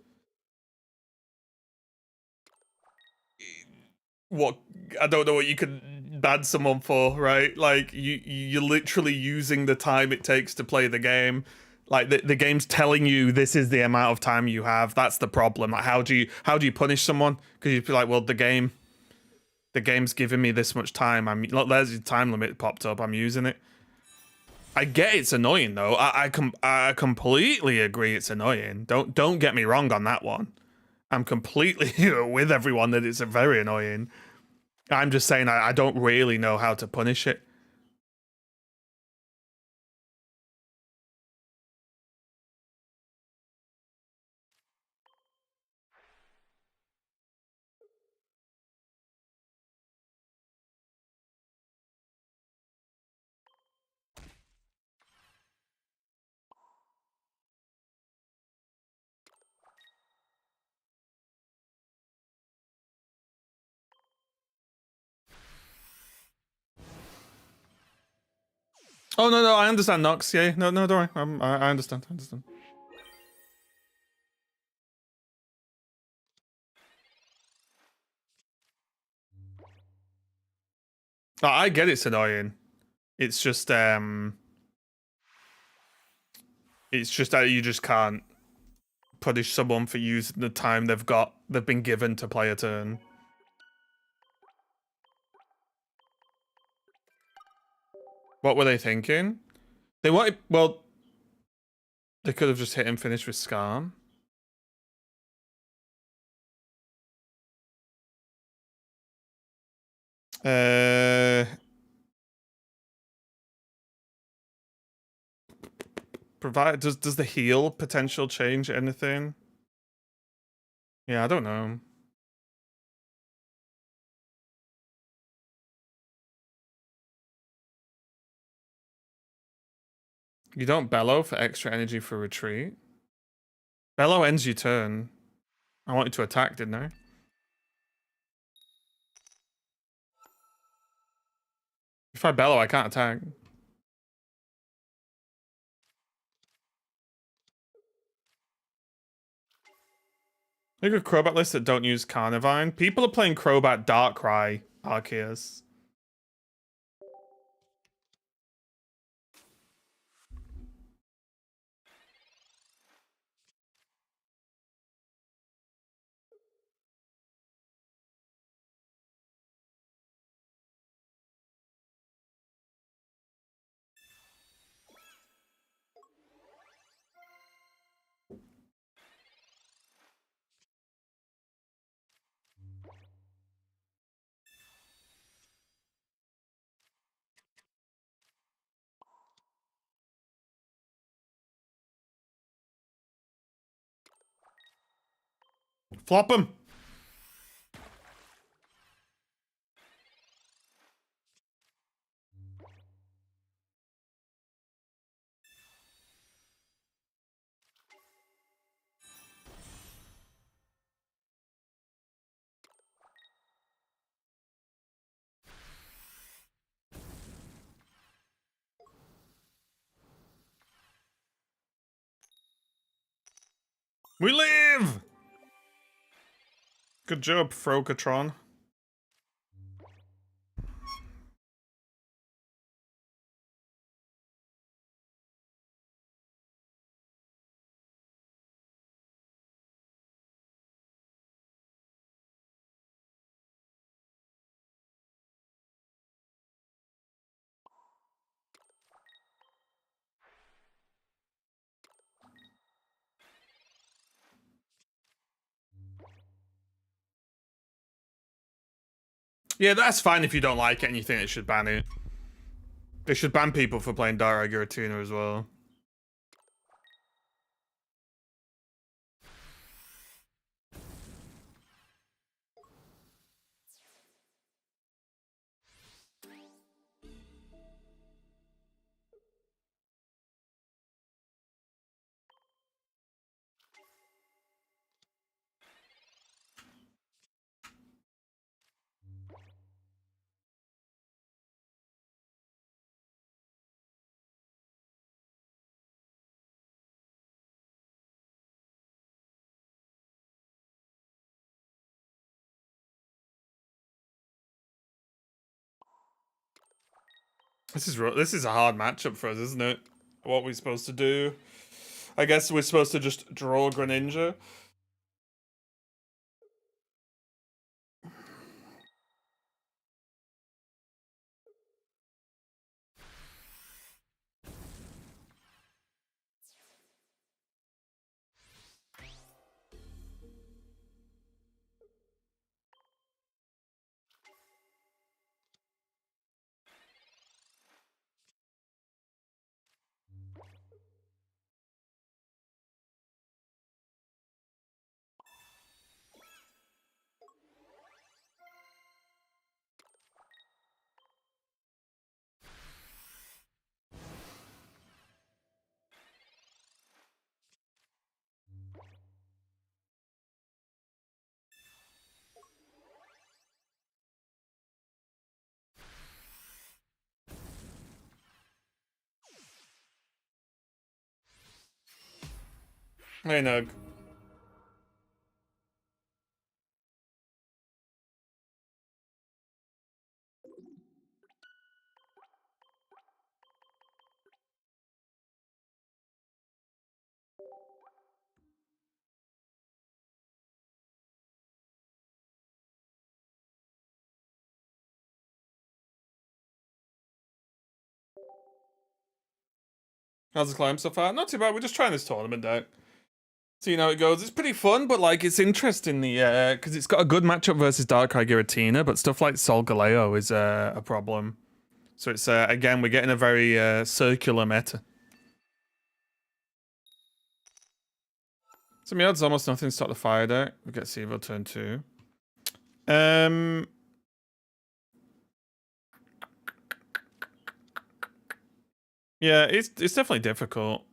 what, I don't know what you could ban someone for, right? Like, you're literally using the time it takes to play the game. Like, the game's telling you this is the amount of time you have. That's the problem. Like, how do you punish someone? Because you'd be like, well, the game's giving me this much time. Look, there's your time limit popped up. I'm using it. I get it's annoying though. I completely agree it's annoying. Don't get me wrong on that one. I'm completely with everyone that it's very annoying. I'm just saying I don't really know how to punish it. Oh no, I understand, Nox. Yeah, no, don't worry. I understand. I understand. I get it's annoying. It's just that you just can't punish someone for using the time they've been given to play a turn. What were they thinking? They wanted, well, they could have just hit and finished with Scarm. Provide, does the heal potential change anything? Yeah, I don't know. You don't bellow for extra energy for retreat. Bellow ends your turn. I wanted to attack, didn't I? If I bellow, I can't attack. Look at Crobat lists that don't use Carnivine. People are playing Crobat Darkrai Arceus. Flop him. We live! Good job, Frokatron. Yeah, that's fine if you don't like it and you think it should ban it. They should ban people for playing Darkrai Giratina as well. This is a hard matchup for us, isn't it? What are we supposed to do? I guess we're supposed to just draw Greninja. Hey, Nug. How's the climb so far? Not too bad. We're just trying this tournament out. See how it goes. It's pretty fun, but like it's interesting because it's got a good matchup versus Darkrai Giratina, but stuff like Solgaleo is a problem. So it's again we're getting a very circular meta. So my odds almost nothing to stop the fire deck. We get Sevo turn 2. Yeah, it's definitely difficult.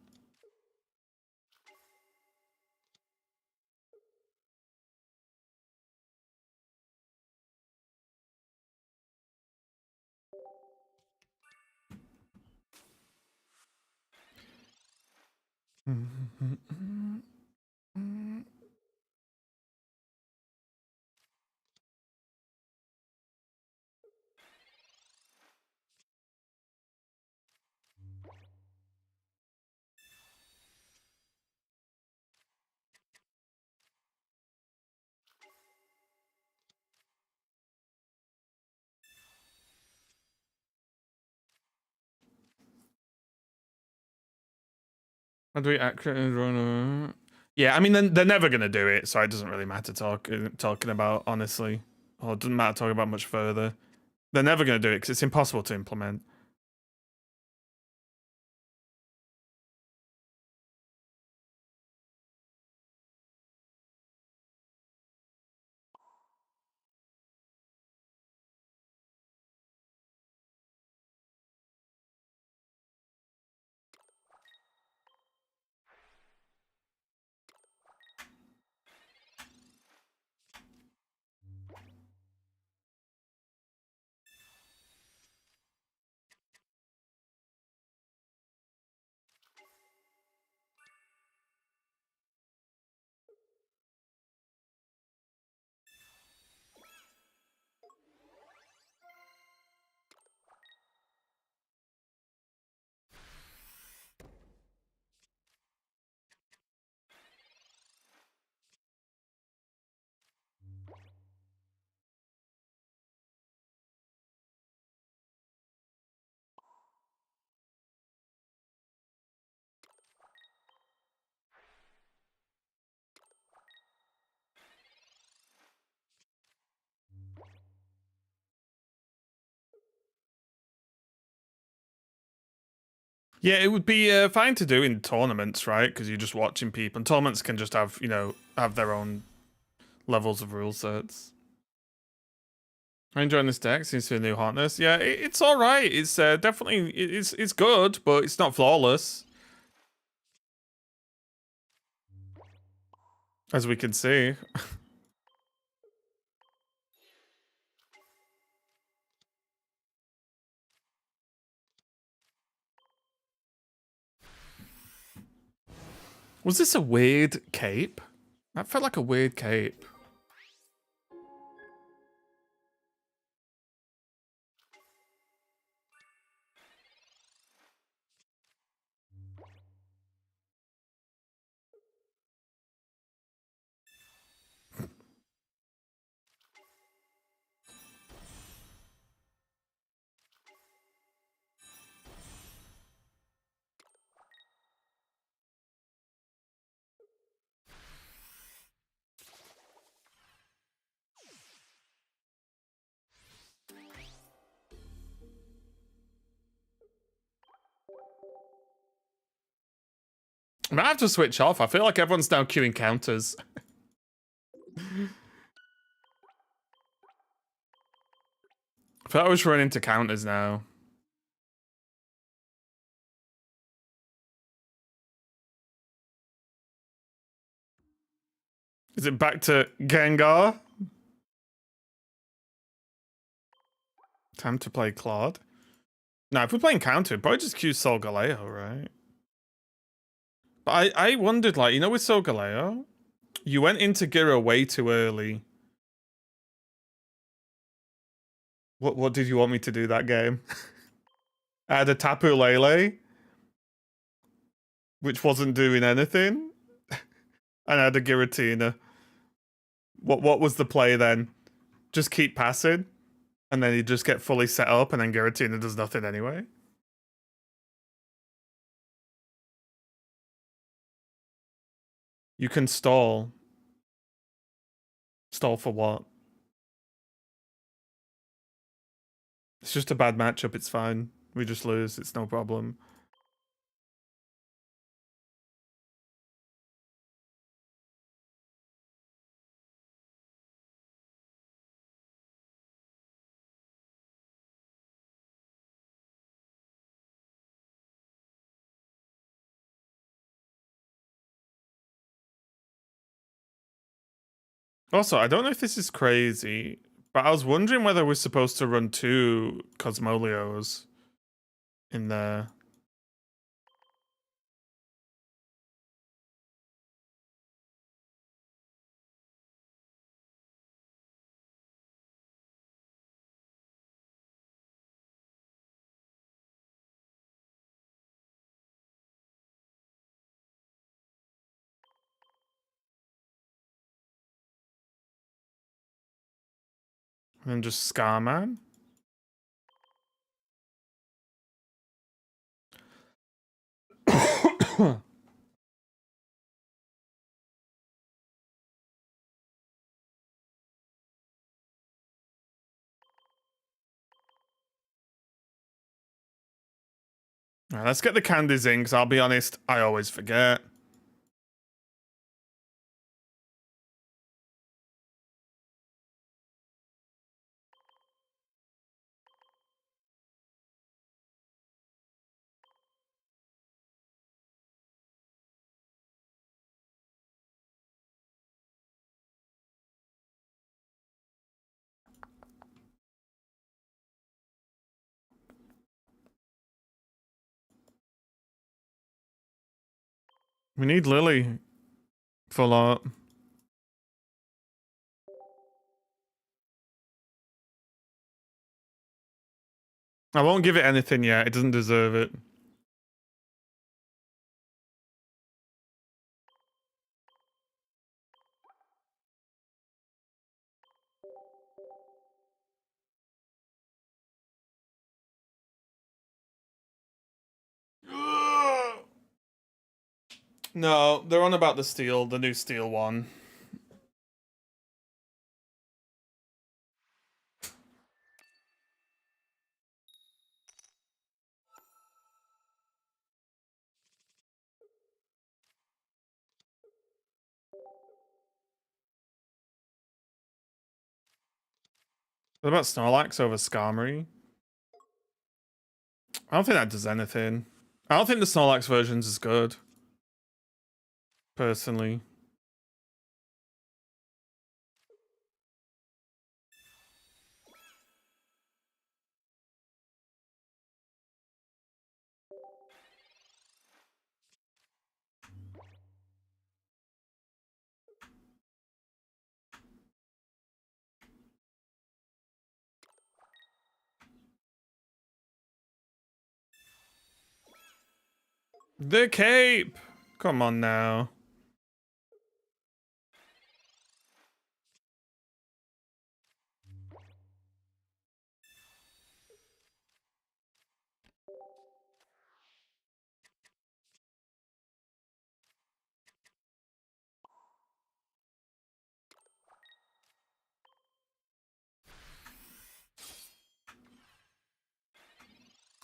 How do we accurately? Yeah, I mean they're never gonna do it, so it doesn't really matter talking about honestly, or it doesn't matter talking about much further. They're never gonna do it because it's impossible to implement. Yeah, it would be fine to do in tournaments, right? Because you're just watching people, and tournaments can just have have their own levels of rule sets. I'm enjoying this deck. Seems to be a new hotness. Yeah, it's all right. It's definitely it's good, but it's not flawless, as we can see. Was this a weird cape? That felt like a weird cape. I might have to switch off. I feel like everyone's now queuing counters. I feel like we're just running into counters now. Is it back to Gengar? Time to play Claude. No, if we're playing counter, probably just queue Solgaleo, right? But I wondered, like, with Solgaleo, you went into Gira way too early. What did you want me to do that game? I had a Tapu Lele, which wasn't doing anything, and I had a Giratina. What was the play then? Just keep passing, and then you just get fully set up, and then Giratina does nothing anyway. You can stall. Stall for what? It's just a bad matchup. It's fine. We just lose. It's no problem. Also, I don't know if this is crazy, but I was wondering whether we're supposed to run 2 Cosmolios in there. And then just Scarman. Right, let's get the candies in, because I'll be honest, I always forget. We need Lily. Full art. I won't give it anything yet. It doesn't deserve it. No, they're on about the new steel one. What about Snorlax over Skarmory? I don't think that does anything. I don't think the Snorlax version's as good. Personally. The cape! Come on now.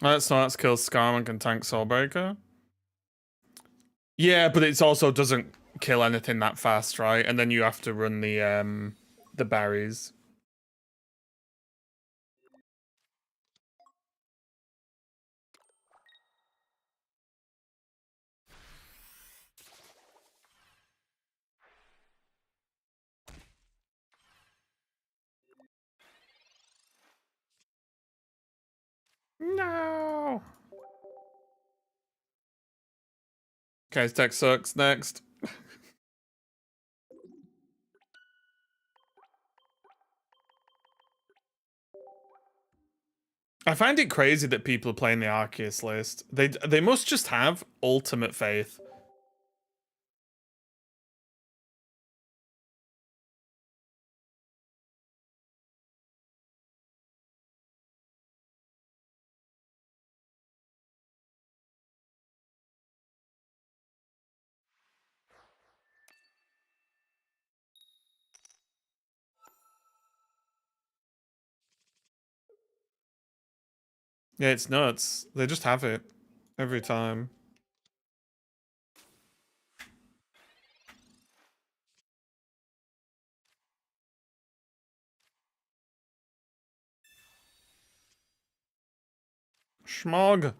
Snorlax kills Skarm and can tank Soulbreaker. Yeah, but it also doesn't kill anything that fast, right? And then you have to run the berries. No. Okay, tech sucks. Next. I find it crazy that people are playing the Arceus list. They must just have ultimate faith. Yeah, it's nuts. They just have it every time. Schmog.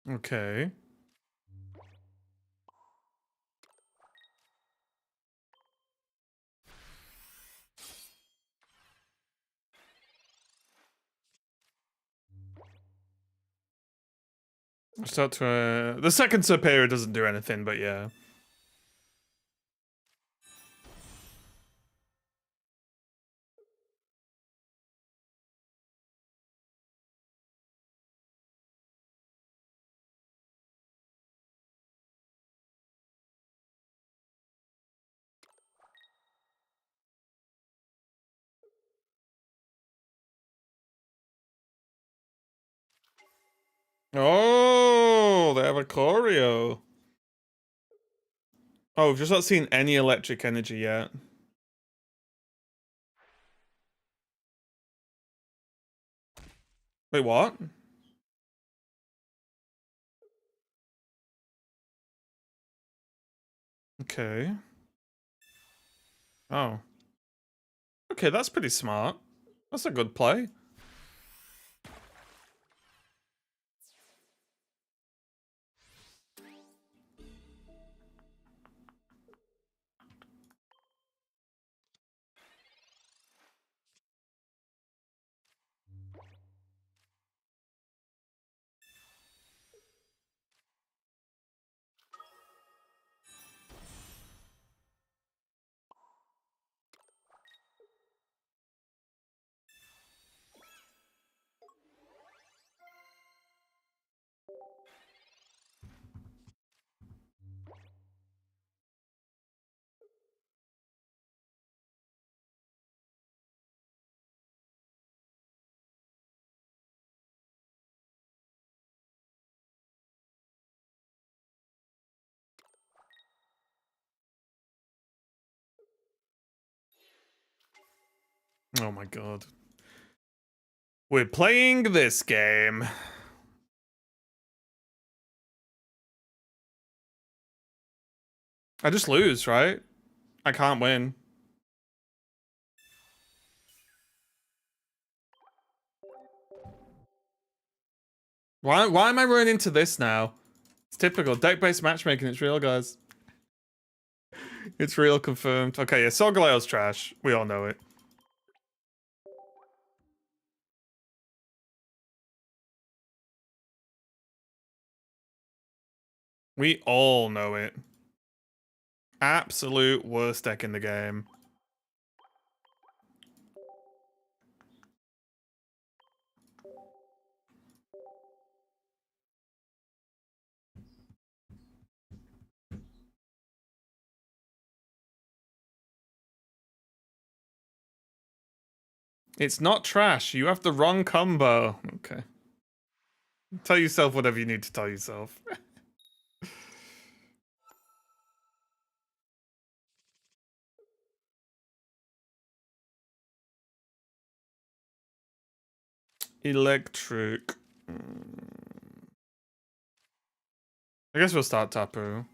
Okay. Start to the second superior doesn't do anything, but yeah. Oh, they have a choreo. Oh, we've just not seen any electric energy yet. Wait, what? Okay. Oh. Okay, that's pretty smart. That's a good play. Oh my god. We're playing this game. I just lose, right? I can't win. Why am I running into this now? It's typical. Deck-based matchmaking, it's real, guys. It's real, confirmed. Okay, yeah, Solgaleo's trash. We all know it. We all know it. Absolute worst deck in the game. It's not trash. You have the wrong combo. Okay. Tell yourself whatever you need to tell yourself. Electric. I guess we'll start Tapu.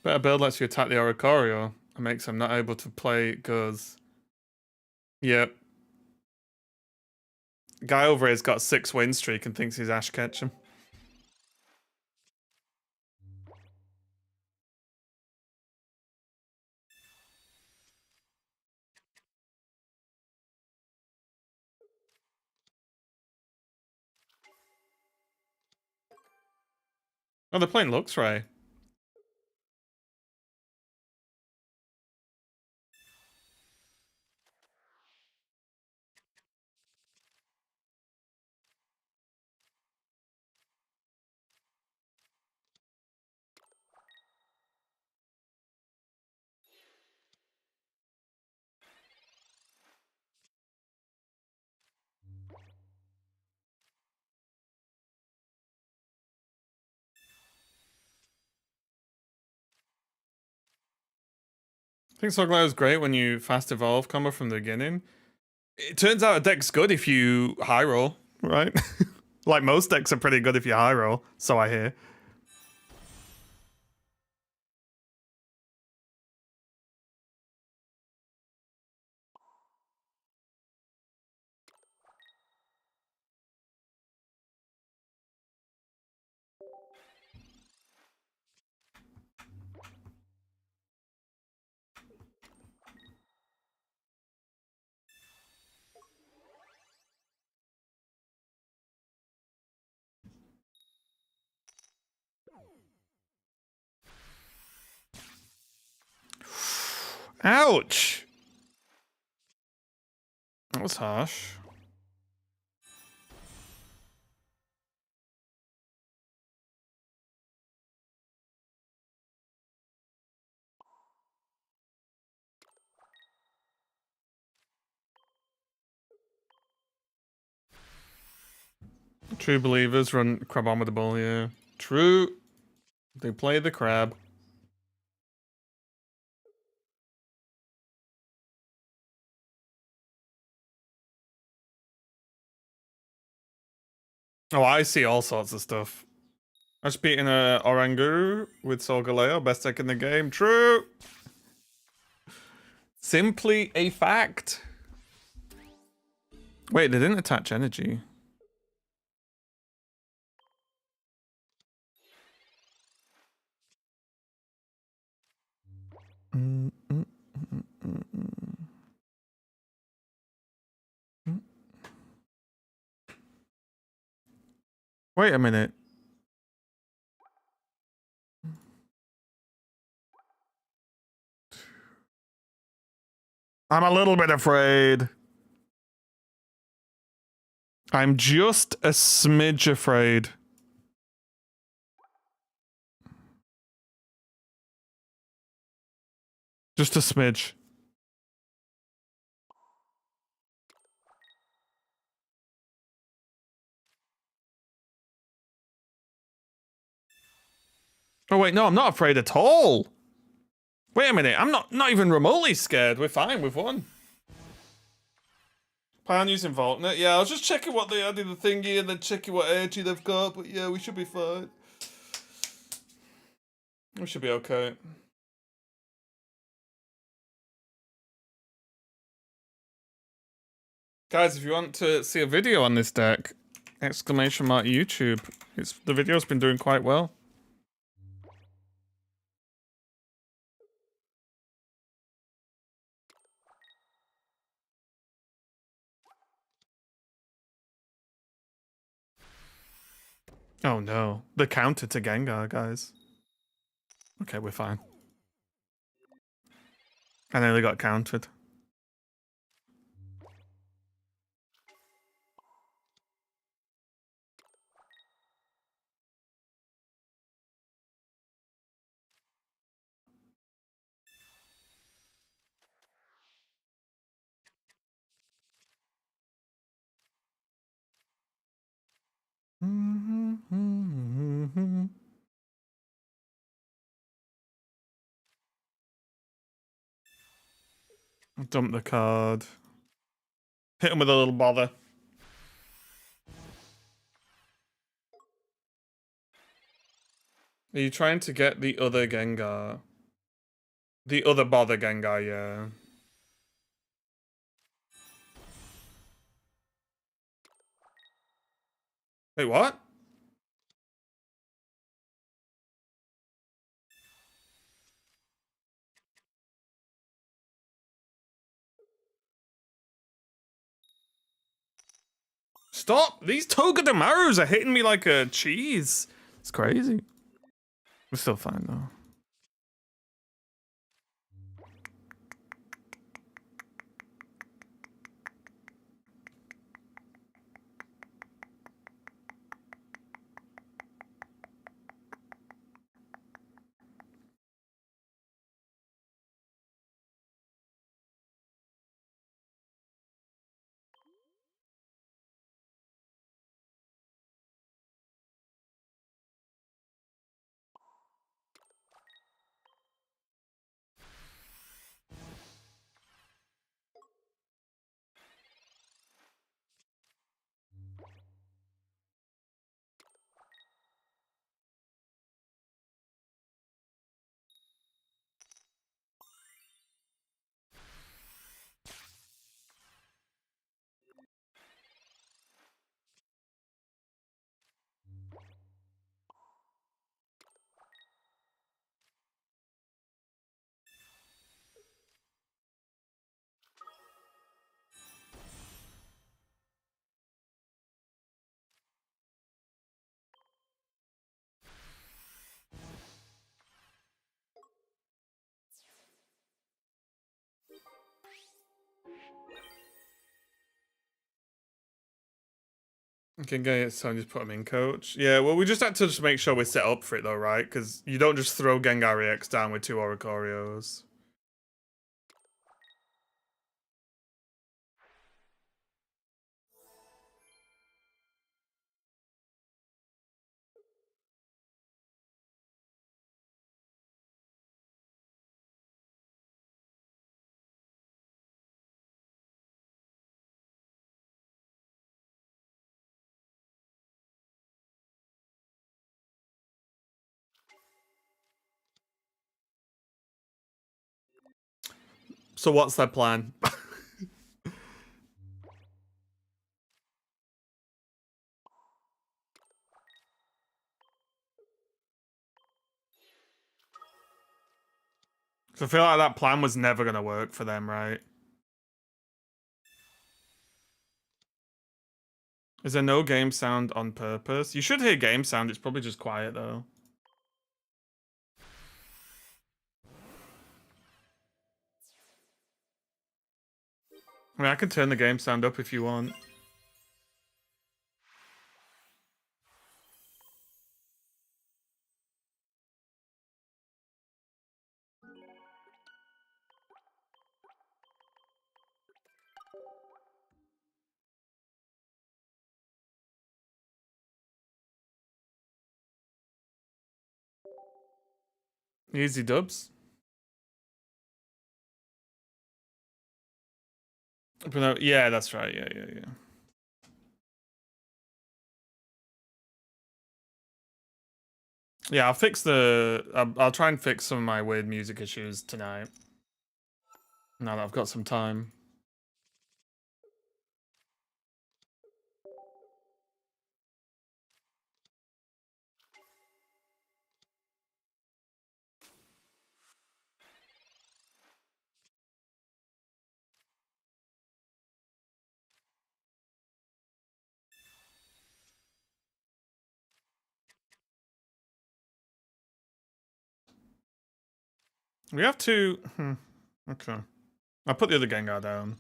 Better build lets you attack the Oricorio and makes him not able to play Guz. Yep. Guy over here's got 6 win streak and thinks he's Ash Ketchum. Oh, they're playing Luxray. I think Solgaleo is great when you fast evolve combo from the beginning. It turns out a deck's good if you high roll, right? Like most decks are pretty good if you high roll, so I hear. Ouch! That was harsh. True believers run Crabominable, yeah. True. They play the crab. Oh, I see all sorts of stuff. I was beating a Oranguru with Solgaleo, best deck in the game. True. Simply a fact. Wait, they didn't attach energy. Wait a minute. I'm a little bit afraid. I'm just a smidge afraid. Just a smidge. Oh wait, no, I'm not afraid at all. Wait a minute, I'm not even remotely scared. We're fine, we've won. Plan using Voltnet. Yeah, I was just checking what they added the thingy and then checking what energy they've got, but yeah, we should be fine. We should be okay. Guys, if you want to see a video on this deck, exclamation mark YouTube. The video's been doing quite well. Oh no, the counter to Gengar, guys. Okay, we're fine. I nearly got countered. Dump the card. Hit him with a little bother. Are you trying to get the other Gengar? The other bother Gengar, yeah. Wait, what? Stop! These Togedemaru's are hitting me like a cheese. It's crazy. We're still fine though. Okay, get so just put him in coach. Yeah, well, we just had to just make sure we're set up for it though, right? Because you don't just throw Gengar EX down with 2 Oricorios. So what's their plan? So I feel like that plan was never gonna work for them, right? Is there no game sound on purpose? You should hear game sound, it's probably just quiet though. I mean, I can turn the game sound up if you want. Easy dubs. Yeah, that's right. Yeah. Yeah, I'll fix the. I'll try and fix some of my weird music issues tonight. Now that I've got some time. We have to. Okay. I'll put the other Gengar down.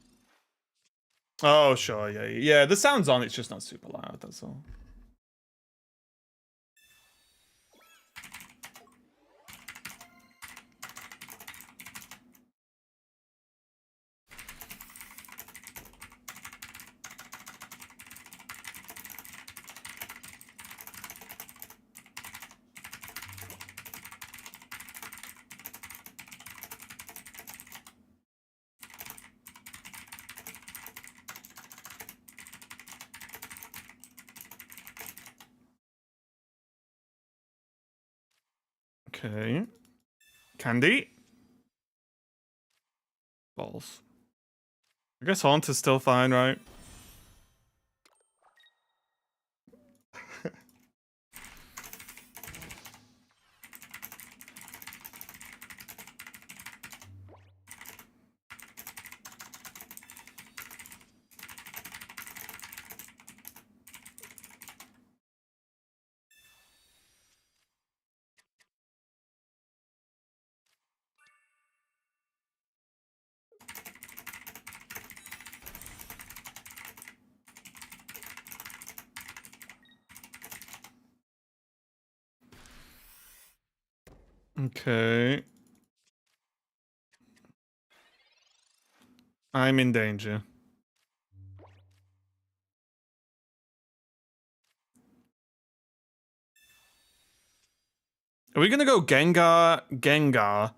Oh, sure. Yeah. The sound's on. It's just not super loud. That's all. Okay. Candy. Balls. I guess Haunt is still fine, right? Okay. I'm in danger. Are we gonna go Gengar? Gengar.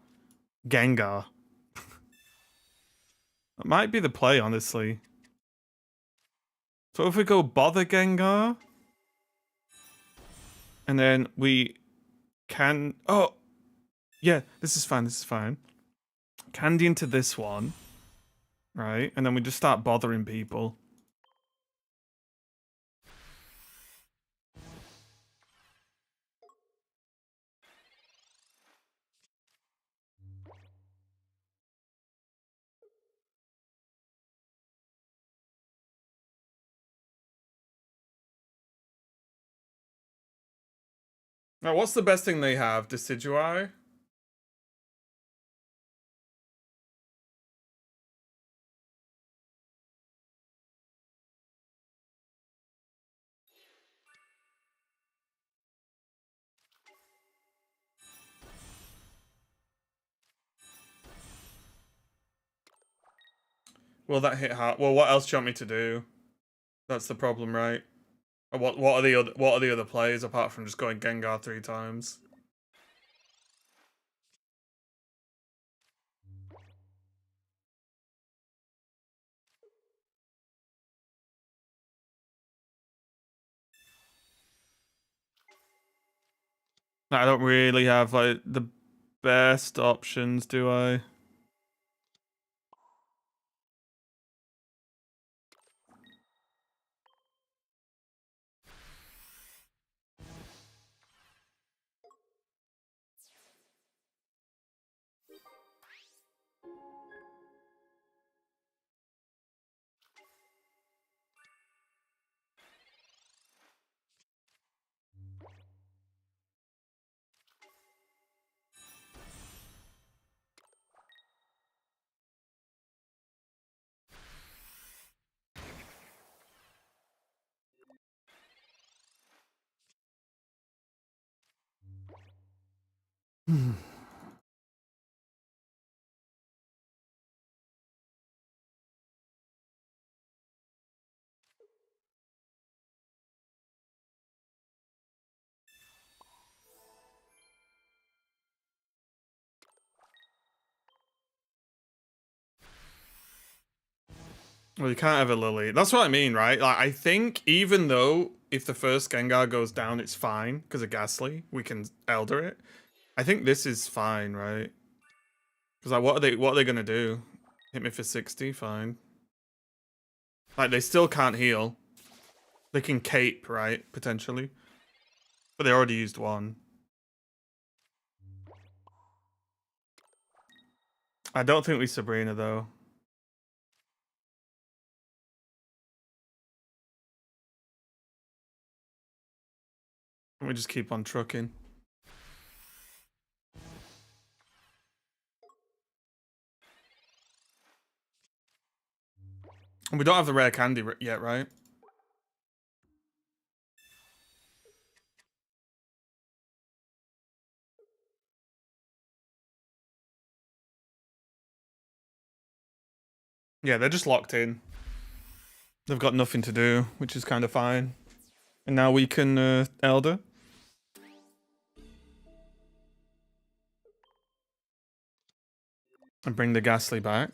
That might be the play, honestly. So if we go bother Gengar, and then we can. Oh, yeah, this is fine. This is fine. Candy into this one, right? And then we just start bothering people. Now, what's the best thing they have? Decidueye? Will that hit hard? Well, what else do you want me to do? That's the problem, right? What are the other plays apart from just going Gengar 3 times? I don't really have like the best options, do I? Well, you can't have a Lily. That's what I mean, right? Like, I think even though if the first Gengar goes down, it's fine because of Ghastly, we can Elder it. I think this is fine, right? Because like, what are they gonna do? Hit me for 60, fine. Like, they still can't heal. They can cape, right? Potentially, but they already used one. I don't think we Sabrina though. We just keep on trucking. And we don't have the rare candy yet, right? Yeah, they're just locked in. They've got nothing to do, which is kind of fine. And now we can Elder. And bring the Ghastly back.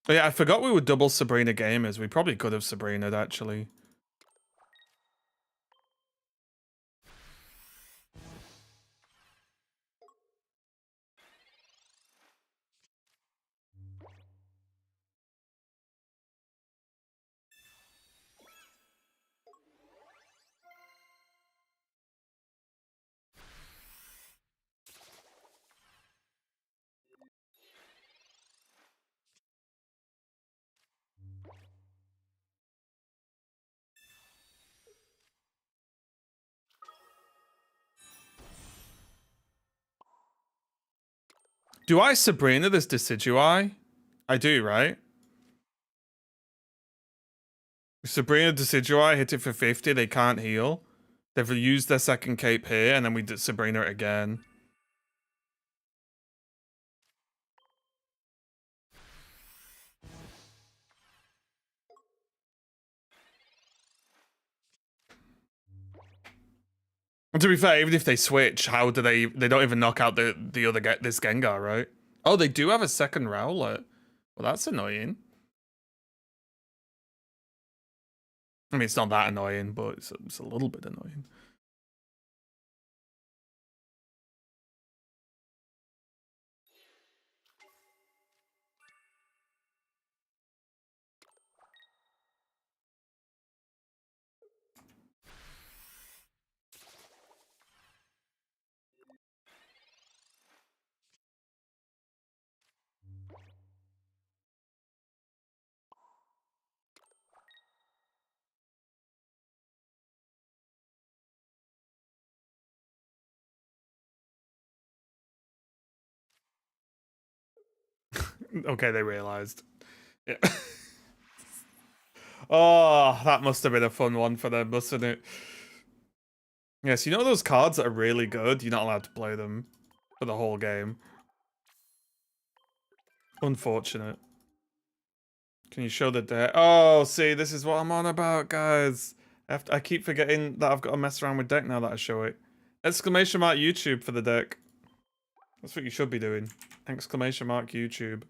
Oh, yeah, I forgot we were double Sabrina gamers. We probably could have Sabrina'd, actually. Do I Sabrina this Decidueye? I do, right? Sabrina Decidueye hit it for 50. They can't heal. They've used their second cape here, and then we did Sabrina it again. And to be fair, even if they switch, how do they? They don't even knock out the other this Gengar, right? Oh, they do have a second Rowlet. Well, that's annoying. I mean, it's not that annoying, but it's a little bit annoying. Okay, they realized. Yeah. Oh, that must have been a fun one for them, mustn't it? Yes, you know those cards that are really good? You're not allowed to play them for the whole game. Unfortunate. Can you show the deck? Oh, see, this is what I'm on about, guys. I keep forgetting that I've got to mess around with deck now that I show it. Exclamation mark YouTube for the deck. That's what you should be doing. Exclamation mark YouTube.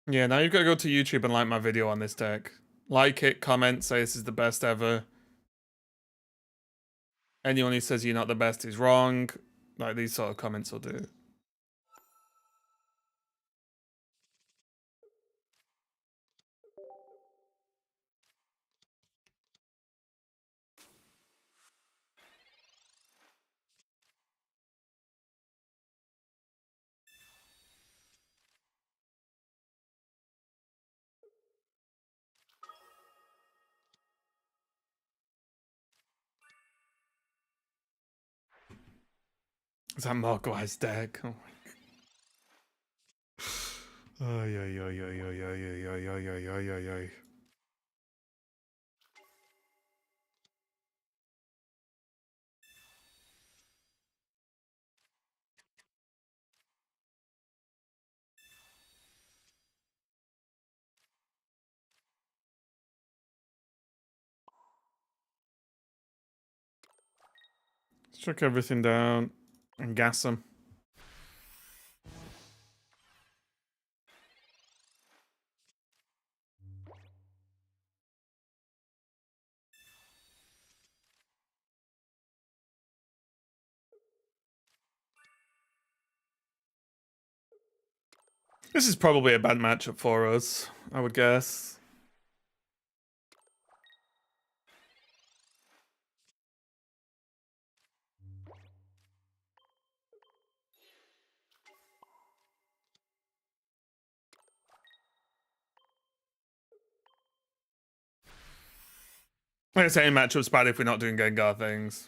Yeah, now you've got to go to YouTube and like my video on this deck. Like it, comment, say this is the best ever. Anyone who says you're not the best is wrong. Like, these sort of comments will do. Is that Mogwai's deck? Oh my. Ay, ay, ay, ay, ay, ay, ay, ay, ay, ay, ay, ay. Let's chuck everything down and gas them. This is probably a bad matchup for us, I would guess. Like I say, matchup's bad if we're not doing Gengar things.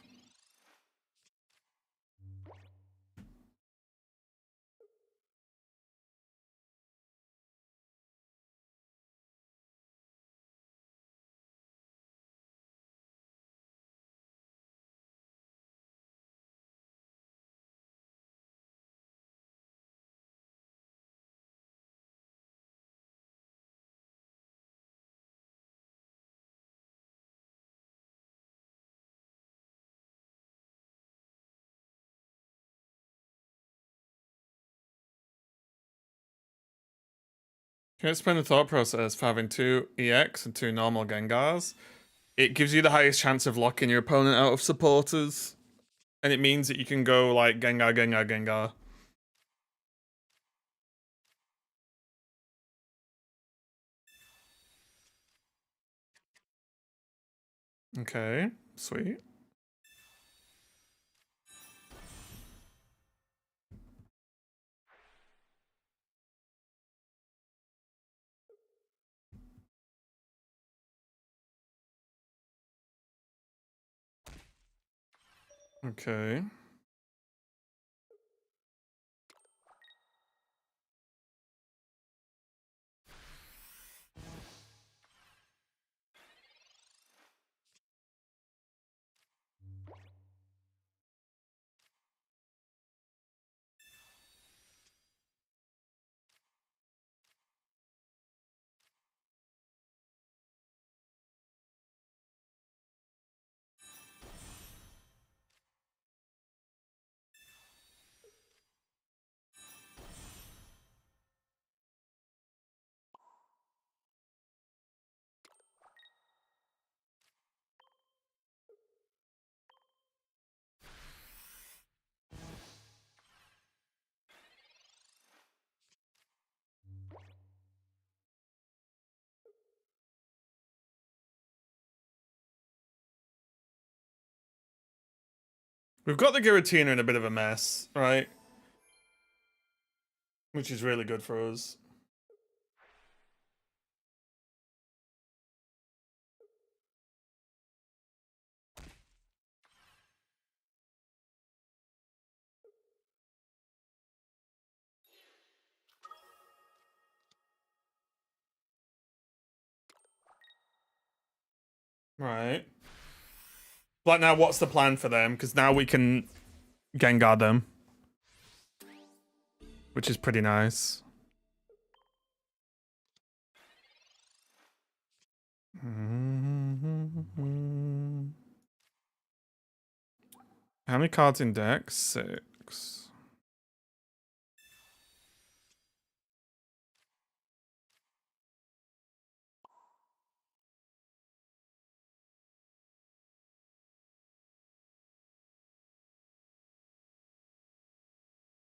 Can you explain the thought process for having 2 EX and 2 normal Gengars? It gives you the highest chance of locking your opponent out of supporters. And it means that you can go like Gengar, Gengar, Gengar. Okay, sweet. Okay. We've got the Giratina in a bit of a mess, right? Which is really good for us. Right. But now what's the plan for them? Because now we can Gengar them. Which is pretty nice. How many cards in deck? 6.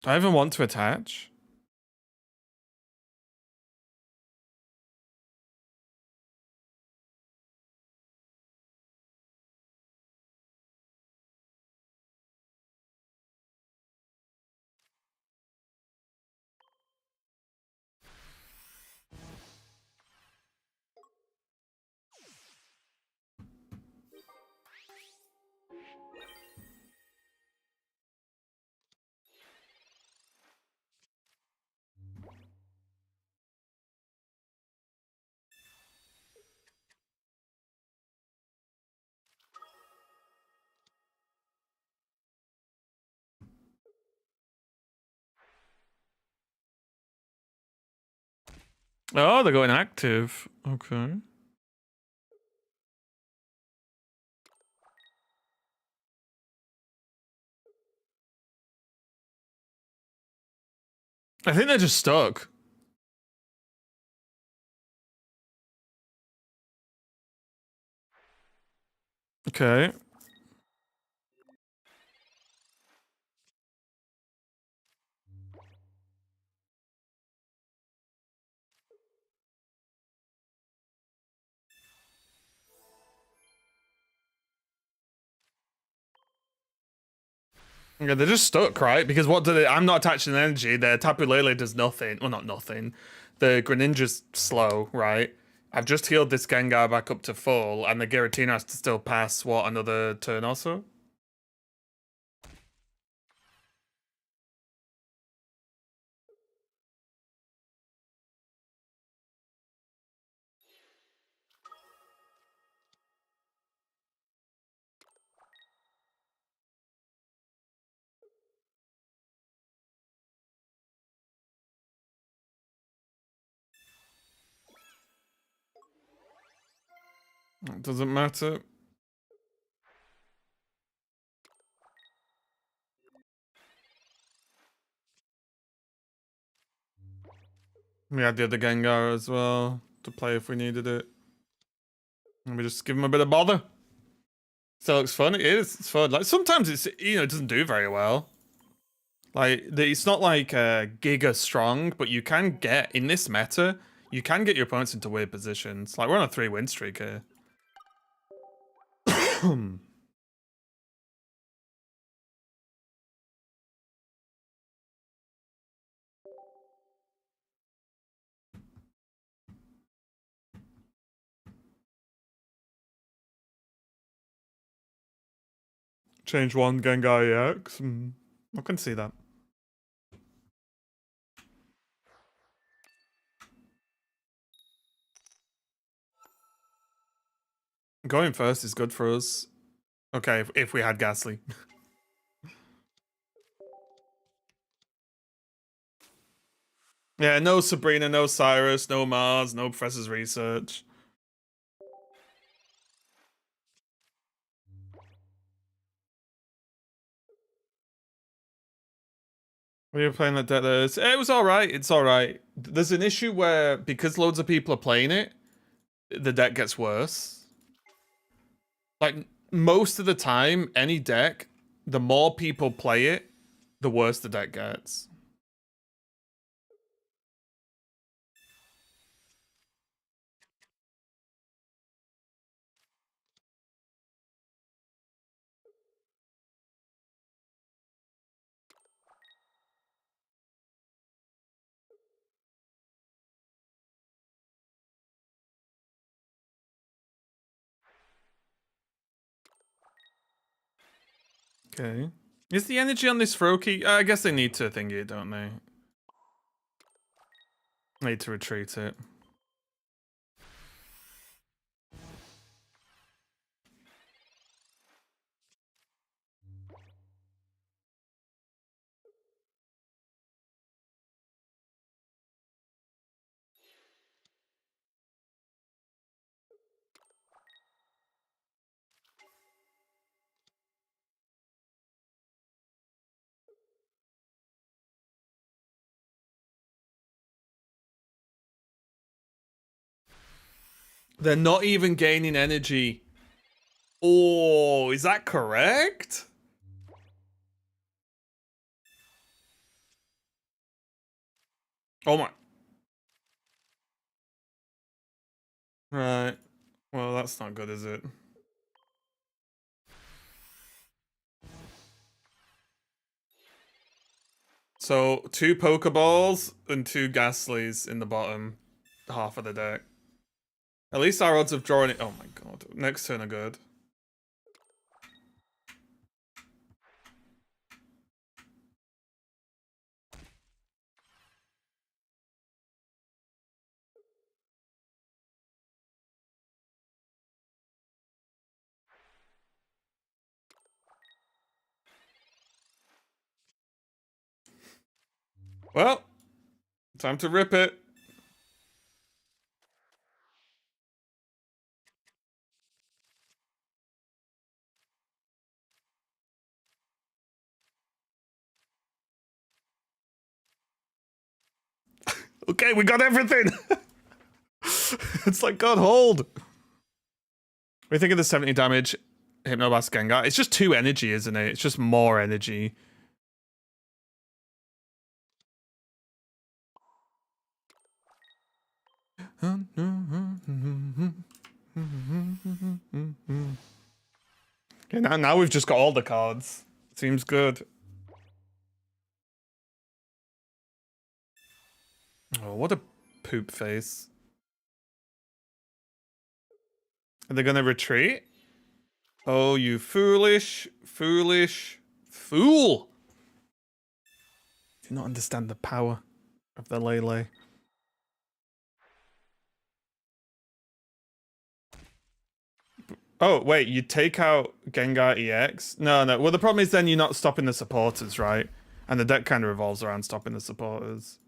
Do I even want to attach? Oh, they're going active. Okay. I think they're just stuck. Okay. Yeah, they're just stuck, right? Because what do they? I'm not attaching energy. Their Tapu Lele does nothing. Well, not nothing. The Greninja's slow, right? I've just healed this Gengar back up to full, and the Giratina has to still pass, what, another turn or so? It doesn't matter. We had the other Gengar as well to play if we needed it. Let me just give him a bit of bother. Still looks fun. It is. It's fun. Like sometimes it's it doesn't do very well. Like it's not like giga strong, but you can get in this meta. You can get your opponents into weird positions. Like we're on a 3-win streak here. Change one Gengar EX. I can see that. Going first is good for us. Okay, if we had Ghastly. Yeah, no Sabrina, no Cyrus, no Mars, no Professor's Research. We were playing that deck. It was alright. It's alright. There's an issue where, because loads of people are playing it, the deck gets worse. Like, most of the time, any deck, the more people play it, the worse the deck gets. Okay. Is the energy on this Froakie? I guess they need to thingy it, don't they? Need to retreat it. They're not even gaining energy. Oh, is that correct? Oh my. Right. Well, that's not good, is it? So, 2 Pokeballs and 2 Ghastlies in the bottom half of the deck. At least our odds of drawing it. Oh my god. Next turn are good. Well, time to rip it. Okay, we got everything. It's like, God, hold. We think of the 70 damage Hypnoblast Gengar. It's just 2 energy, isn't it? It's just more energy. Okay, now we've just got all the cards. Seems good. Oh, what a poop face. Are they gonna retreat? Oh, you foolish, foolish fool! Do not understand the power of the Lele. Oh, wait, you take out Gengar EX? No. Well, the problem is then you're not stopping the supporters, right? And the deck kind of revolves around stopping the supporters.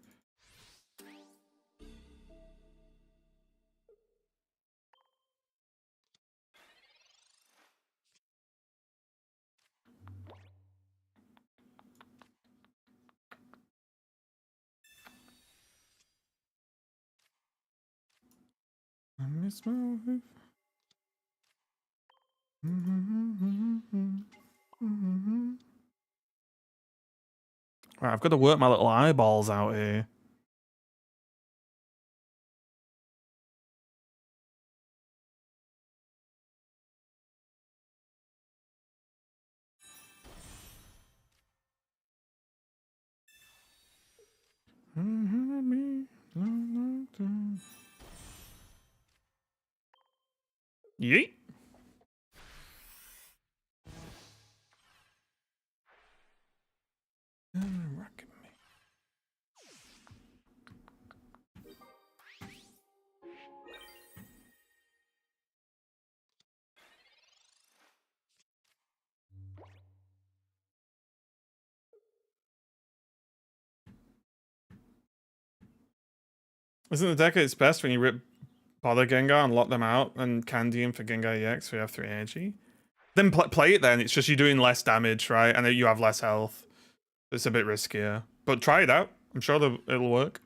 I miss my wife. Right, I've got to work my little eyeballs out here. Yeet. Rocking me. Isn't the deck at its best when you rip Bother Gengar and lock them out and candy him for Gengar EX so you have 3 energy? Then play it then, it's just you're doing less damage, right? And you have less health. It's a bit riskier. But try it out. I'm sure it'll work.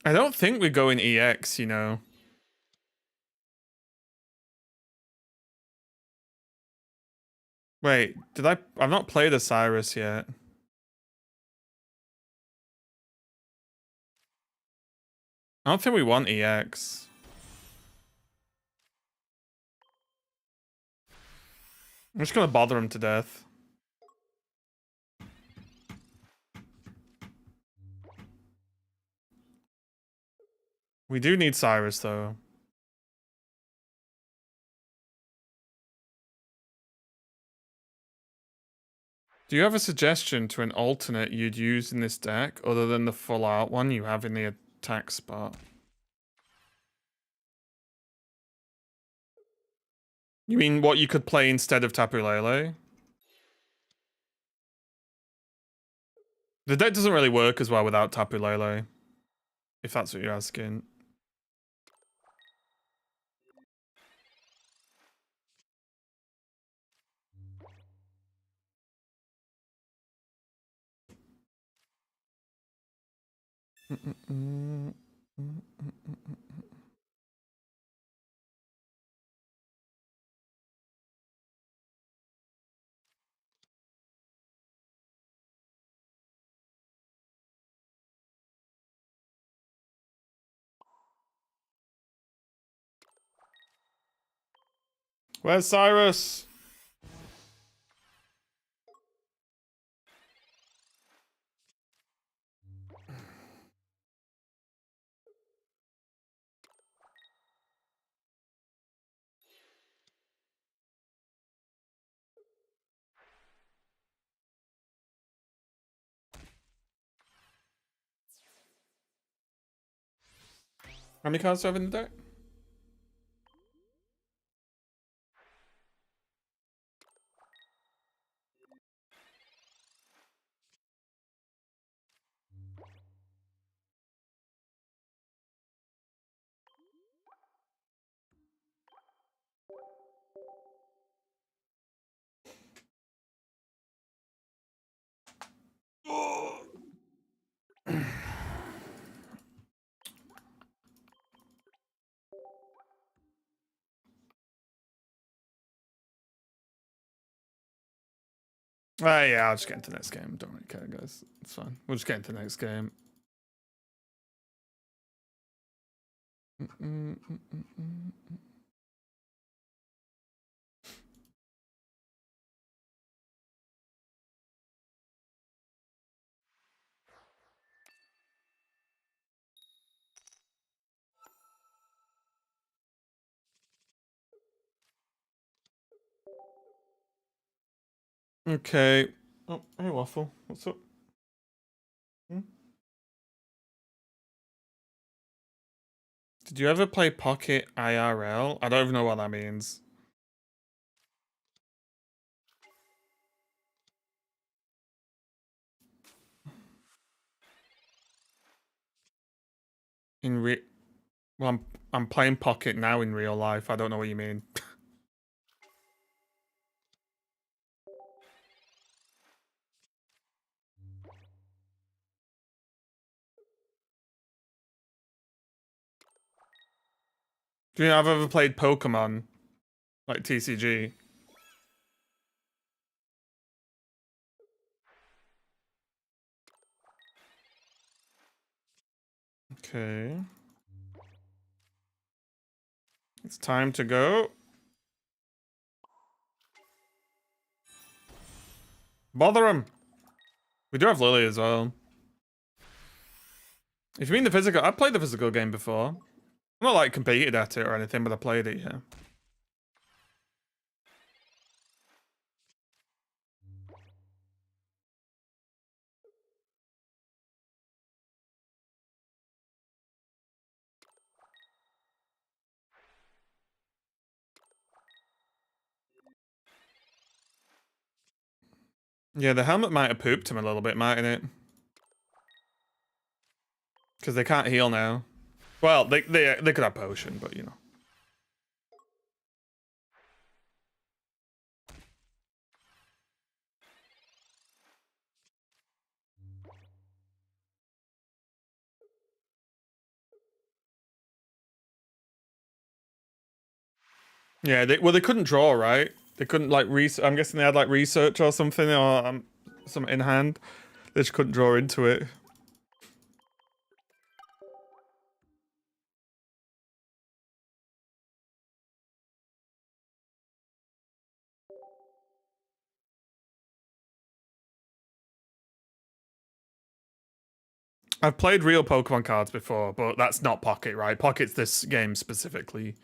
I don't think we go in EX, you know. Wait, I've not played Osiris yet. I don't think we want EX. I'm just gonna bother him to death. We do need Cyrus, though. Do you have a suggestion to an alternate you'd use in this deck other than the full art one you have in the attack spot? You mean what you could play instead of Tapu Lele? The deck doesn't really work as well without Tapu Lele, if that's what you're asking. Where's Cyrus? How many cards do I have in the deck? Yeah, I'll just get into the next game. Don't really care, guys. It's fine. We'll just get into the next game. Okay. Oh, hey, Waffle. What's up? Did you ever play Pocket IRL? I don't even know what that means. Well, I'm playing Pocket now in real life. I don't know what you mean. Do you know I've ever played Pokemon? Like TCG? Okay. It's time to go. Bother him. We do have Lily as well. If you mean the physical, I've played the physical game before. I'm not like competed at it or anything, but I played it, yeah. Yeah, the helmet might have pooped him a little bit, mightn't it? Because they can't heal now. Well, they could have potion, but you know. Yeah, they couldn't draw, right? They couldn't like I'm guessing they had like research or something or something in hand. They just couldn't draw into it. I've played real Pokemon cards before, but that's not Pocket, right? Pocket's this game specifically.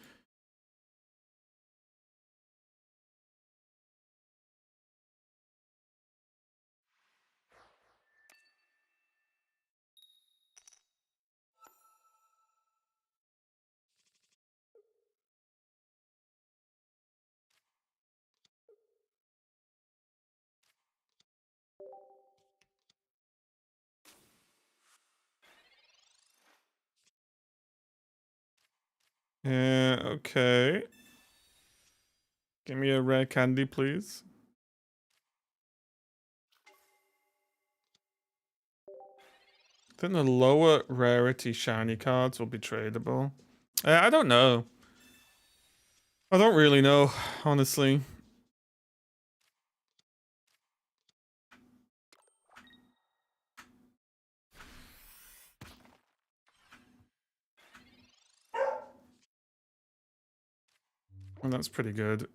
Yeah, okay. Give me a rare candy, please. Then the lower rarity shiny cards will be tradable. I don't know. I don't really know, honestly. And that's pretty good.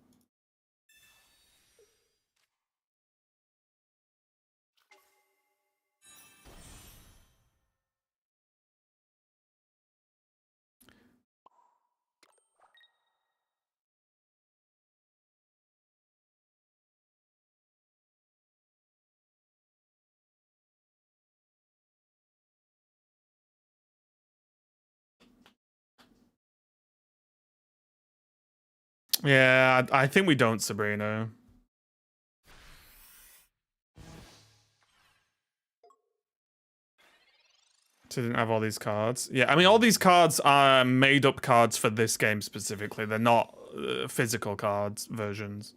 Yeah, I think we don't, Sabrina. So didn't have all these cards. Yeah, I mean, all these cards are made up cards for this game specifically. They're not physical cards versions.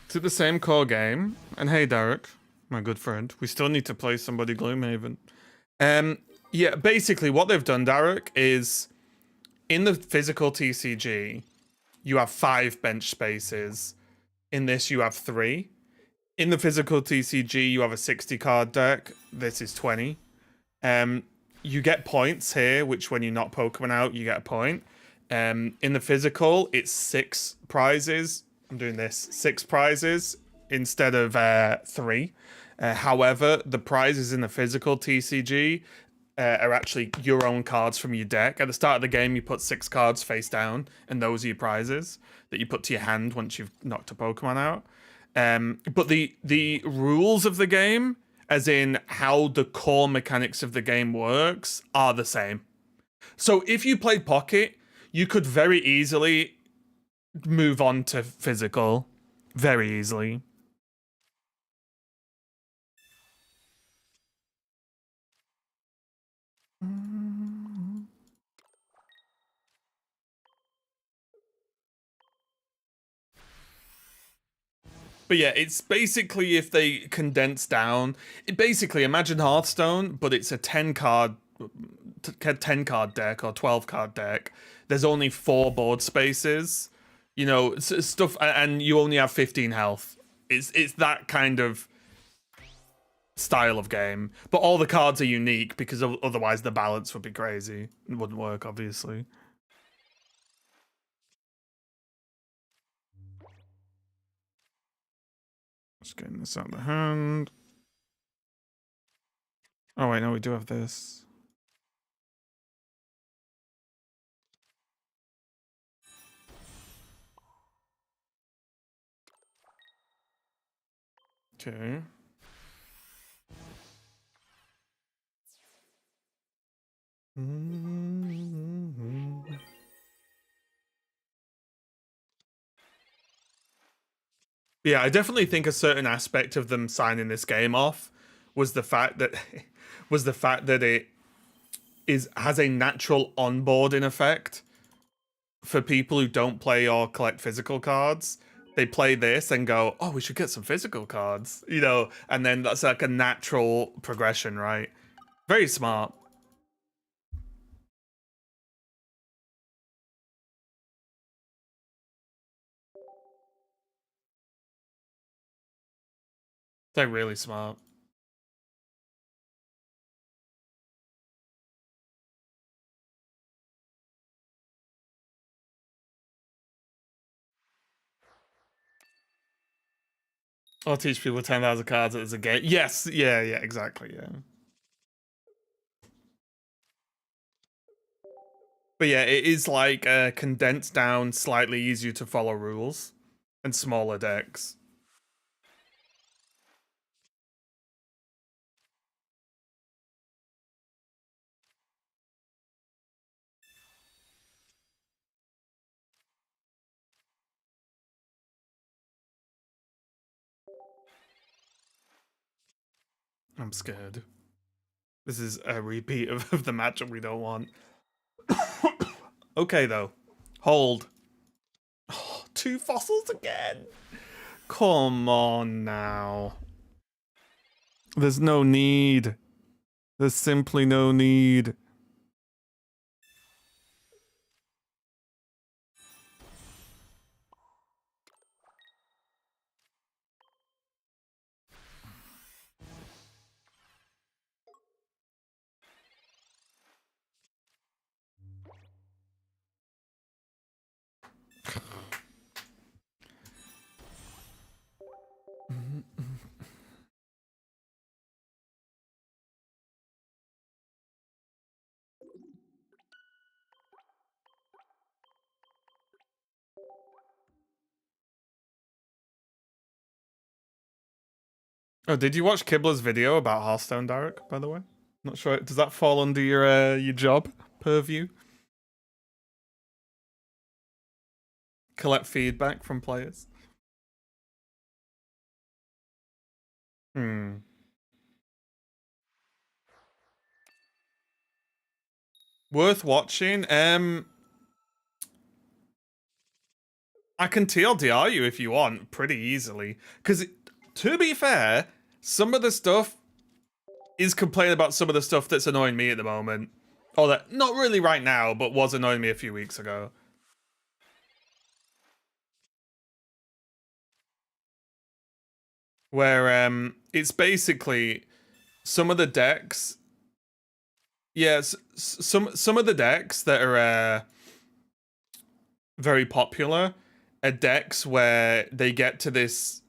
Is it the same core game? And hey, Derek, my good friend, we still need to play somebody Gloomhaven. Yeah, basically what they've done, Derek, is in the physical TCG, you have 5 bench spaces. In this, you have 3. In the physical TCG, you have a 60 card deck. This is 20. Um, you get points here, which when you knock Pokemon out, you get a point. In the physical, it's 6 prizes. I'm doing this 6 prizes instead of 3. However, the prizes in the physical TCG are actually your own cards from your deck. At the start of the game, you put 6 cards face down, and those are your prizes that you put to your hand once you've knocked a Pokemon out. But the rules of the game, as in how the core mechanics of the game works, are the same. So if you played Pocket, you could very easily move on to physical, very easily. But yeah, it's basically if they condense down, basically imagine Hearthstone, but it's a 10 card deck or 12 card deck. There's only 4 board spaces, you know, stuff, and you only have 15 health. It's that kind of style of game, but all the cards are unique because otherwise the balance would be crazy. It wouldn't work, obviously. Just getting this out of the hand. Oh wait, no, we do have this. Okay. Yeah, I definitely think a certain aspect of them signing this game off was the fact that it is has a natural onboarding effect for people who don't play or collect physical cards. They play this and go, "Oh, we should get some physical cards," you know, and then that's like a natural progression, right? Very smart. They're really smart. I'll teach people 10,000 cards as a game. Yes, yeah, exactly, yeah. But yeah, it is like condensed down, slightly easier to follow rules, and smaller decks. I'm scared. This is a repeat of the matchup we don't want. Okay, though. Hold. Oh, 2 fossils again. Come on now. There's no need. There's simply no need. Oh, did you watch Kibler's video about Hearthstone, Derek, by the way? Not sure. Does that fall under your job purview? Collect feedback from players? Hmm. Worth watching? I can TLDR you if you want, pretty easily. Because, to be fair, some of the stuff is complaining about some of the stuff that's annoying me at the moment. Or that, not really right now, but was annoying me a few weeks ago. Where, it's basically some of the decks. Yes, some of the decks that are very popular are decks where they get to this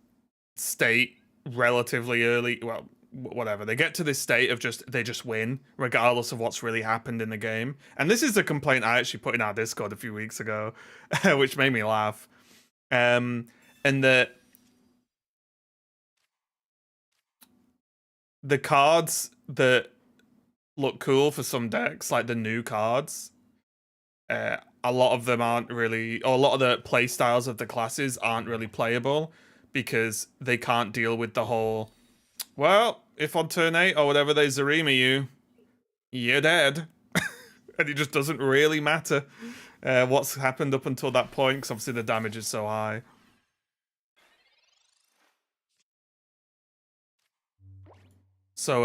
state relatively early. Well, whatever. They get to this state of they just win regardless of what's really happened in the game. And this is a complaint I actually put in our Discord a few weeks ago, which made me laugh. And the cards that look cool for some decks, like the new cards, a lot of them aren't really, or a lot of the play styles of the classes aren't really playable because they can't deal with the whole, well, if on turn 8 or whatever they Zarema you're dead. And it just doesn't really matter what's happened up until that point, because obviously the damage is so high. So,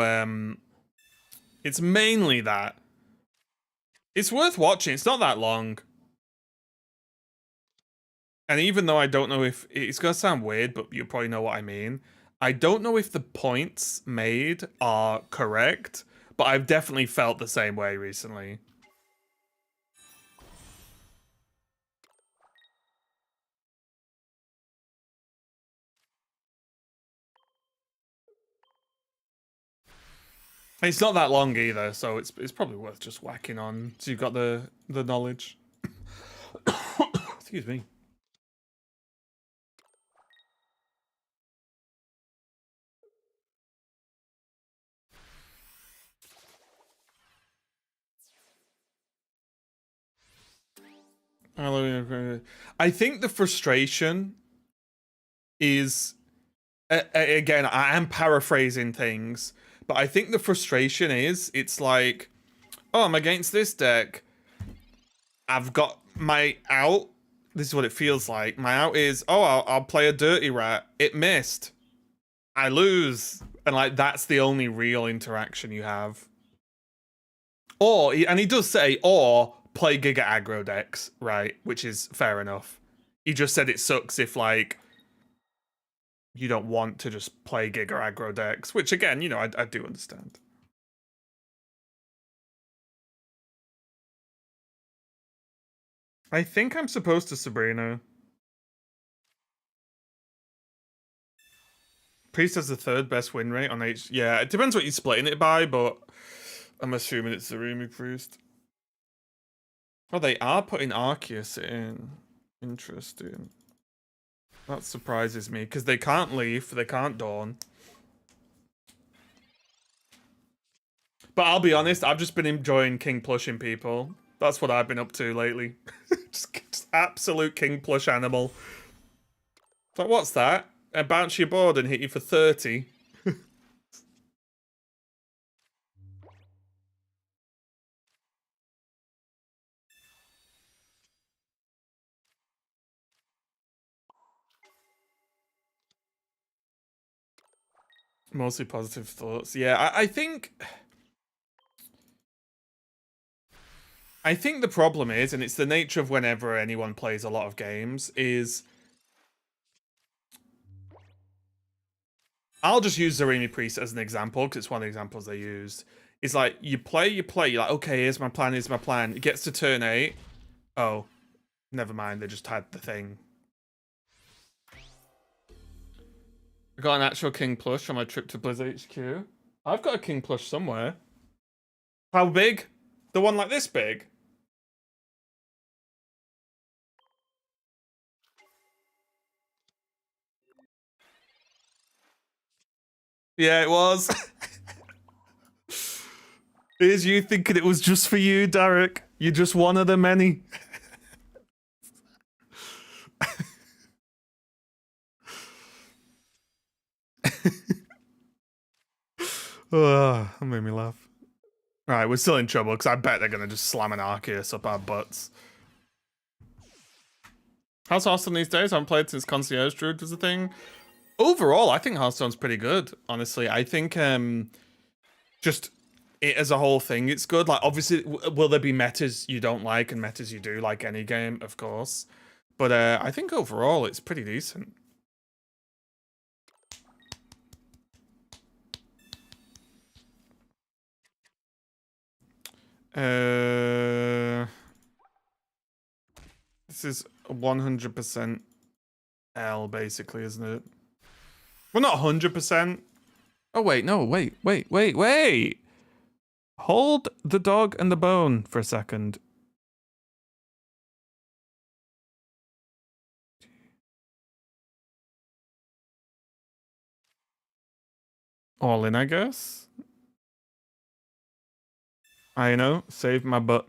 it's mainly that. It's worth watching. It's not that long. And even though I don't know if it's gonna sound weird, but you probably know what I mean. I don't know if the points made are correct, but I've definitely felt the same way recently. It's not that long either, so it's probably worth just whacking on so you've got the knowledge. Excuse me. I think the frustration is, again, I am paraphrasing things, but I think the frustration is, it's like, oh, I'm against this deck. I've got my out. This is what it feels like. My out is, oh, I'll play a dirty rat. It missed. I lose. And like, that's the only real interaction you have. Or, and he does say, or play Giga aggro decks, right? Which is fair enough. He just said it sucks if, like, you don't want to just play Giga aggro decks, which again, you know, I do understand. I think I'm supposed to Sabrina. Priest has the 3rd best win rate on H. Yeah, it depends what you're splitting it by, but I'm assuming it's the Rumi Priest. Oh, they are putting Arceus in. Interesting. That surprises me, because they can't leave, they can't Dawn. But I'll be honest, I've just been enjoying King plushing people. That's what I've been up to lately. just absolute King plush animal. It's like, what's that? I bounce your board and hit you for 30. Mostly positive thoughts. Yeah, I think the problem is, and it's the nature of whenever anyone plays a lot of games, is I'll just use Zaremi Priest as an example, because it's one of the examples they used. It's like, you play, you're like, okay, here's my plan, here's my plan. It gets to turn 8. Oh, never mind, they just had the thing. I got an actual King plush on my trip to Blizz HQ. I've got a King plush somewhere. How big? The one like this big? Yeah, it was. Here's you thinking it was just for you, Derek. You're just one of the many. Oh, that made me laugh. Alright, we're still in trouble, because I bet they're going to just slam an Arceus up our butts. How's Hearthstone these days? I haven't played since Concierge Druid was a thing. Overall, I think Hearthstone's pretty good, honestly. I think just it as a whole thing, it's good. Like, obviously, will there be metas you don't like and metas you do, like any game? Of course. But I think overall, it's pretty decent. This is 100% L, basically, isn't it? Well, not 100%. Oh, wait, no, wait. Hold the dog and the bone for a second. All in, I guess. I know, save my butt.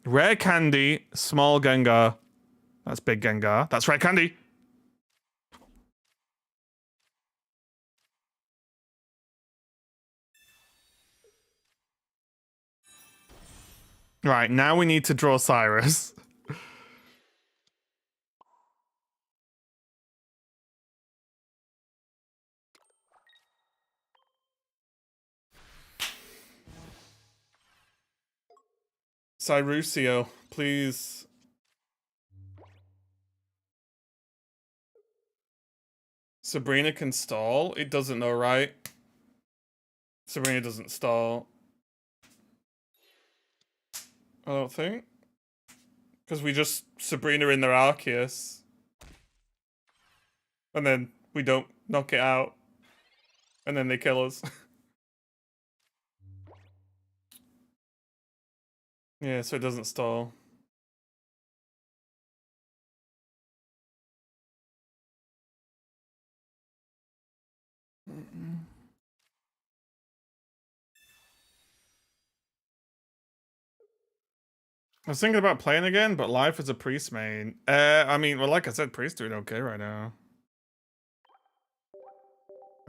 Rare candy, small Gengar. That's big Gengar. That's rare candy. Right, now we need to draw Cyrus. Cyrusio, please. Sabrina can stall? It doesn't know, right? Sabrina doesn't stall. I don't think. Because we just Sabrina in their Arceus. And then we don't knock it out. And then they kill us. Yeah, so it doesn't stall. I was thinking about playing again, but life as a priest main. I mean, well, like I said, priest doing okay right now.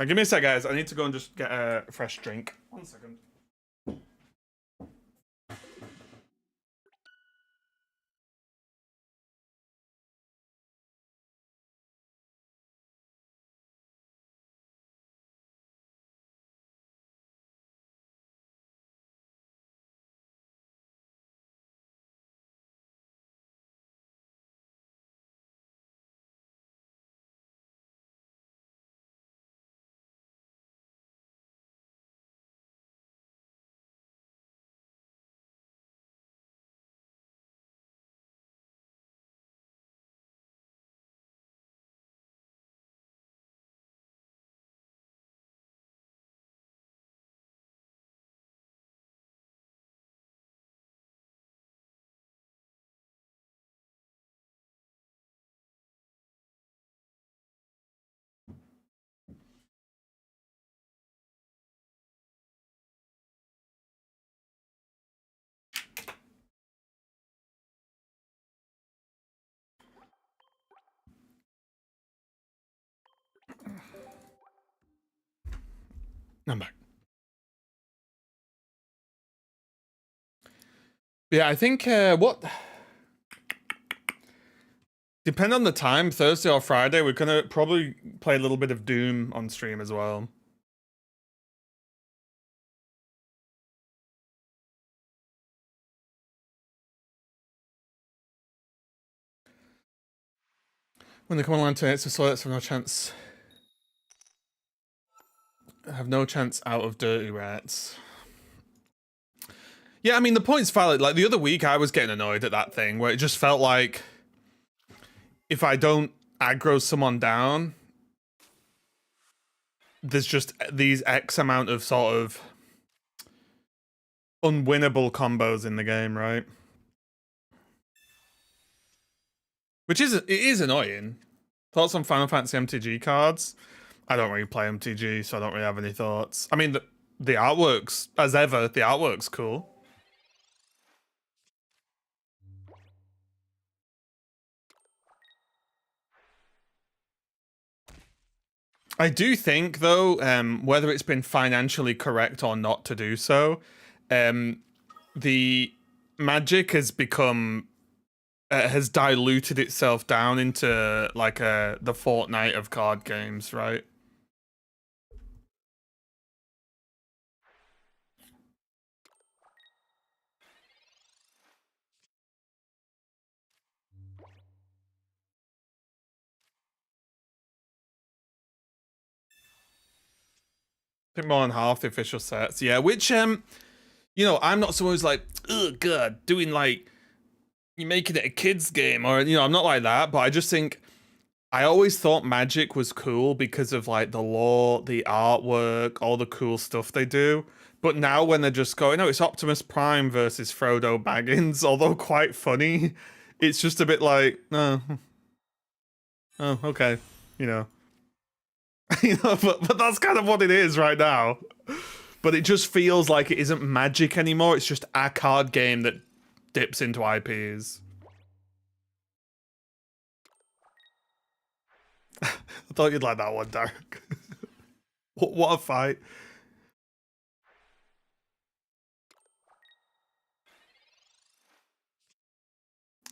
Give me a sec, guys. I need to go and just get a fresh drink. 1 second. I'm back. Yeah, I think what depend on the time, Thursday or Friday, we're gonna probably play a little bit of Doom on stream as well. When they come online tonight, so let's have no chance. Have no chance out of dirty rats. Yeah, I mean the point's valid. Like the other week, I was getting annoyed at that thing where it just felt like if I don't aggro someone down, there's just these X amount of sort of unwinnable combos in the game, right? Which is it is annoying. Thoughts on Final Fantasy MTG cards? I don't really play MTG, so I don't really have any thoughts. I mean, the artwork's, as ever, the artwork's cool. I do think, though, whether it's been financially correct or not to do so, the Magic has become has diluted itself down into like the Fortnite of card games, right? I think more than half the official sets, yeah. Which you know, I'm not someone who's like, oh god, doing like you're making it a kids game, or you know, I'm not like that. But I just think I always thought Magic was cool because of like the lore, the artwork, all the cool stuff they do. But now when they're just going, oh, it's Optimus Prime versus Frodo Baggins, although quite funny, it's just a bit like, oh, oh okay, you know. You know, but that's kind of what it is right now. But it just feels like it isn't Magic anymore. It's just a card game that dips into IPs. I thought you'd like that one, Derek. What a fight.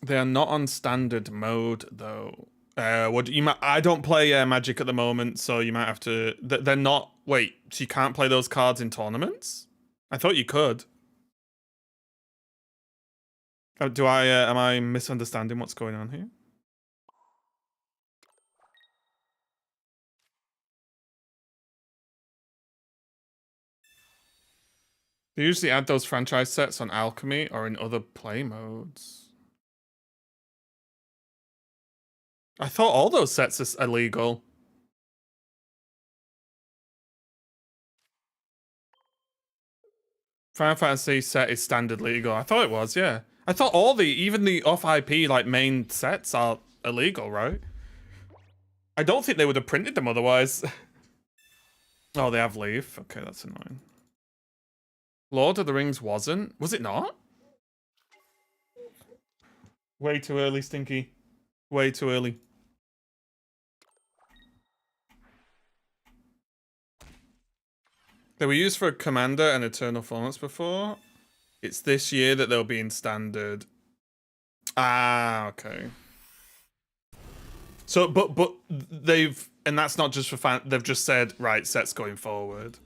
They are not on standard mode though. What you might? I don't play Magic at the moment, so you might have to. They're not. Wait, so you can't play those cards in tournaments? I thought you could. Do I? Am I misunderstanding what's going on here? They usually add those franchise sets on Alchemy or in other play modes. I thought all those sets are illegal. Final Fantasy set is standard legal. I thought it was, yeah. I thought even the off IP like main sets are illegal, right? I don't think they would have printed them otherwise. Oh, they have leaf. Okay, that's annoying. Lord of the Rings wasn't? Was it not? Way too early, Stinky. Way too early. They were used for Commander and Eternal Formats before. It's this year that they'll be in standard. Ah, okay. So, but they've, and that's not just for fan. They've just said right, sets going forward.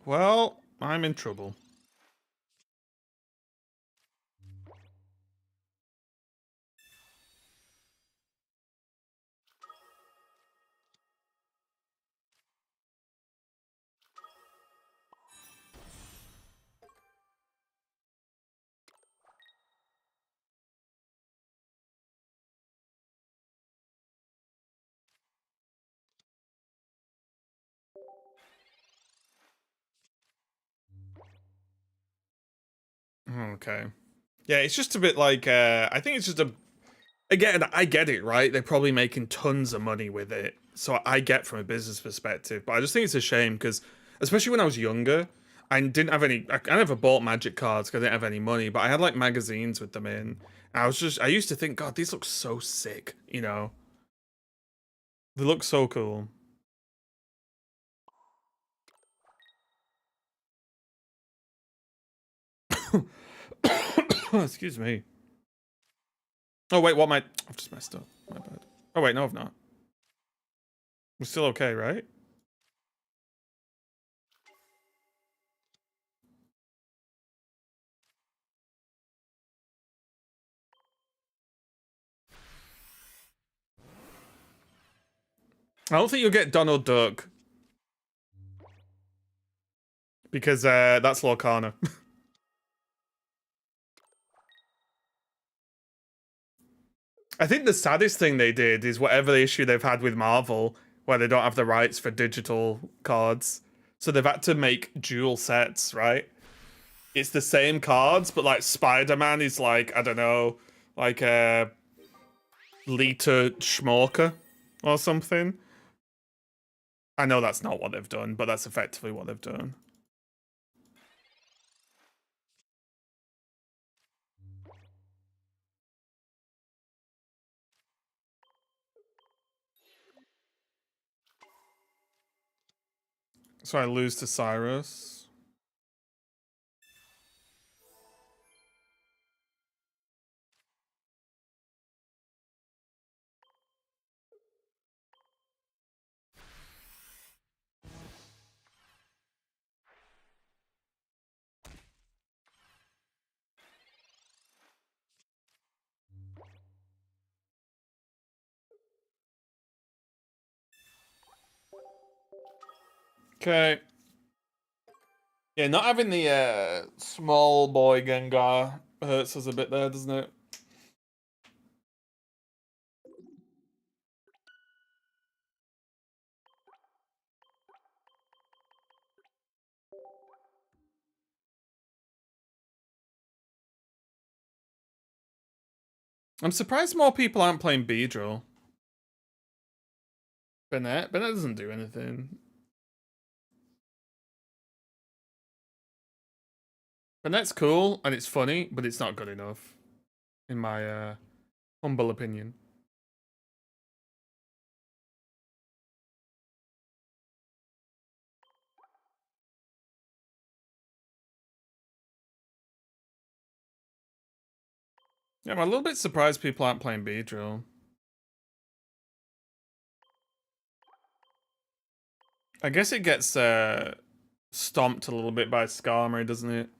Well, I'm in trouble. Okay. Yeah, it's just a bit like I think it's just a again, I get it, right? They're probably making tons of money with it. So I get from a business perspective, but I just think it's a shame because especially when I was younger, I didn't have any I never bought Magic cards because I didn't have any money, but I had like magazines with them in. I used to think, God, these look so sick, you know. They look so cool. Excuse me. Oh wait, what am I? I've just messed up. My bad. Oh wait, no, I've not. We're still okay, right? I don't think you'll get Donald Duck because that's Lorcana. I think the saddest thing they did is whatever the issue they've had with Marvel, where they don't have the rights for digital cards, so they've had to make dual sets, right? It's the same cards, but like Spider-Man is like, I don't know, like a Lita Schmorka or something. I know that's not what they've done, but that's effectively what they've done. So I lose to Cyrus. Okay. Yeah, not having the small boy Gengar hurts us a bit there, doesn't it? I'm surprised more people aren't playing Beedrill. Bennett doesn't do anything. Bennett's cool and it's funny, but it's not good enough, in my humble opinion. Yeah, I'm a little bit surprised people aren't playing Beedrill. I guess it gets stomped a little bit by Skarmory, doesn't it?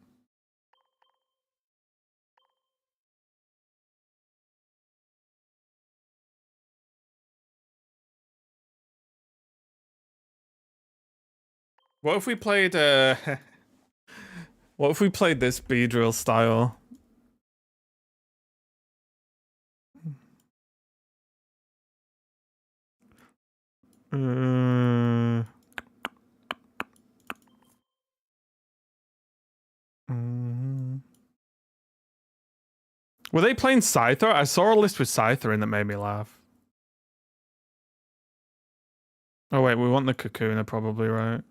What if we played what if we played this Beedrill style? Mm. Were they playing Scyther? I saw a list with Scyther in that made me laugh. Oh wait, we want the Kakuna probably, right?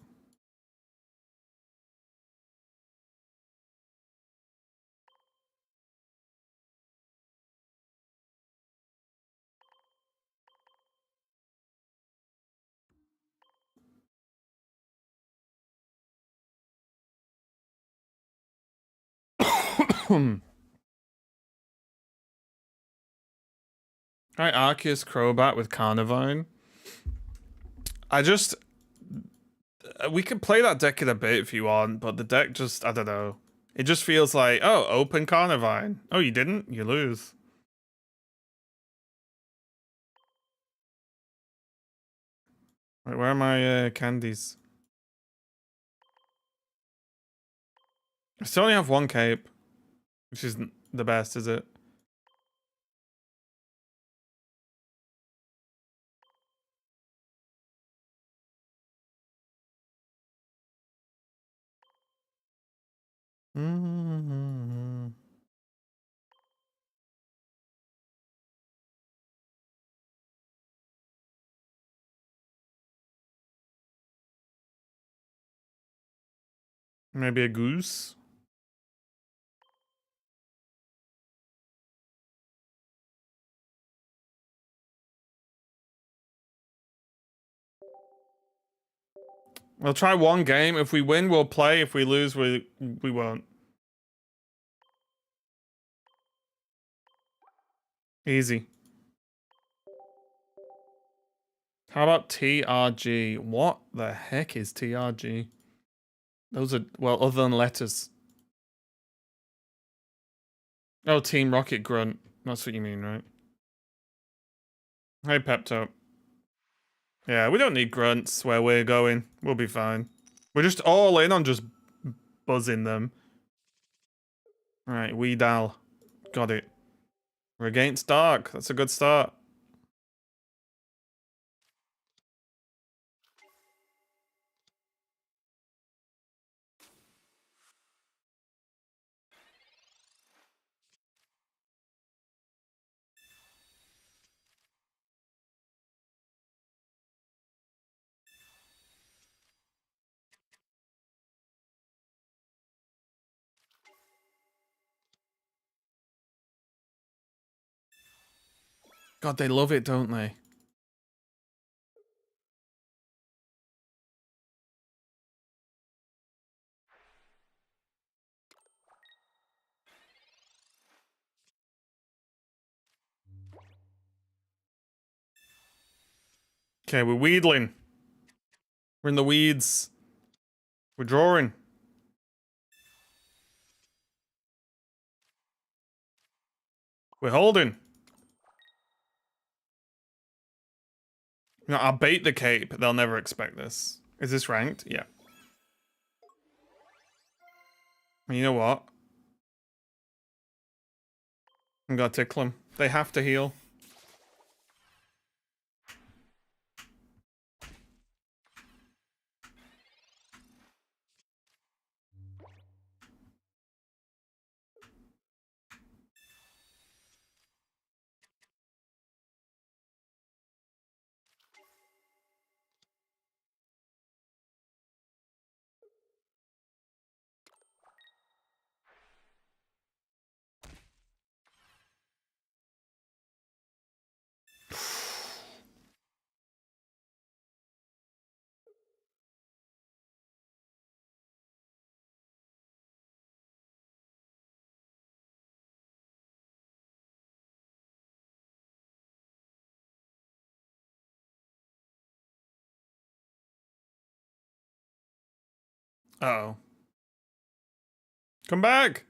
Alright, Arceus Crobat with Carnivine. I just... we could play that deck in a bit if you want, but the deck just... I don't know. It just feels like, oh, open Carnivine. Oh, you didn't? You lose. Wait, where are my candies? I still only have one cape, which isn't the best, is it? Mm-hmm. Maybe a goose? We'll try one game. If we win, we'll play. If we lose, we won't. Easy. How about TRG? What the heck is TRG? Those are, well, other than letters. Oh, Team Rocket Grunt. That's what you mean, right? Hey, Pepto. Yeah, we don't need grunts where we're going. We'll be fine. We're just all in on just buzzing them. Alright, Weedal. Got it. We're against Dark. That's a good start. God, they love it, don't they? Okay, we're wheedling. We're in the weeds. We're drawing. We're holding. No, I'll bait the cape. They'll never expect this. Is this ranked? Yeah. You know what? I'm gonna tickle them. They have to heal. Uh-oh. Come back!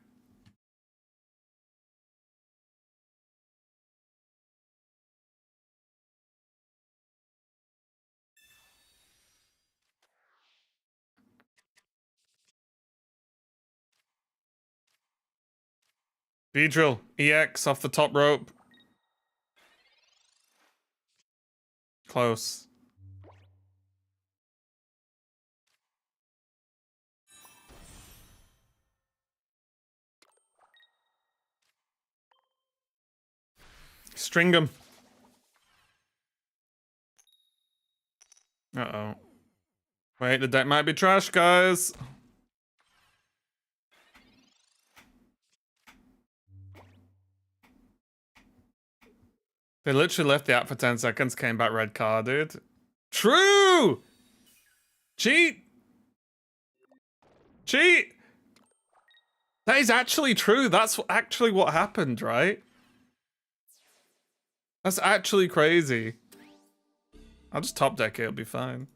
Beedrill. EX off the top rope. Close. String him. Uh-oh. Wait, the deck might be trash, guys. They literally left the app for 10 seconds, came back red carded. True! Cheat! Cheat! That is actually true. That's actually what happened, right? That's actually crazy. I'll just top deck it, it'll be fine.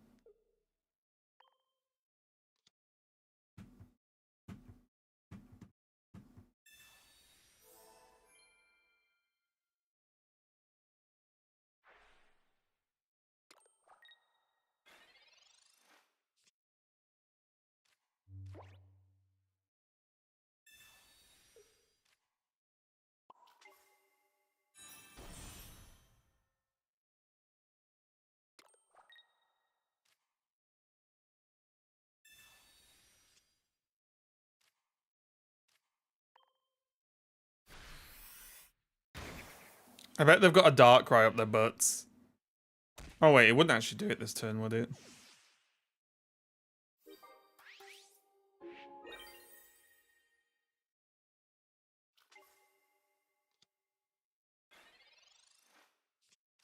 I bet they've got a Darkrai up their butts. Oh wait, it wouldn't actually do it this turn, would it?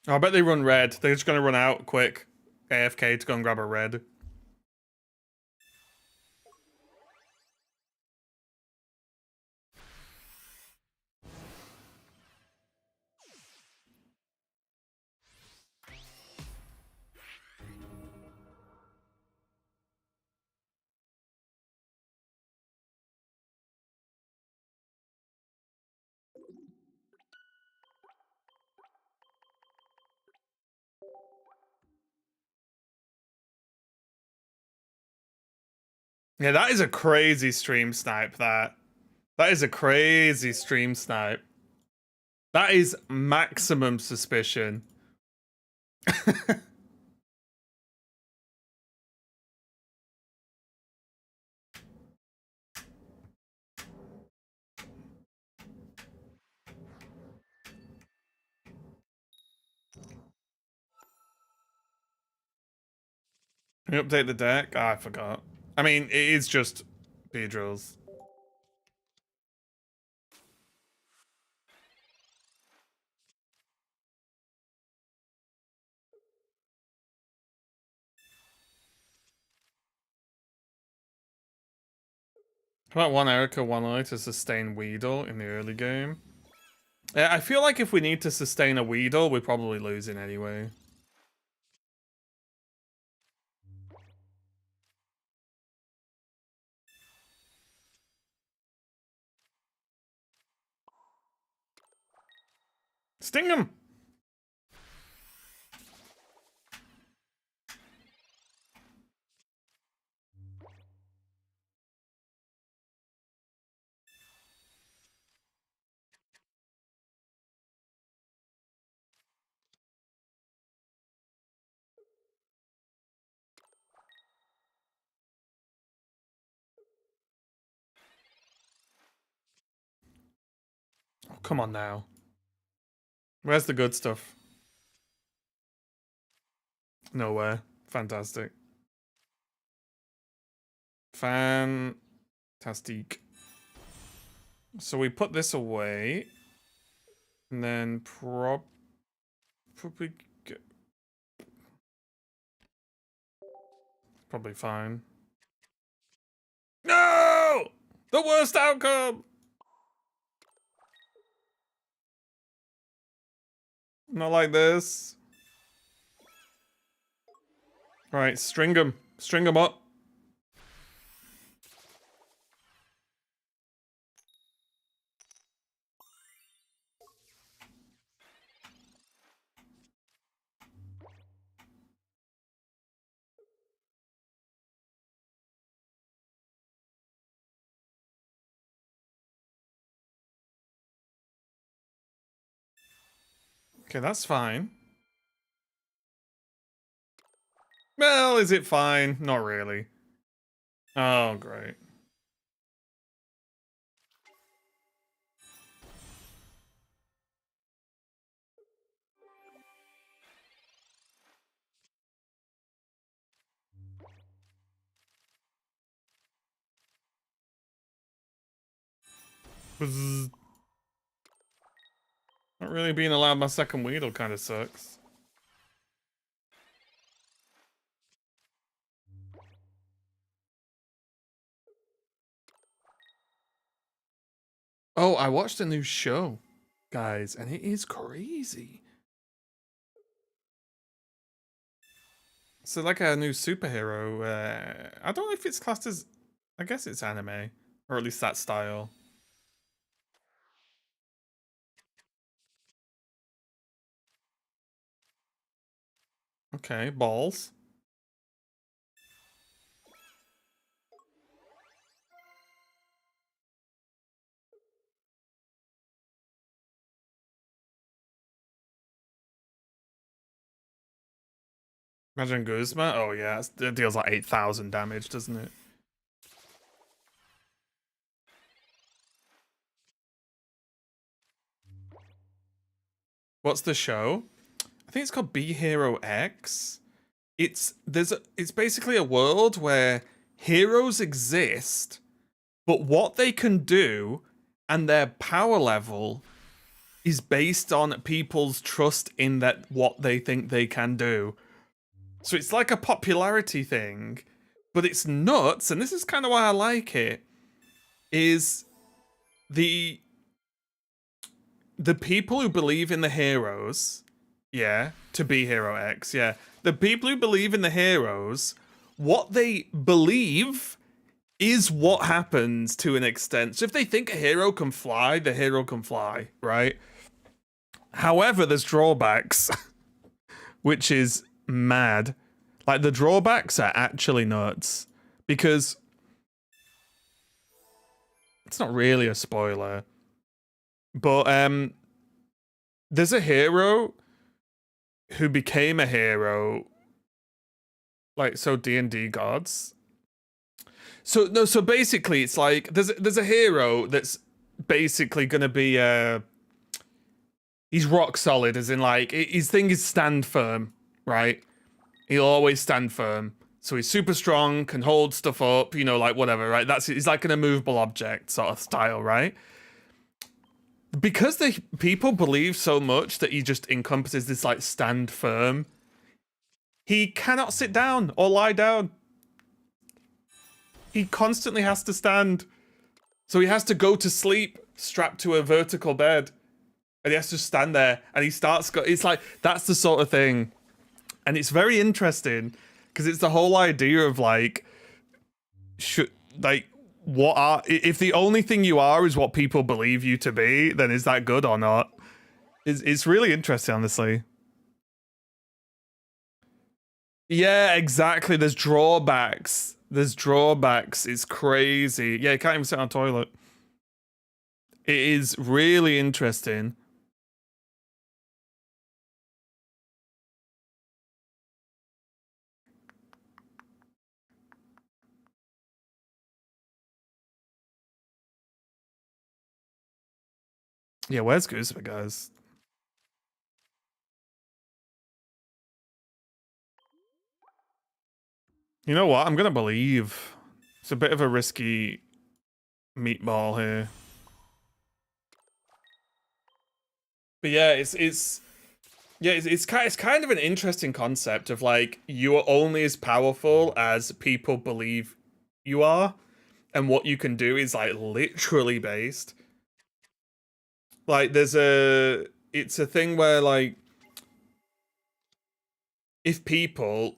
Oh, I bet they run red. They're just gonna run out quick. AFK to go and grab a red. Yeah, that is a crazy stream snipe, that. That is a crazy stream snipe. That is maximum suspicion. Can you update the deck? I forgot. I mean, it is just Beedrills. How about one Erica, one Eye to sustain Weedle in the early game? Yeah, I feel like if we need to sustain a Weedle, we're probably losing anyway. Sting him! Oh, come on now. Where's the good stuff? Nowhere. Fantastic. Fantastic. So we put this away. And then probably get... Probably fine. No! The worst outcome! Not like this. Alright, string them. String them up. Okay, that's fine. Well, is it fine? Not really. Oh, great. Bzz. Not really being allowed my second Weedle kind of sucks. Oh, I watched a new show, guys, and it is crazy. So like a new superhero, I don't know if it's classed as, I guess it's anime, or at least that style. Okay, balls. Imagine Guzma. Oh yeah, it deals like 8,000 damage, doesn't it? What's the show? I think it's called B Hero X. It's basically a world where heroes exist, but what they can do and their power level is based on people's trust in that what they think they can do. So it's like a popularity thing, but it's nuts, and this is kind of why I like it, is the people who believe in the heroes, yeah, to be Hero X, yeah. The people who believe in the heroes, what they believe is what happens to an extent. So if they think a hero can fly, the hero can fly, right? However, there's drawbacks, which is mad. Like, the drawbacks are actually nuts. Because It's not really a spoiler, but there's a hero who became a hero, like, so D&D gods. So no, so basically it's like there's a hero that's basically gonna be he's rock solid, as in like his thing is stand firm, right? He'll always stand firm. So he's super strong, can hold stuff up, you know, like whatever, right? He's like an immovable object sort of style, right? Because the people believe so much that he just encompasses this like stand firm, he cannot sit down or lie down. He constantly has to stand. So he has to go to sleep strapped to a vertical bed. And he has to stand there and he starts, it's like, that's the sort of thing. And it's very interesting because it's the whole idea of like, if the only thing you are is what people believe you to be, then is that good or not? It's really interesting, honestly. Yeah, exactly. There's drawbacks. It's crazy. Yeah, you can't even sit on a toilet. It is really interesting. Yeah, where's Gooseman, guys? You know what? I'm gonna believe. It's a bit of a risky meatball here. But yeah, it's kind of an interesting concept of like you are only as powerful as people believe you are, and what you can do is like literally based. Like it's a thing where like if people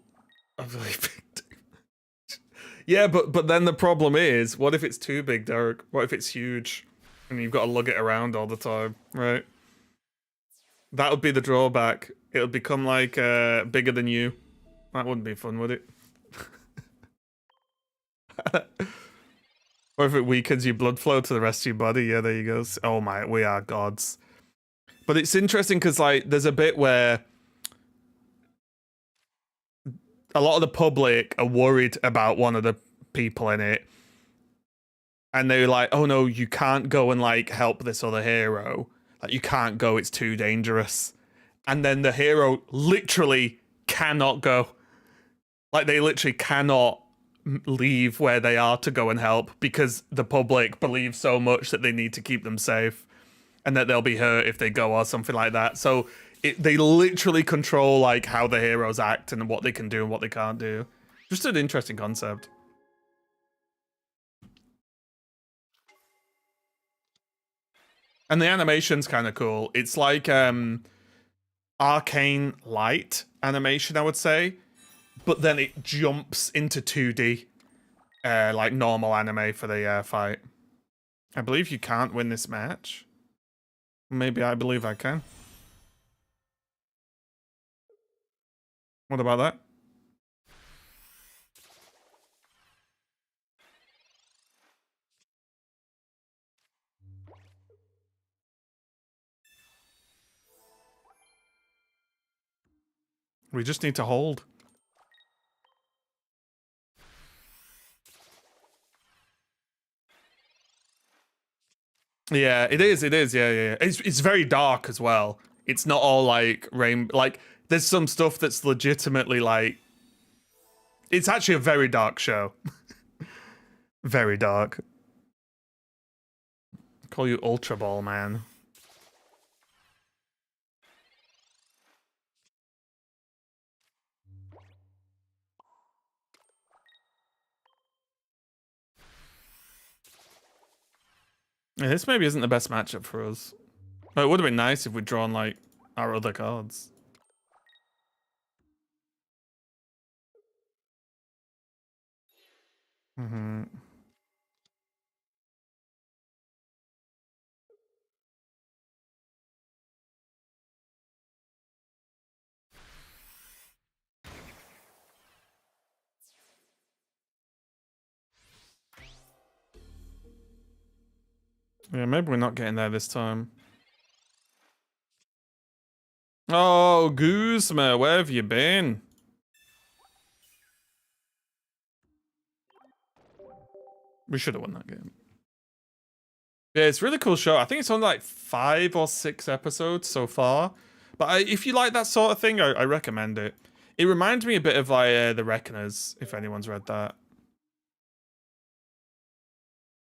yeah, but then the problem is, what if it's too big, Derek? What if it's huge, and you've got to lug it around all the time, right? That would be the drawback. It would become like bigger than you. That wouldn't be fun, would it? Or if it weakens your blood flow to the rest of your body, yeah, there you go. Oh my, we are gods. But it's interesting because like there's a bit where a lot of the public are worried about one of the people in it. And they're like, oh no, you can't go and like help this other hero. Like you can't go, it's too dangerous. And then the hero literally cannot go. Like they literally cannot leave where they are to go and help because the public believes so much that they need to keep them safe and that they'll be hurt if they go or something like that. So they literally control like how the heroes act and what they can do and what they can't do. Just an interesting concept. And the animation's kind of cool. It's like arcane light animation, I would say, but then it jumps into 2D, like normal anime for the fight. I believe you can't win this match. Maybe I believe I can. What about that? We just need to hold. Yeah, it is. It is. Yeah, yeah. It's very dark as well. It's not all like rain. Like there's some stuff that's legitimately like. It's actually a very dark show. Very dark. Call you Ultra Ball, man. Yeah, this maybe isn't the best matchup for us. But it would have been nice if we'd drawn like our other cards. Mm-hmm. Yeah, maybe we're not getting there this time. Oh, Guzma, where have you been? We should have won that game. Yeah, it's a really cool show. I think it's on like 5 or 6 episodes so far. But if you like that sort of thing, I recommend it. It reminds me a bit of like The Reckoners, if anyone's read that.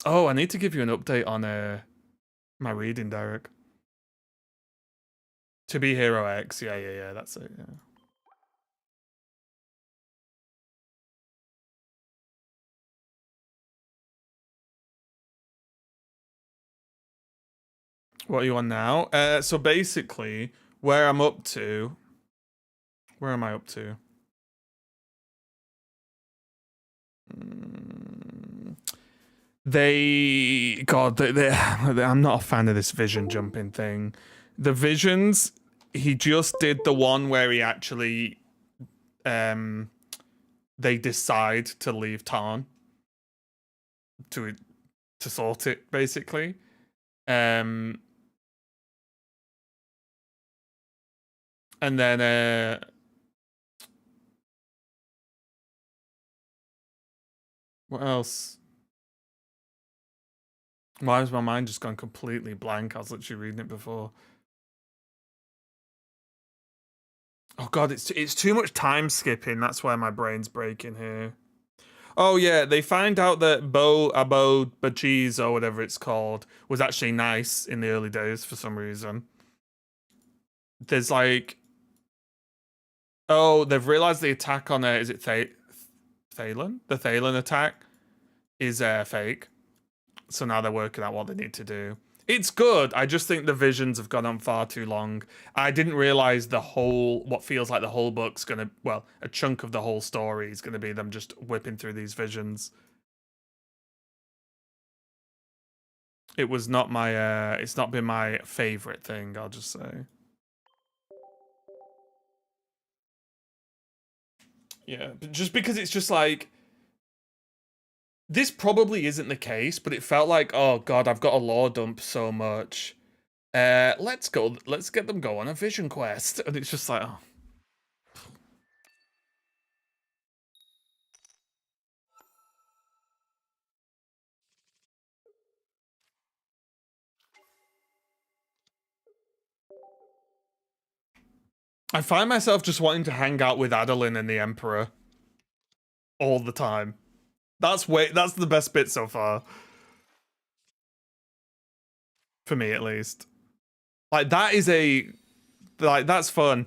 Oh, I need to give you an update on my reading, Derek. To Be Hero X. Yeah, that's it, yeah. What are you on now? So basically, where I'm up to... Where am I up to? I'm not a fan of this vision jumping thing. The visions, he just did the one where he actually, they decide to leave Tarn to sort it, basically. And then, what else? Why has my mind just gone completely blank? I was literally reading it before. Oh god, it's too much time skipping. That's why my brain's breaking here. Oh yeah, they find out that Abo Bachiz or whatever it's called was actually nice in the early days for some reason. There's like, oh, they've realized the attack on is it Thalen? The Thalen attack is fake. So now they're working out what they need to do. It's good. I just think the visions have gone on far too long. I didn't realize what feels like the whole book's gonna, well, a chunk of the whole story is gonna be them just whipping through these visions. It was not my, it's not been my favorite thing, I'll just say. Yeah, but just because it's just like, this probably isn't the case, but it felt like, oh god, I've got a lore dump so much. Let's get them go on a vision quest. And it's just like, oh. I find myself just wanting to hang out with Adeline and the Emperor all the time. That's the best bit so far. For me, at least. Like, that's fun.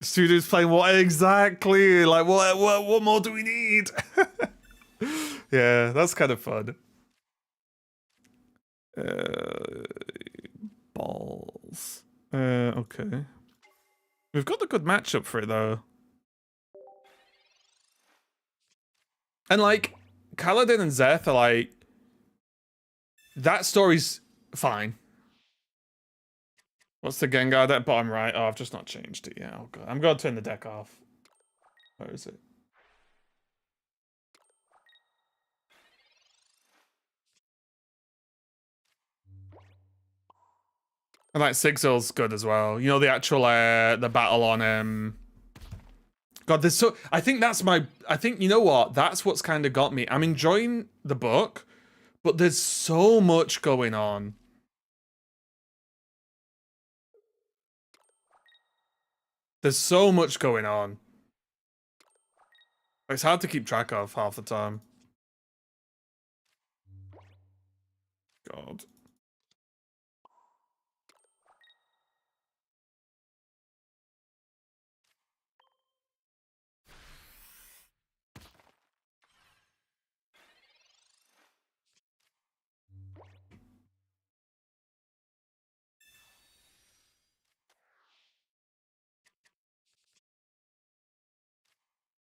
Studio's playing what exactly? Like, what more do we need? Yeah, that's kind of fun. Balls. Okay. We've got a good matchup for it, though. And, like, Kaladin and Zeth are, like... That story's fine. What's the Gengar deck? Bottom right. Oh, I've just not changed it yet. Oh, God. I'm going to turn the deck off. Where is it? And like Sigzil's good as well. You know, the actual the battle on God, there's so I think you know what? That's what's kind of got me. I'm enjoying the book, but there's so much going on. There's so much going on. It's hard to keep track of half the time. God.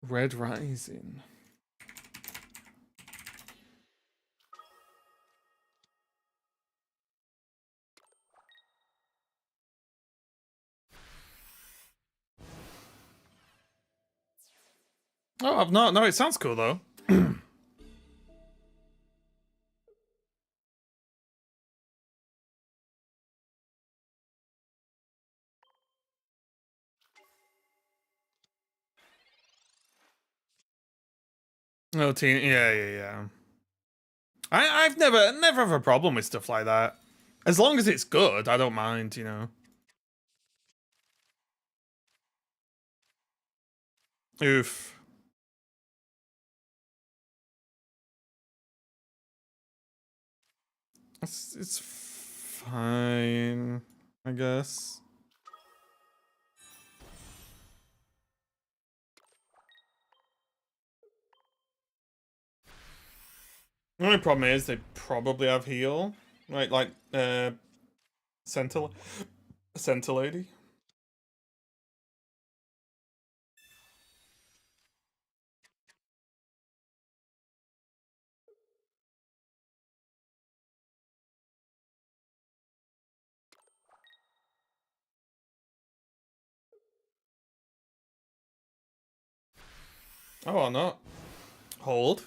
Red Rising. Oh, I've not. No, it sounds cool though. No teen. Yeah, yeah, yeah. I've never have a problem with stuff like that. As long as it's good, I don't mind, you know. Oof. It's fine, I guess. The only problem is they probably have heal. Right, like Center Center Lady. Oh, or not. Hold.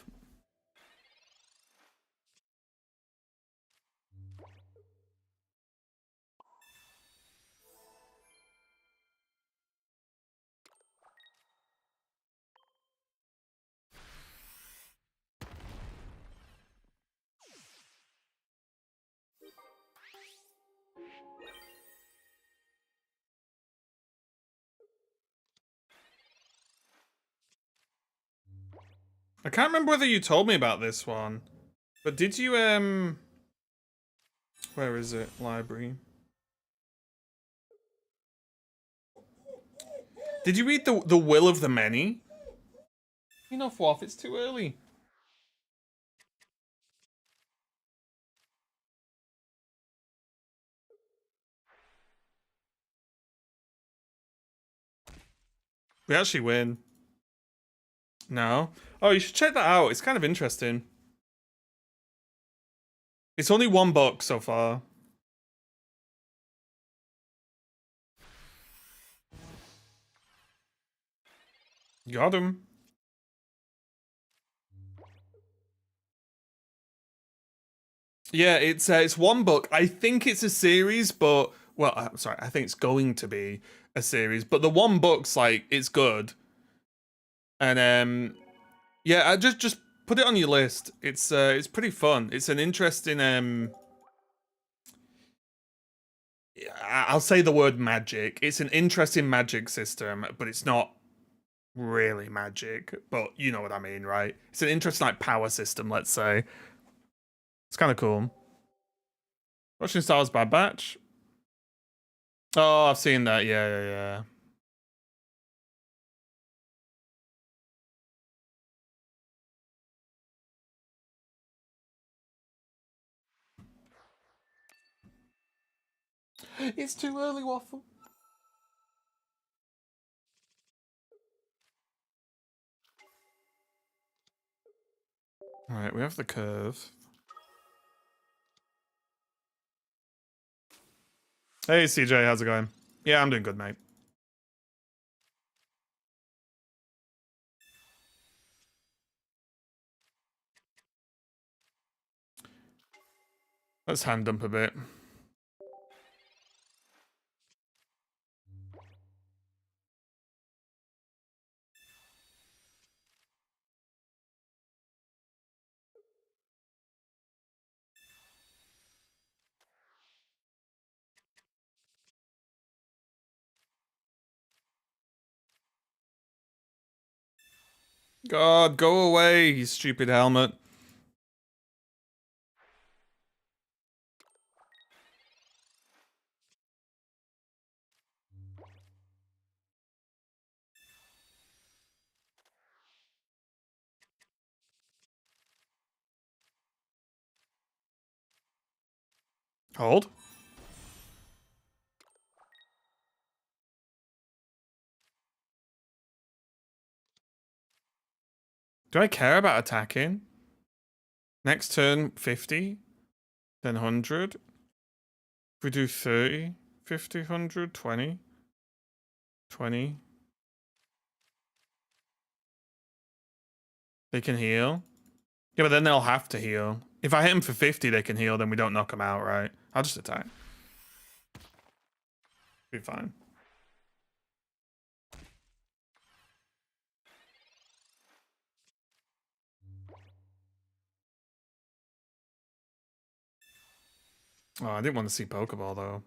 I can't remember whether you told me about this one, but did you where is it? Library. Did you read the Will of the Many? Enough, Waff. It's too early. We actually win. No. Oh, you should check that out. It's kind of interesting. It's only one book so far. Got him. Yeah, it's one book. I think it's a series, but well, I'm sorry. I think it's going to be a series. But the one book's like it's good, and yeah, I just put it on your list. It's pretty fun. It's an interesting I'll say the word magic. It's an interesting magic system, but it's not really magic. But you know what I mean, right? It's an interesting like power system. Let's say it's kind of cool. Watching Stars Bad Batch. Oh, I've seen that. Yeah, yeah, yeah. It's too early, Waffle. All right, we have the curve. Hey, CJ, how's it going? Yeah, I'm doing good, mate. Let's hand dump a bit. God, go away, you stupid helmet. Hold. Do I care about attacking? Next turn, 50, then 100. If we do 30, 50, 100, 20, 20. They can heal. Yeah, but then they'll have to heal. If I hit them for 50, they can heal, then we don't knock them out, right? I'll just attack. Be fine. Oh, I didn't want to see Pokeball though.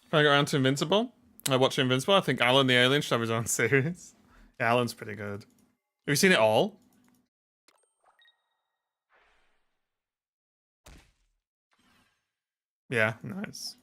If I get around to Invincible, I watch Invincible. I think Alan the Alien should have his own series. Yeah, Alan's pretty good. Have you seen it all? Yeah, nice.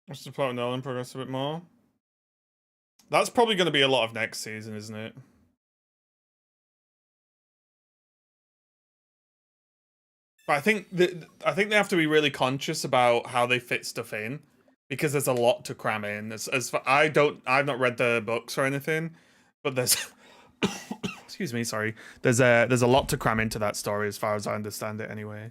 Let's just put Nolan progress a bit more. That's probably going to be a lot of next season, isn't it? But I think they have to be really conscious about how they fit stuff in, because there's a lot to cram in. As for, I've not read the books or anything, but there's excuse me, sorry. There's a lot to cram into that story as far as I understand it anyway.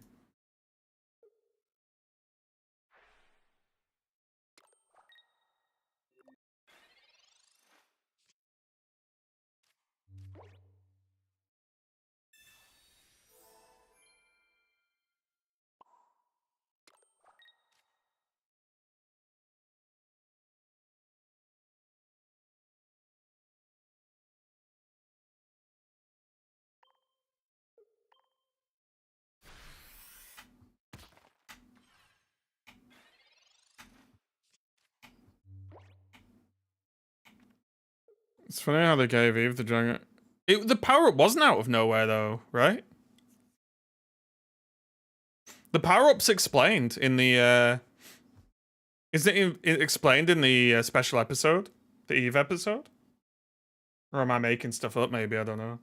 It's funny how they gave Eve the dragon. The power up wasn't out of nowhere though, right? The power up's explained in the. Is it explained in the special episode, the Eve episode, or am I making stuff up? Maybe, I don't know.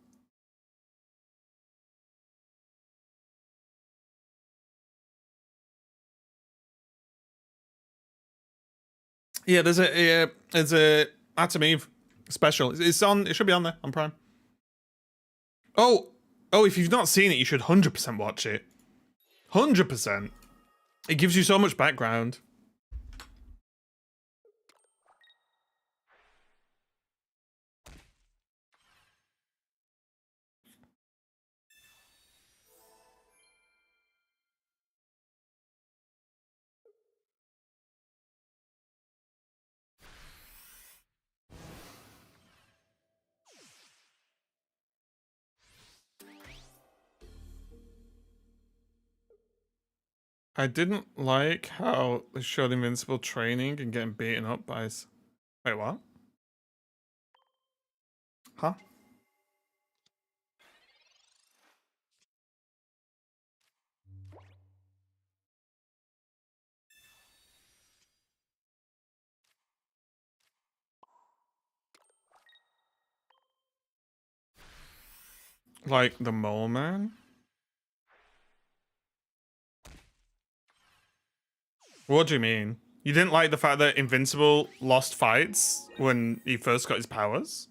Yeah, there's a Atom Eve special. It's on. It should be on there on Prime. Oh, if you've not seen it, you should 100% watch it. 100%. It gives you so much background. I didn't like how they showed Invincible training and getting beaten up by his... Wait, what? Huh? Like the Mole Man? What do you mean? You didn't like the fact that Invincible lost fights when he first got his powers?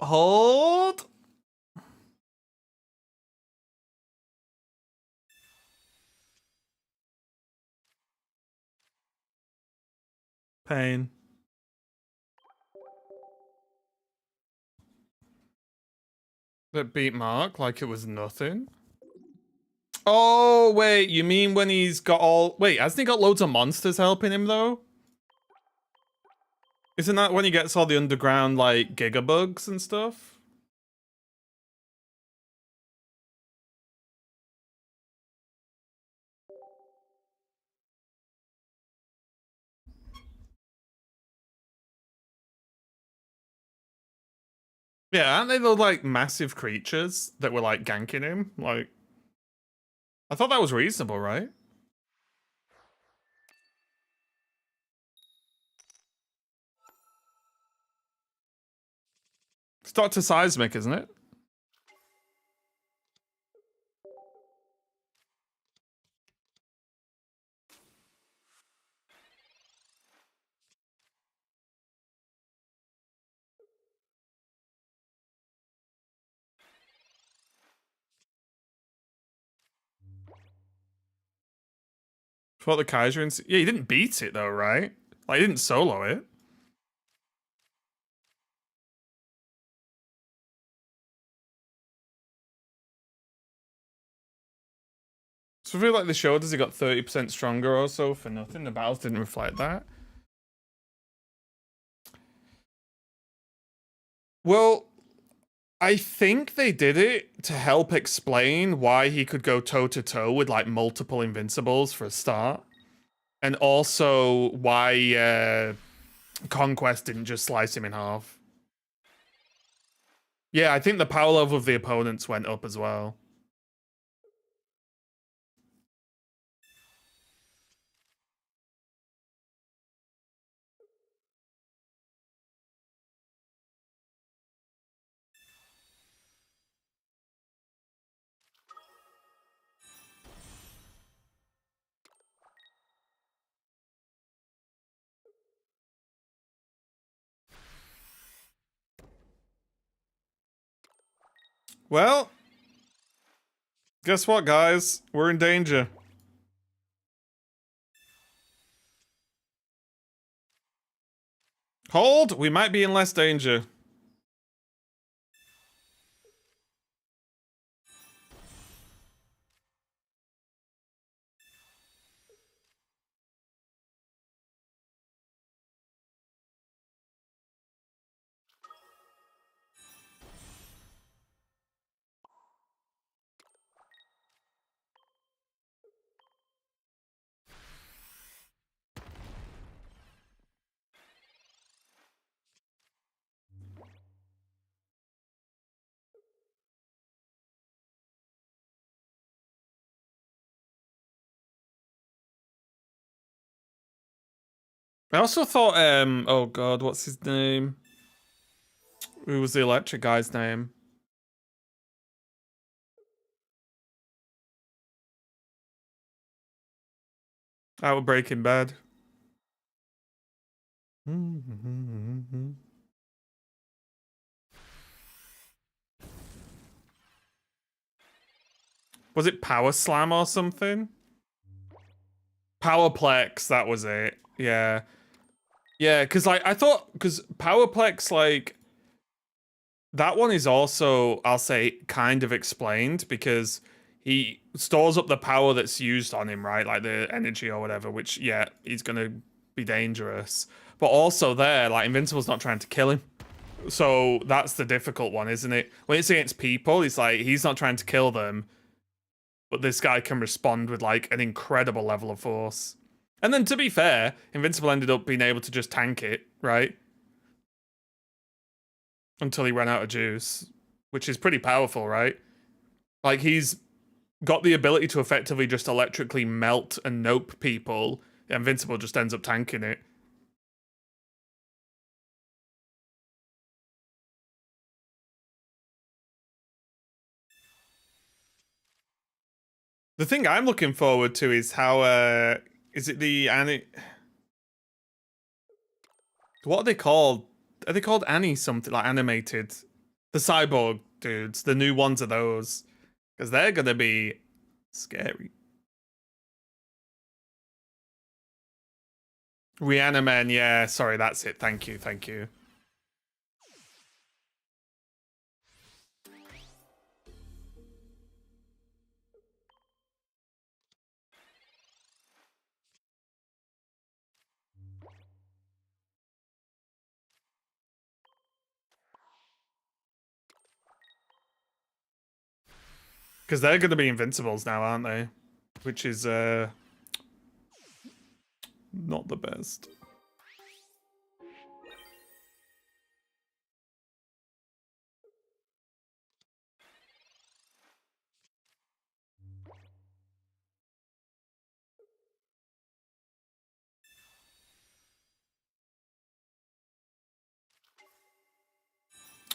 Hold. Pain. That beat Mark like it was nothing? Oh, wait, you mean when he's got all... Wait, hasn't he got loads of monsters helping him, though? Isn't that when he gets all the underground, like, gigabugs and stuff? Yeah, aren't they the, like, massive creatures that were, like, ganking him? Like, I thought that was reasonable, right? It's Dr. Seismic, isn't it? For the Kaiser. Yeah, he didn't beat it though, right? Like, he didn't solo it. So I feel like the show does he got 30% stronger or so for nothing. The battles didn't reflect that. Well, I think they did it to help explain why he could go toe to toe with like multiple invincibles for a start. And also why Conquest didn't just slice him in half. Yeah, I think the power level of the opponents went up as well. Well, guess what, guys? We're in danger. Hold, we might be in less danger. I also thought, oh god, what's his name? Who was the electric guy's name? Out of Breaking Bad. Was it Power Slam or something? Powerplex, that was it. Yeah. Yeah, because like I thought, because Powerplex, like that one is also, I'll say, kind of explained because he stores up the power that's used on him, right? Like the energy or whatever, which yeah, he's gonna be dangerous. But also there, like Invincible's not trying to kill him. So that's the difficult one, isn't it? When it's against people, it's like he's not trying to kill them, but this guy can respond with like an incredible level of force. And then to be fair, Invincible ended up being able to just tank it, right? Until he ran out of juice, which is pretty powerful, right? Like he's got the ability to effectively just electrically melt and nope people. Invincible just ends up tanking it. The thing I'm looking forward to is how is it the what are they called? Are they called Annie something like animated? The cyborg dudes, the new ones are those. Because they're gonna be scary. Reaniman, yeah, sorry, that's it. Thank you, thank you. Because they're going to be invincibles now, aren't they? Which is not the best.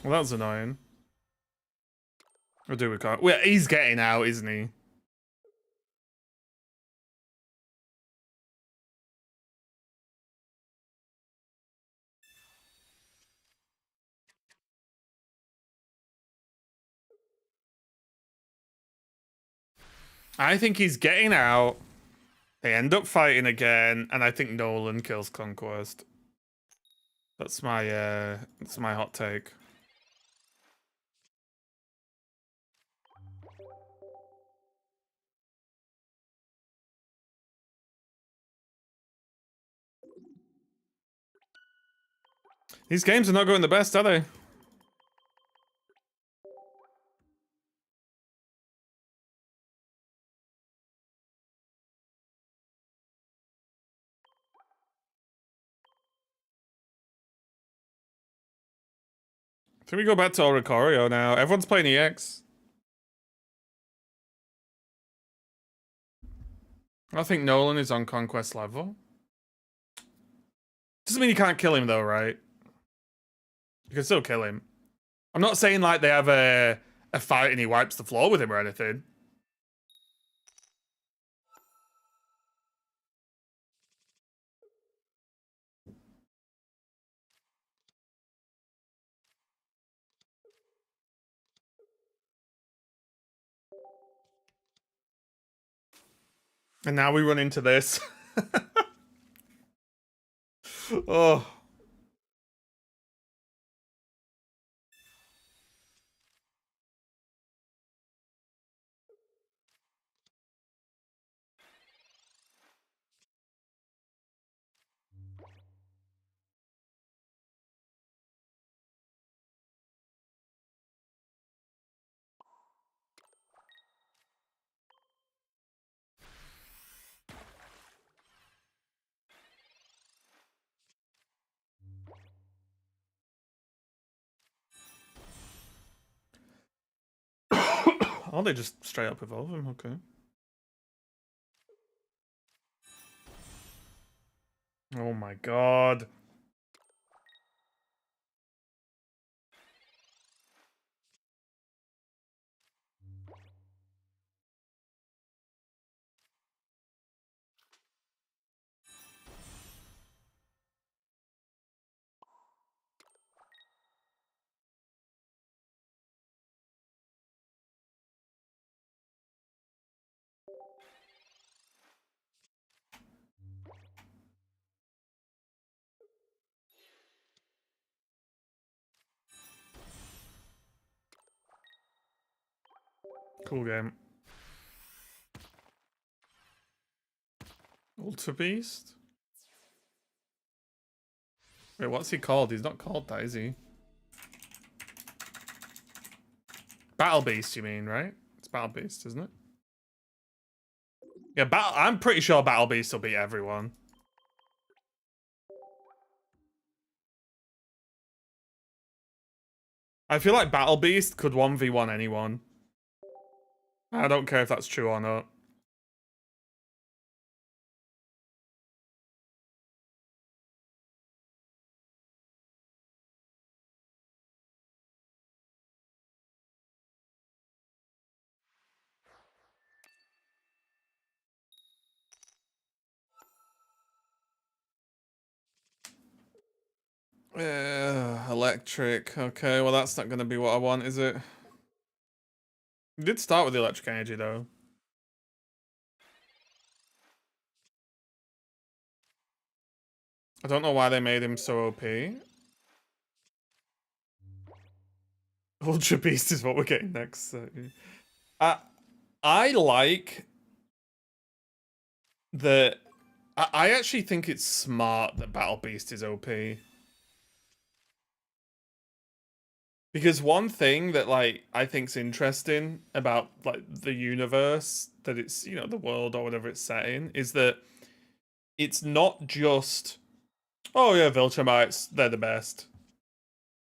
Well, that's annoying. Or do we can't? Well, he's getting out, isn't he? I think he's getting out. They end up fighting again, and I think Nolan kills Conquest. That's my hot take. These games are not going the best, are they? Can we go back to Oricorio now? Everyone's playing EX. I think Nolan is on Conquest level. Doesn't mean you can't kill him though, right? You can still kill him. I'm not saying like they have a fight and he wipes the floor with him or anything. And now we run into this. Oh. Oh, they just straight up evolve him, okay. Oh my god. Cool game. Ultra Beast? Wait, what's he called? He's not called that, is he? Battle Beast, you mean, right? It's Battle Beast, isn't it? Yeah, I'm pretty sure Battle Beast will beat everyone. I feel like Battle Beast could 1v1 anyone. I don't care if that's true or not. Electric. Okay, well that's not going to be what I want, is it? It did start with the electric energy, though. I don't know why they made him so OP. Ultra Beast is what we're getting next. So. I like that. I actually think it's smart that Battle Beast is OP. Because one thing that like I think's interesting about like the universe that it's, you know, the world or whatever it's set in is that it's not just, oh yeah, Viltrumites, they're the best.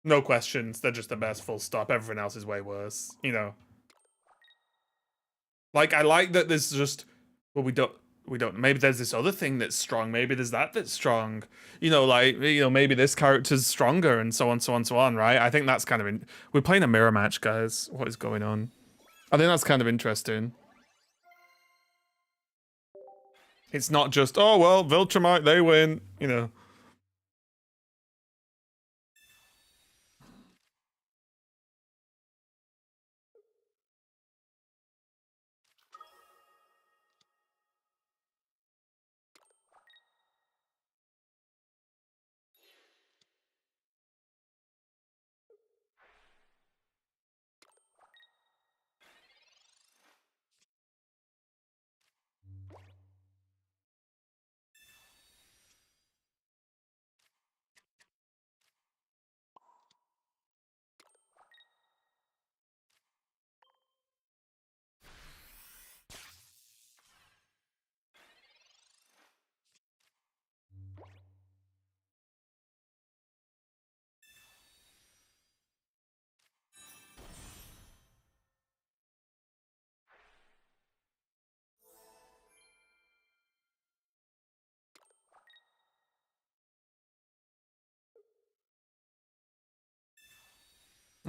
No questions, they're just the best, full stop. Everything else is way worse, you know. Like I like that there's just, well, we don't maybe there's this other thing that's strong, maybe there's that's strong, you know, like, you know, maybe this character's stronger and so on, so on, so on, right? I think that's kind of we're playing a mirror match, guys. What is going on? I think that's kind of interesting. It's not just, oh well, Viltrumite, they win, you know.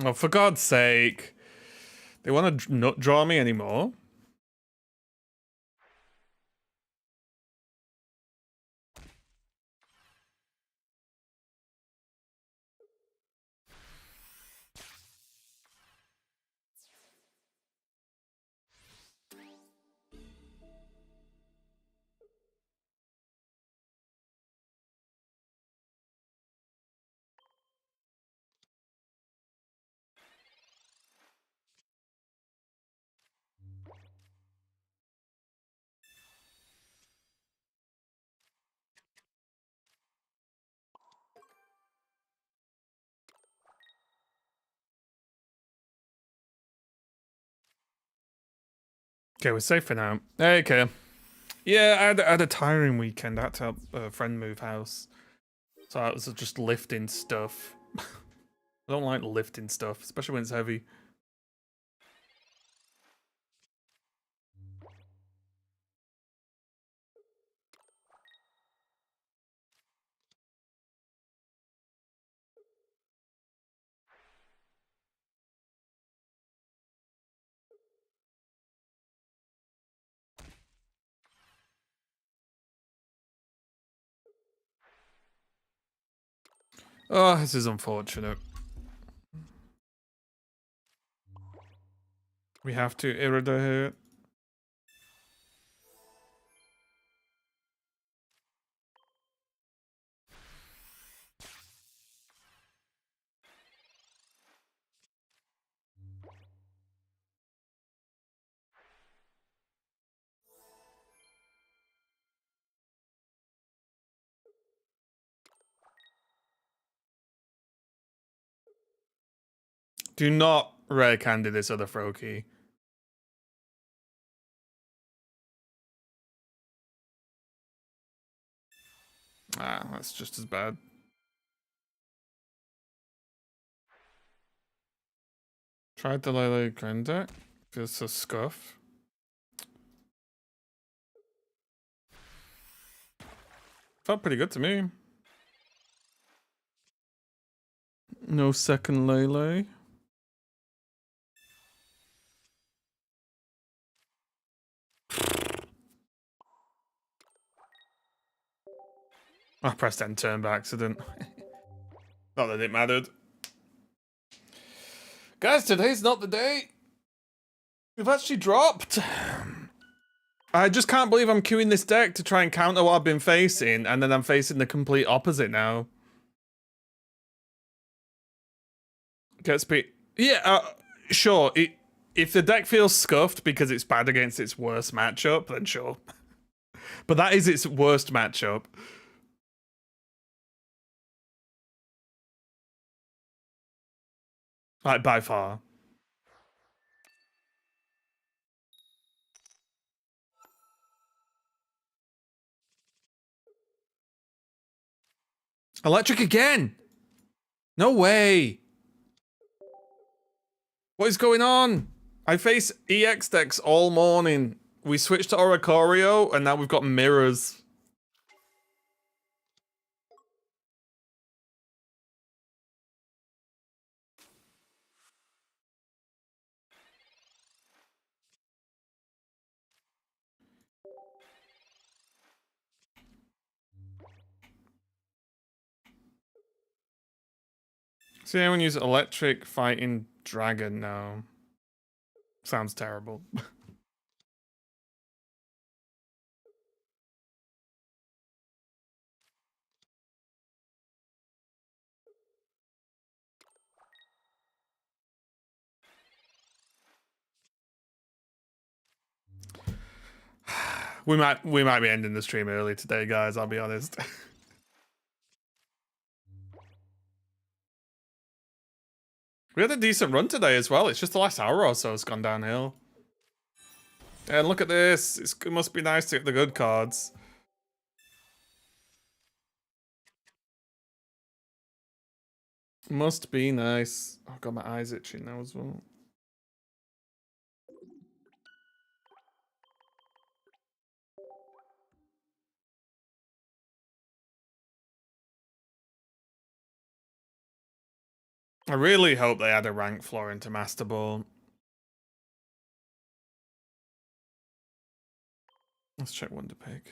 Oh, for God's sake. They want to not draw me anymore? Okay, we're safe for now. Okay. Yeah, I had a tiring weekend. I had to help a friend move house. So I was just lifting stuff. I don't like lifting stuff, especially when it's heavy. Oh, this is unfortunate. We have to irradiate. Do not rare candy this other Froakie. Ah, that's just as bad. Tried the Lele Grandeck. Feels a scuff. Felt pretty good to me. No second Lele. I pressed end turn by accident. Not that it mattered. Guys, today's not the day. We've actually dropped. I just can't believe I'm queuing this deck to try and counter what I've been facing, and then I'm facing the complete opposite now. Get speed. Yeah, sure. If the deck feels scuffed because it's bad against its worst matchup, then sure. But that is its worst matchup. Like, by far. Electric again! No way! What is going on? I face EX decks all morning. We switched to Oricorio, and now we've got mirrors. See anyone use electric fighting dragon? No. Sounds terrible. We might be ending the stream early today, guys, I'll be honest. We had a decent run today as well. It's just the last hour or so has gone downhill. And look at this. It must be nice to get the good cards. Must be nice. Oh god, my eyes itching now as well. I really hope they add a rank floor into Master Ball. Let's check Wonder Pig.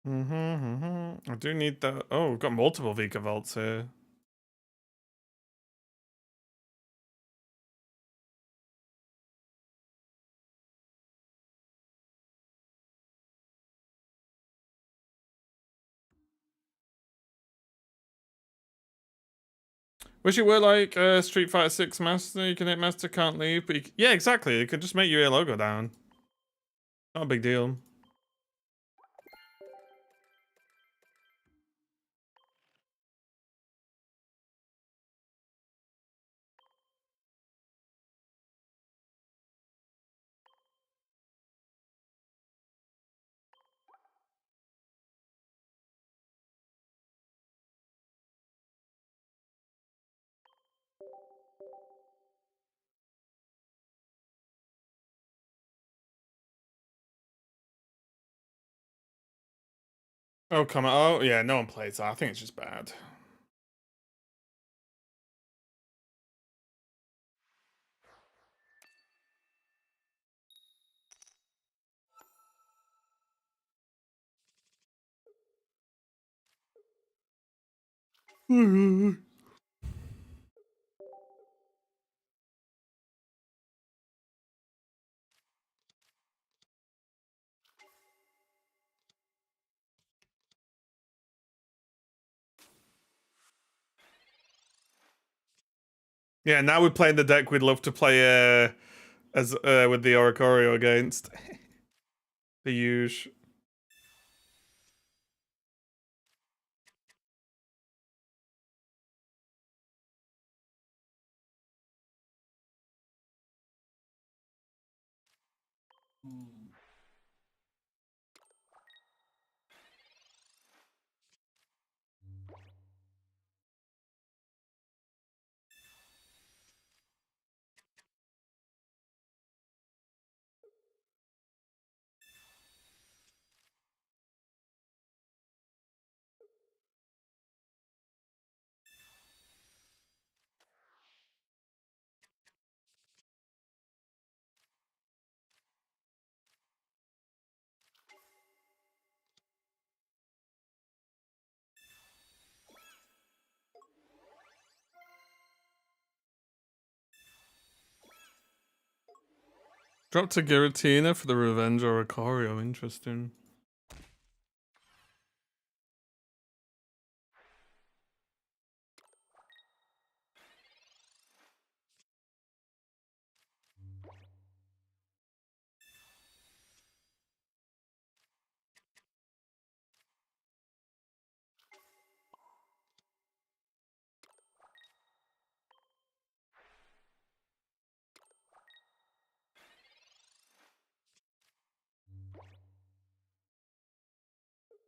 I do need that. Oh, we've got multiple Vika Vaults here. Wish it were like Street Fighter 6 Master. You can hit Master, can't leave. But yeah, exactly. It could just make your logo down. Not a big deal. Oh, come on. Oh, yeah, no one plays that. I think it's just bad. Yeah, now we're playing the deck we'd love to play as with the Oricorio against. The huge. Drop to Giratina for the Revenge or Ikorio. Interesting.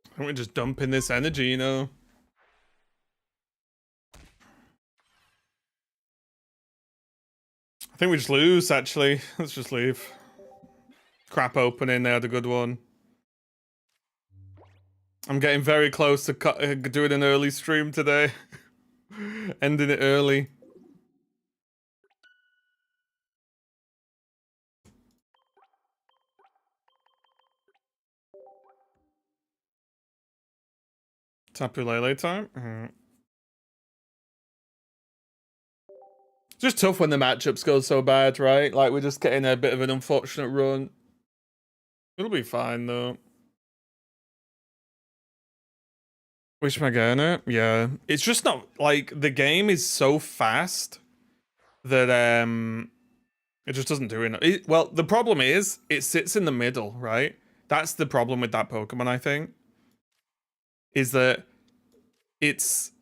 I think we're just dumping this energy, you know? I think we just lose, actually. Let's just leave. Crap opening, they had a good one. I'm getting very close to doing an early stream today. Ending it early. Tapu Lele time? It's just tough when the matchups go so bad, right? Like, we're just getting a bit of an unfortunate run. It'll be fine, though. Wish am I getting it? Yeah. It's just not, like, the game is so fast that, it just doesn't do it. Well, the problem is, it sits in the middle, right? That's the problem with that Pokemon, I think. Is that it's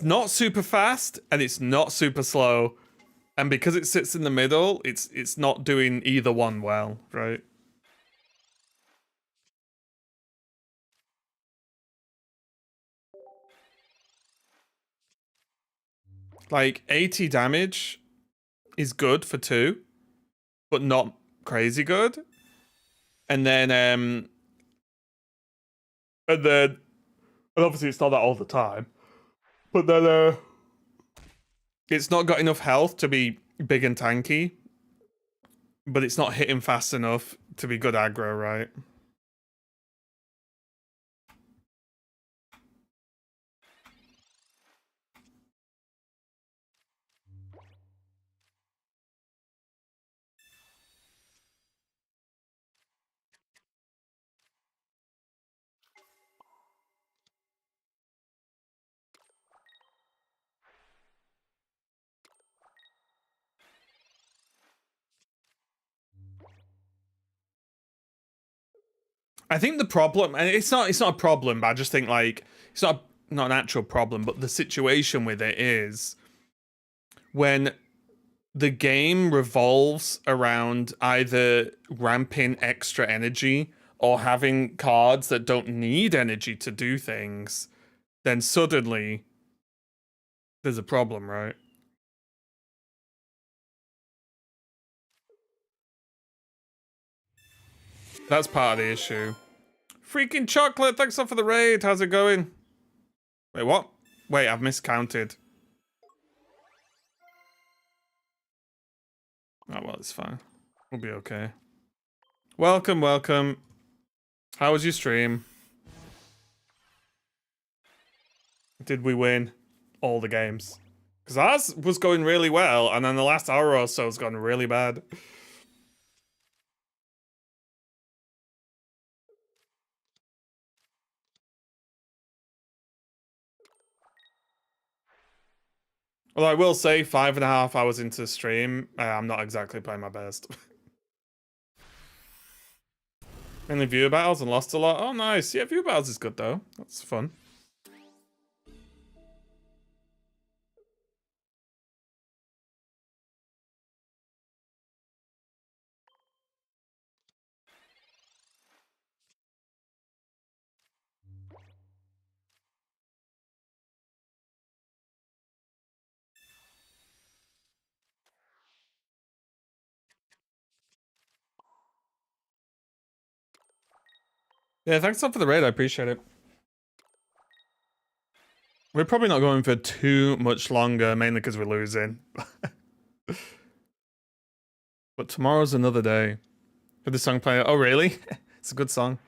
not super fast and it's not super slow. And because it sits in the middle, it's not doing either one well, right? Like 80 damage is good for 2, but not crazy good. And then and obviously it's not that all the time. But then it's not got enough health to be big and tanky. But it's not hitting fast enough to be good aggro, right? I think the problem, and it's not a problem, but I just think like it's not an actual problem, but the situation with it is when the game revolves around either ramping extra energy or having cards that don't need energy to do things, then suddenly there's a problem, right? That's part of the issue. Freaking chocolate, thanks a lot for the raid. How's it going? Wait, what? Wait, I've miscounted. Oh, well, it's fine. We'll be okay. Welcome, welcome. How was your stream? Did we win all the games? Because ours was going really well, and then the last hour or so has gone really bad. Although I will say, 5.5 hours into the stream, I'm not exactly playing my best. Mainly viewer battles and lost a lot. Oh, nice. Yeah, viewer battles is good, though. That's fun. Yeah, thanks a lot for the raid. I appreciate it. We're probably not going for too much longer, mainly because we're losing. But tomorrow's another day. For the song player. Oh, really? It's a good song.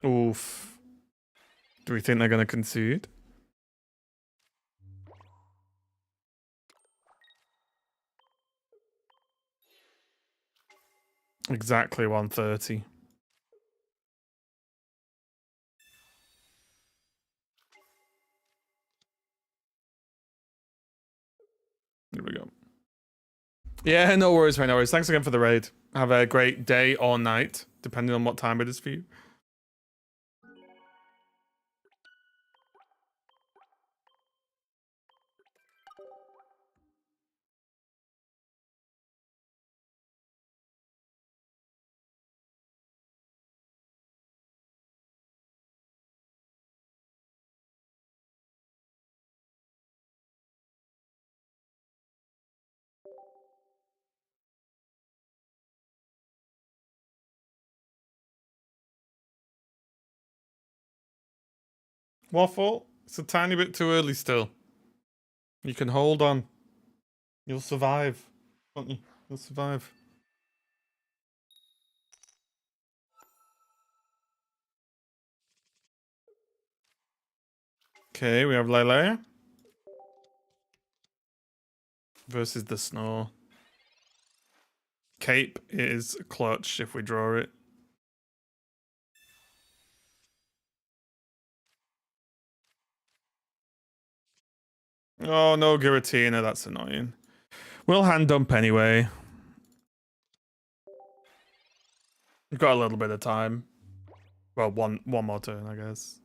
Oof. Do we think they're going to concede? Exactly 130. Here we go. Yeah, no worries, mate. No worries. Thanks again for the raid. Have a great day or night, depending on what time it is for you. Waffle, it's a tiny bit too early still. You can hold on. You'll survive, won't you? You'll survive. Okay, we have Lele versus the Snore. Cape is clutch if we draw it. Oh, no Giratina, that's annoying. We'll hand dump anyway. We've got a little bit of time. Well, one more turn, I guess.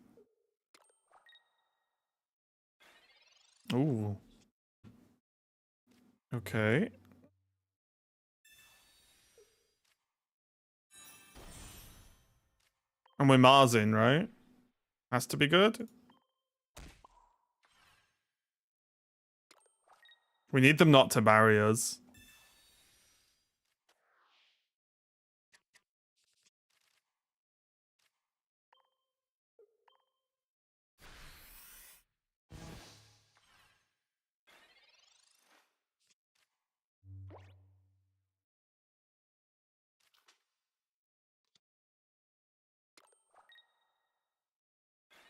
Ooh. Okay. And we're Marsing, right? Has to be good. We need them not to marry us.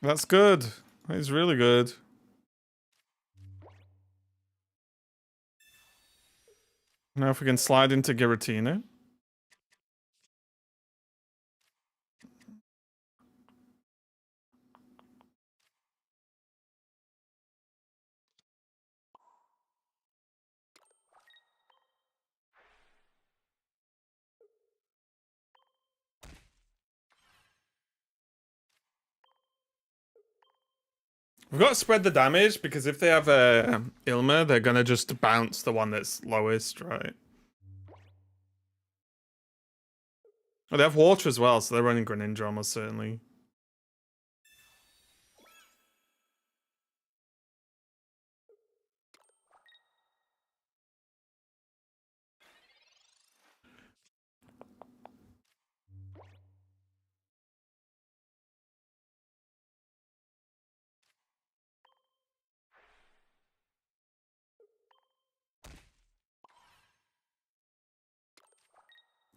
That's good. That is really good. Now if we can slide into Giratina. We've got to spread the damage because if they have a Ilma, they're gonna just bounce the one that's lowest, right? Oh, they have water as well, so they're running Greninja almost certainly.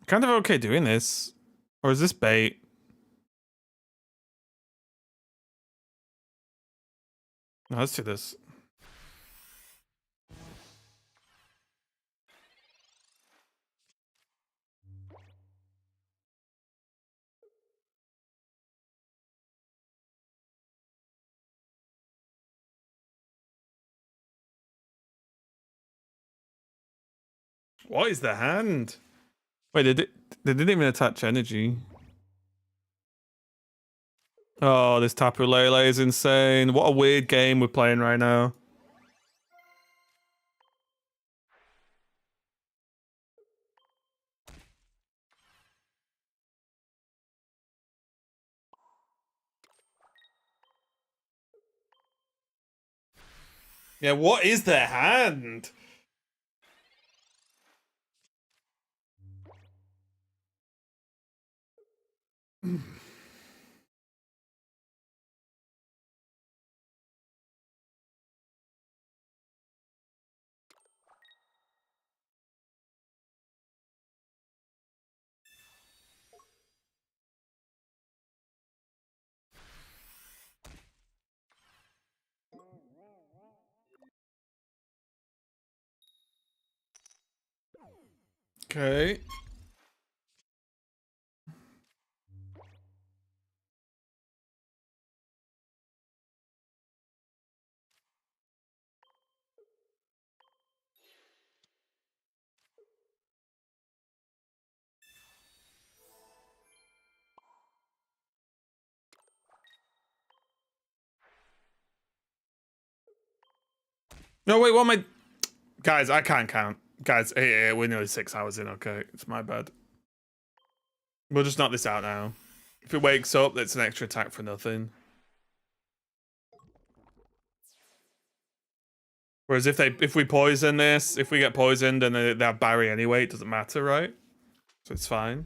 Kind of okay doing this. Or is this bait? No, let's do this. What is the hand? Wait, they didn't even attach energy. Oh, this Tapu Lele is insane. What a weird game we're playing right now. Yeah, what is their hand? Okay. No, wait, what am I... Guys, I can't count. Guys, hey, we're nearly 6 hours in, okay? It's my bad. We'll just knock this out now. If it wakes up, it's an extra attack for nothing. Whereas if we poison this, if we get poisoned and they have Barry anyway, it doesn't matter, right? So it's fine.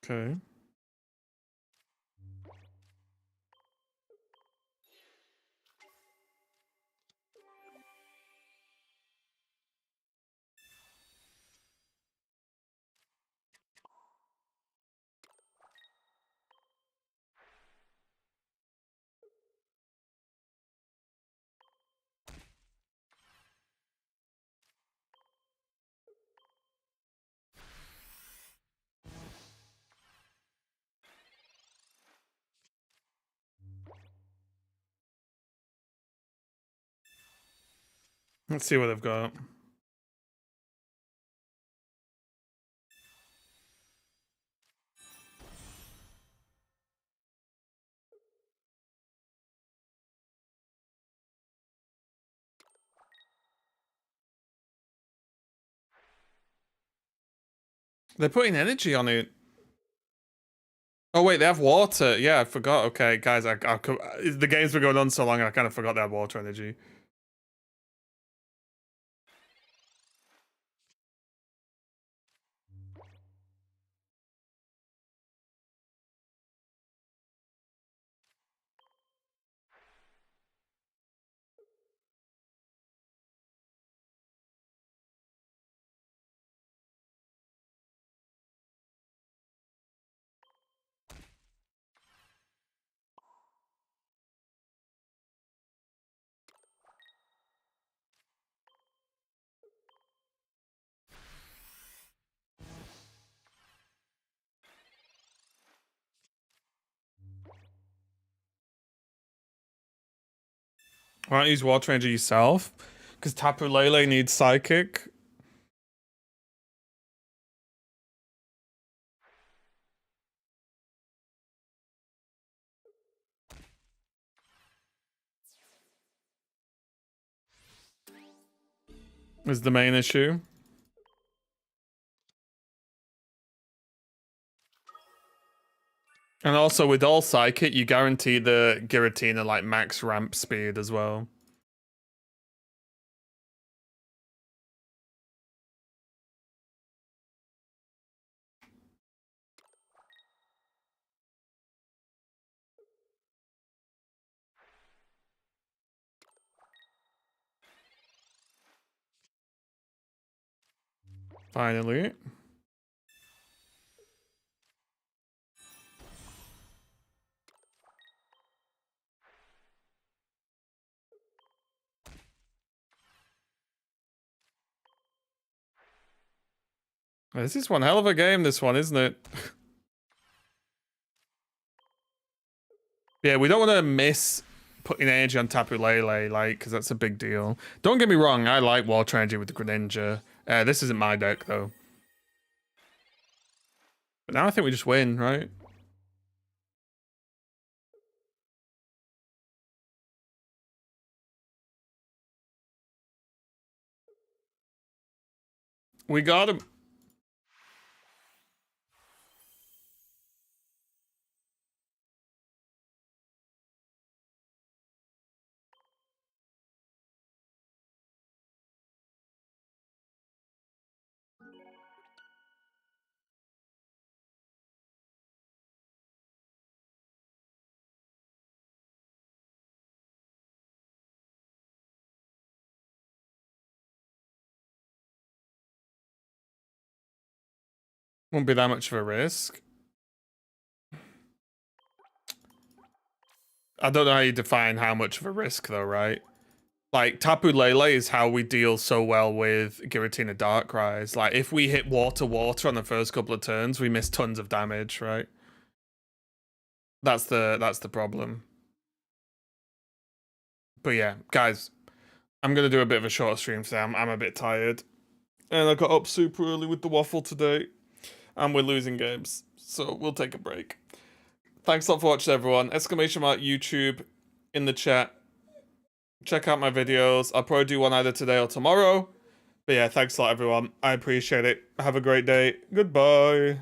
Okay. Let's see what they've got. They're putting energy on it. Oh wait, they have water. Yeah, I forgot. Okay, guys, the games were going on so long, I kind of forgot they had water energy. Why don't you use water energy yourself? Because Tapu Lele needs psychic. Is the main issue. And also with all psychic, you guarantee the Giratina like max ramp speed as well. Finally. This is one hell of a game, this one, isn't it? Yeah, we don't want to miss putting energy on Tapu Lele, like, because that's a big deal. Don't get me wrong, I like water energy with the Greninja. This isn't my deck, though. But now I think we just win, right? We got him. Won't be that much of a risk. I don't know how you define how much of a risk though, right? Like, Tapu Lele is how we deal so well with Giratina Darkrai. Like, if we hit water on the first couple of turns, we miss tons of damage, right? That's the problem. But yeah, guys, I'm gonna do a bit of a short stream today. I'm a bit tired. And I got up super early with the waffle today. And we're losing games. So we'll take a break. Thanks a lot for watching, everyone. Exclamation mark YouTube in the chat. Check out my videos. I'll probably do one either today or tomorrow. But yeah, thanks a lot, everyone. I appreciate it. Have a great day. Goodbye.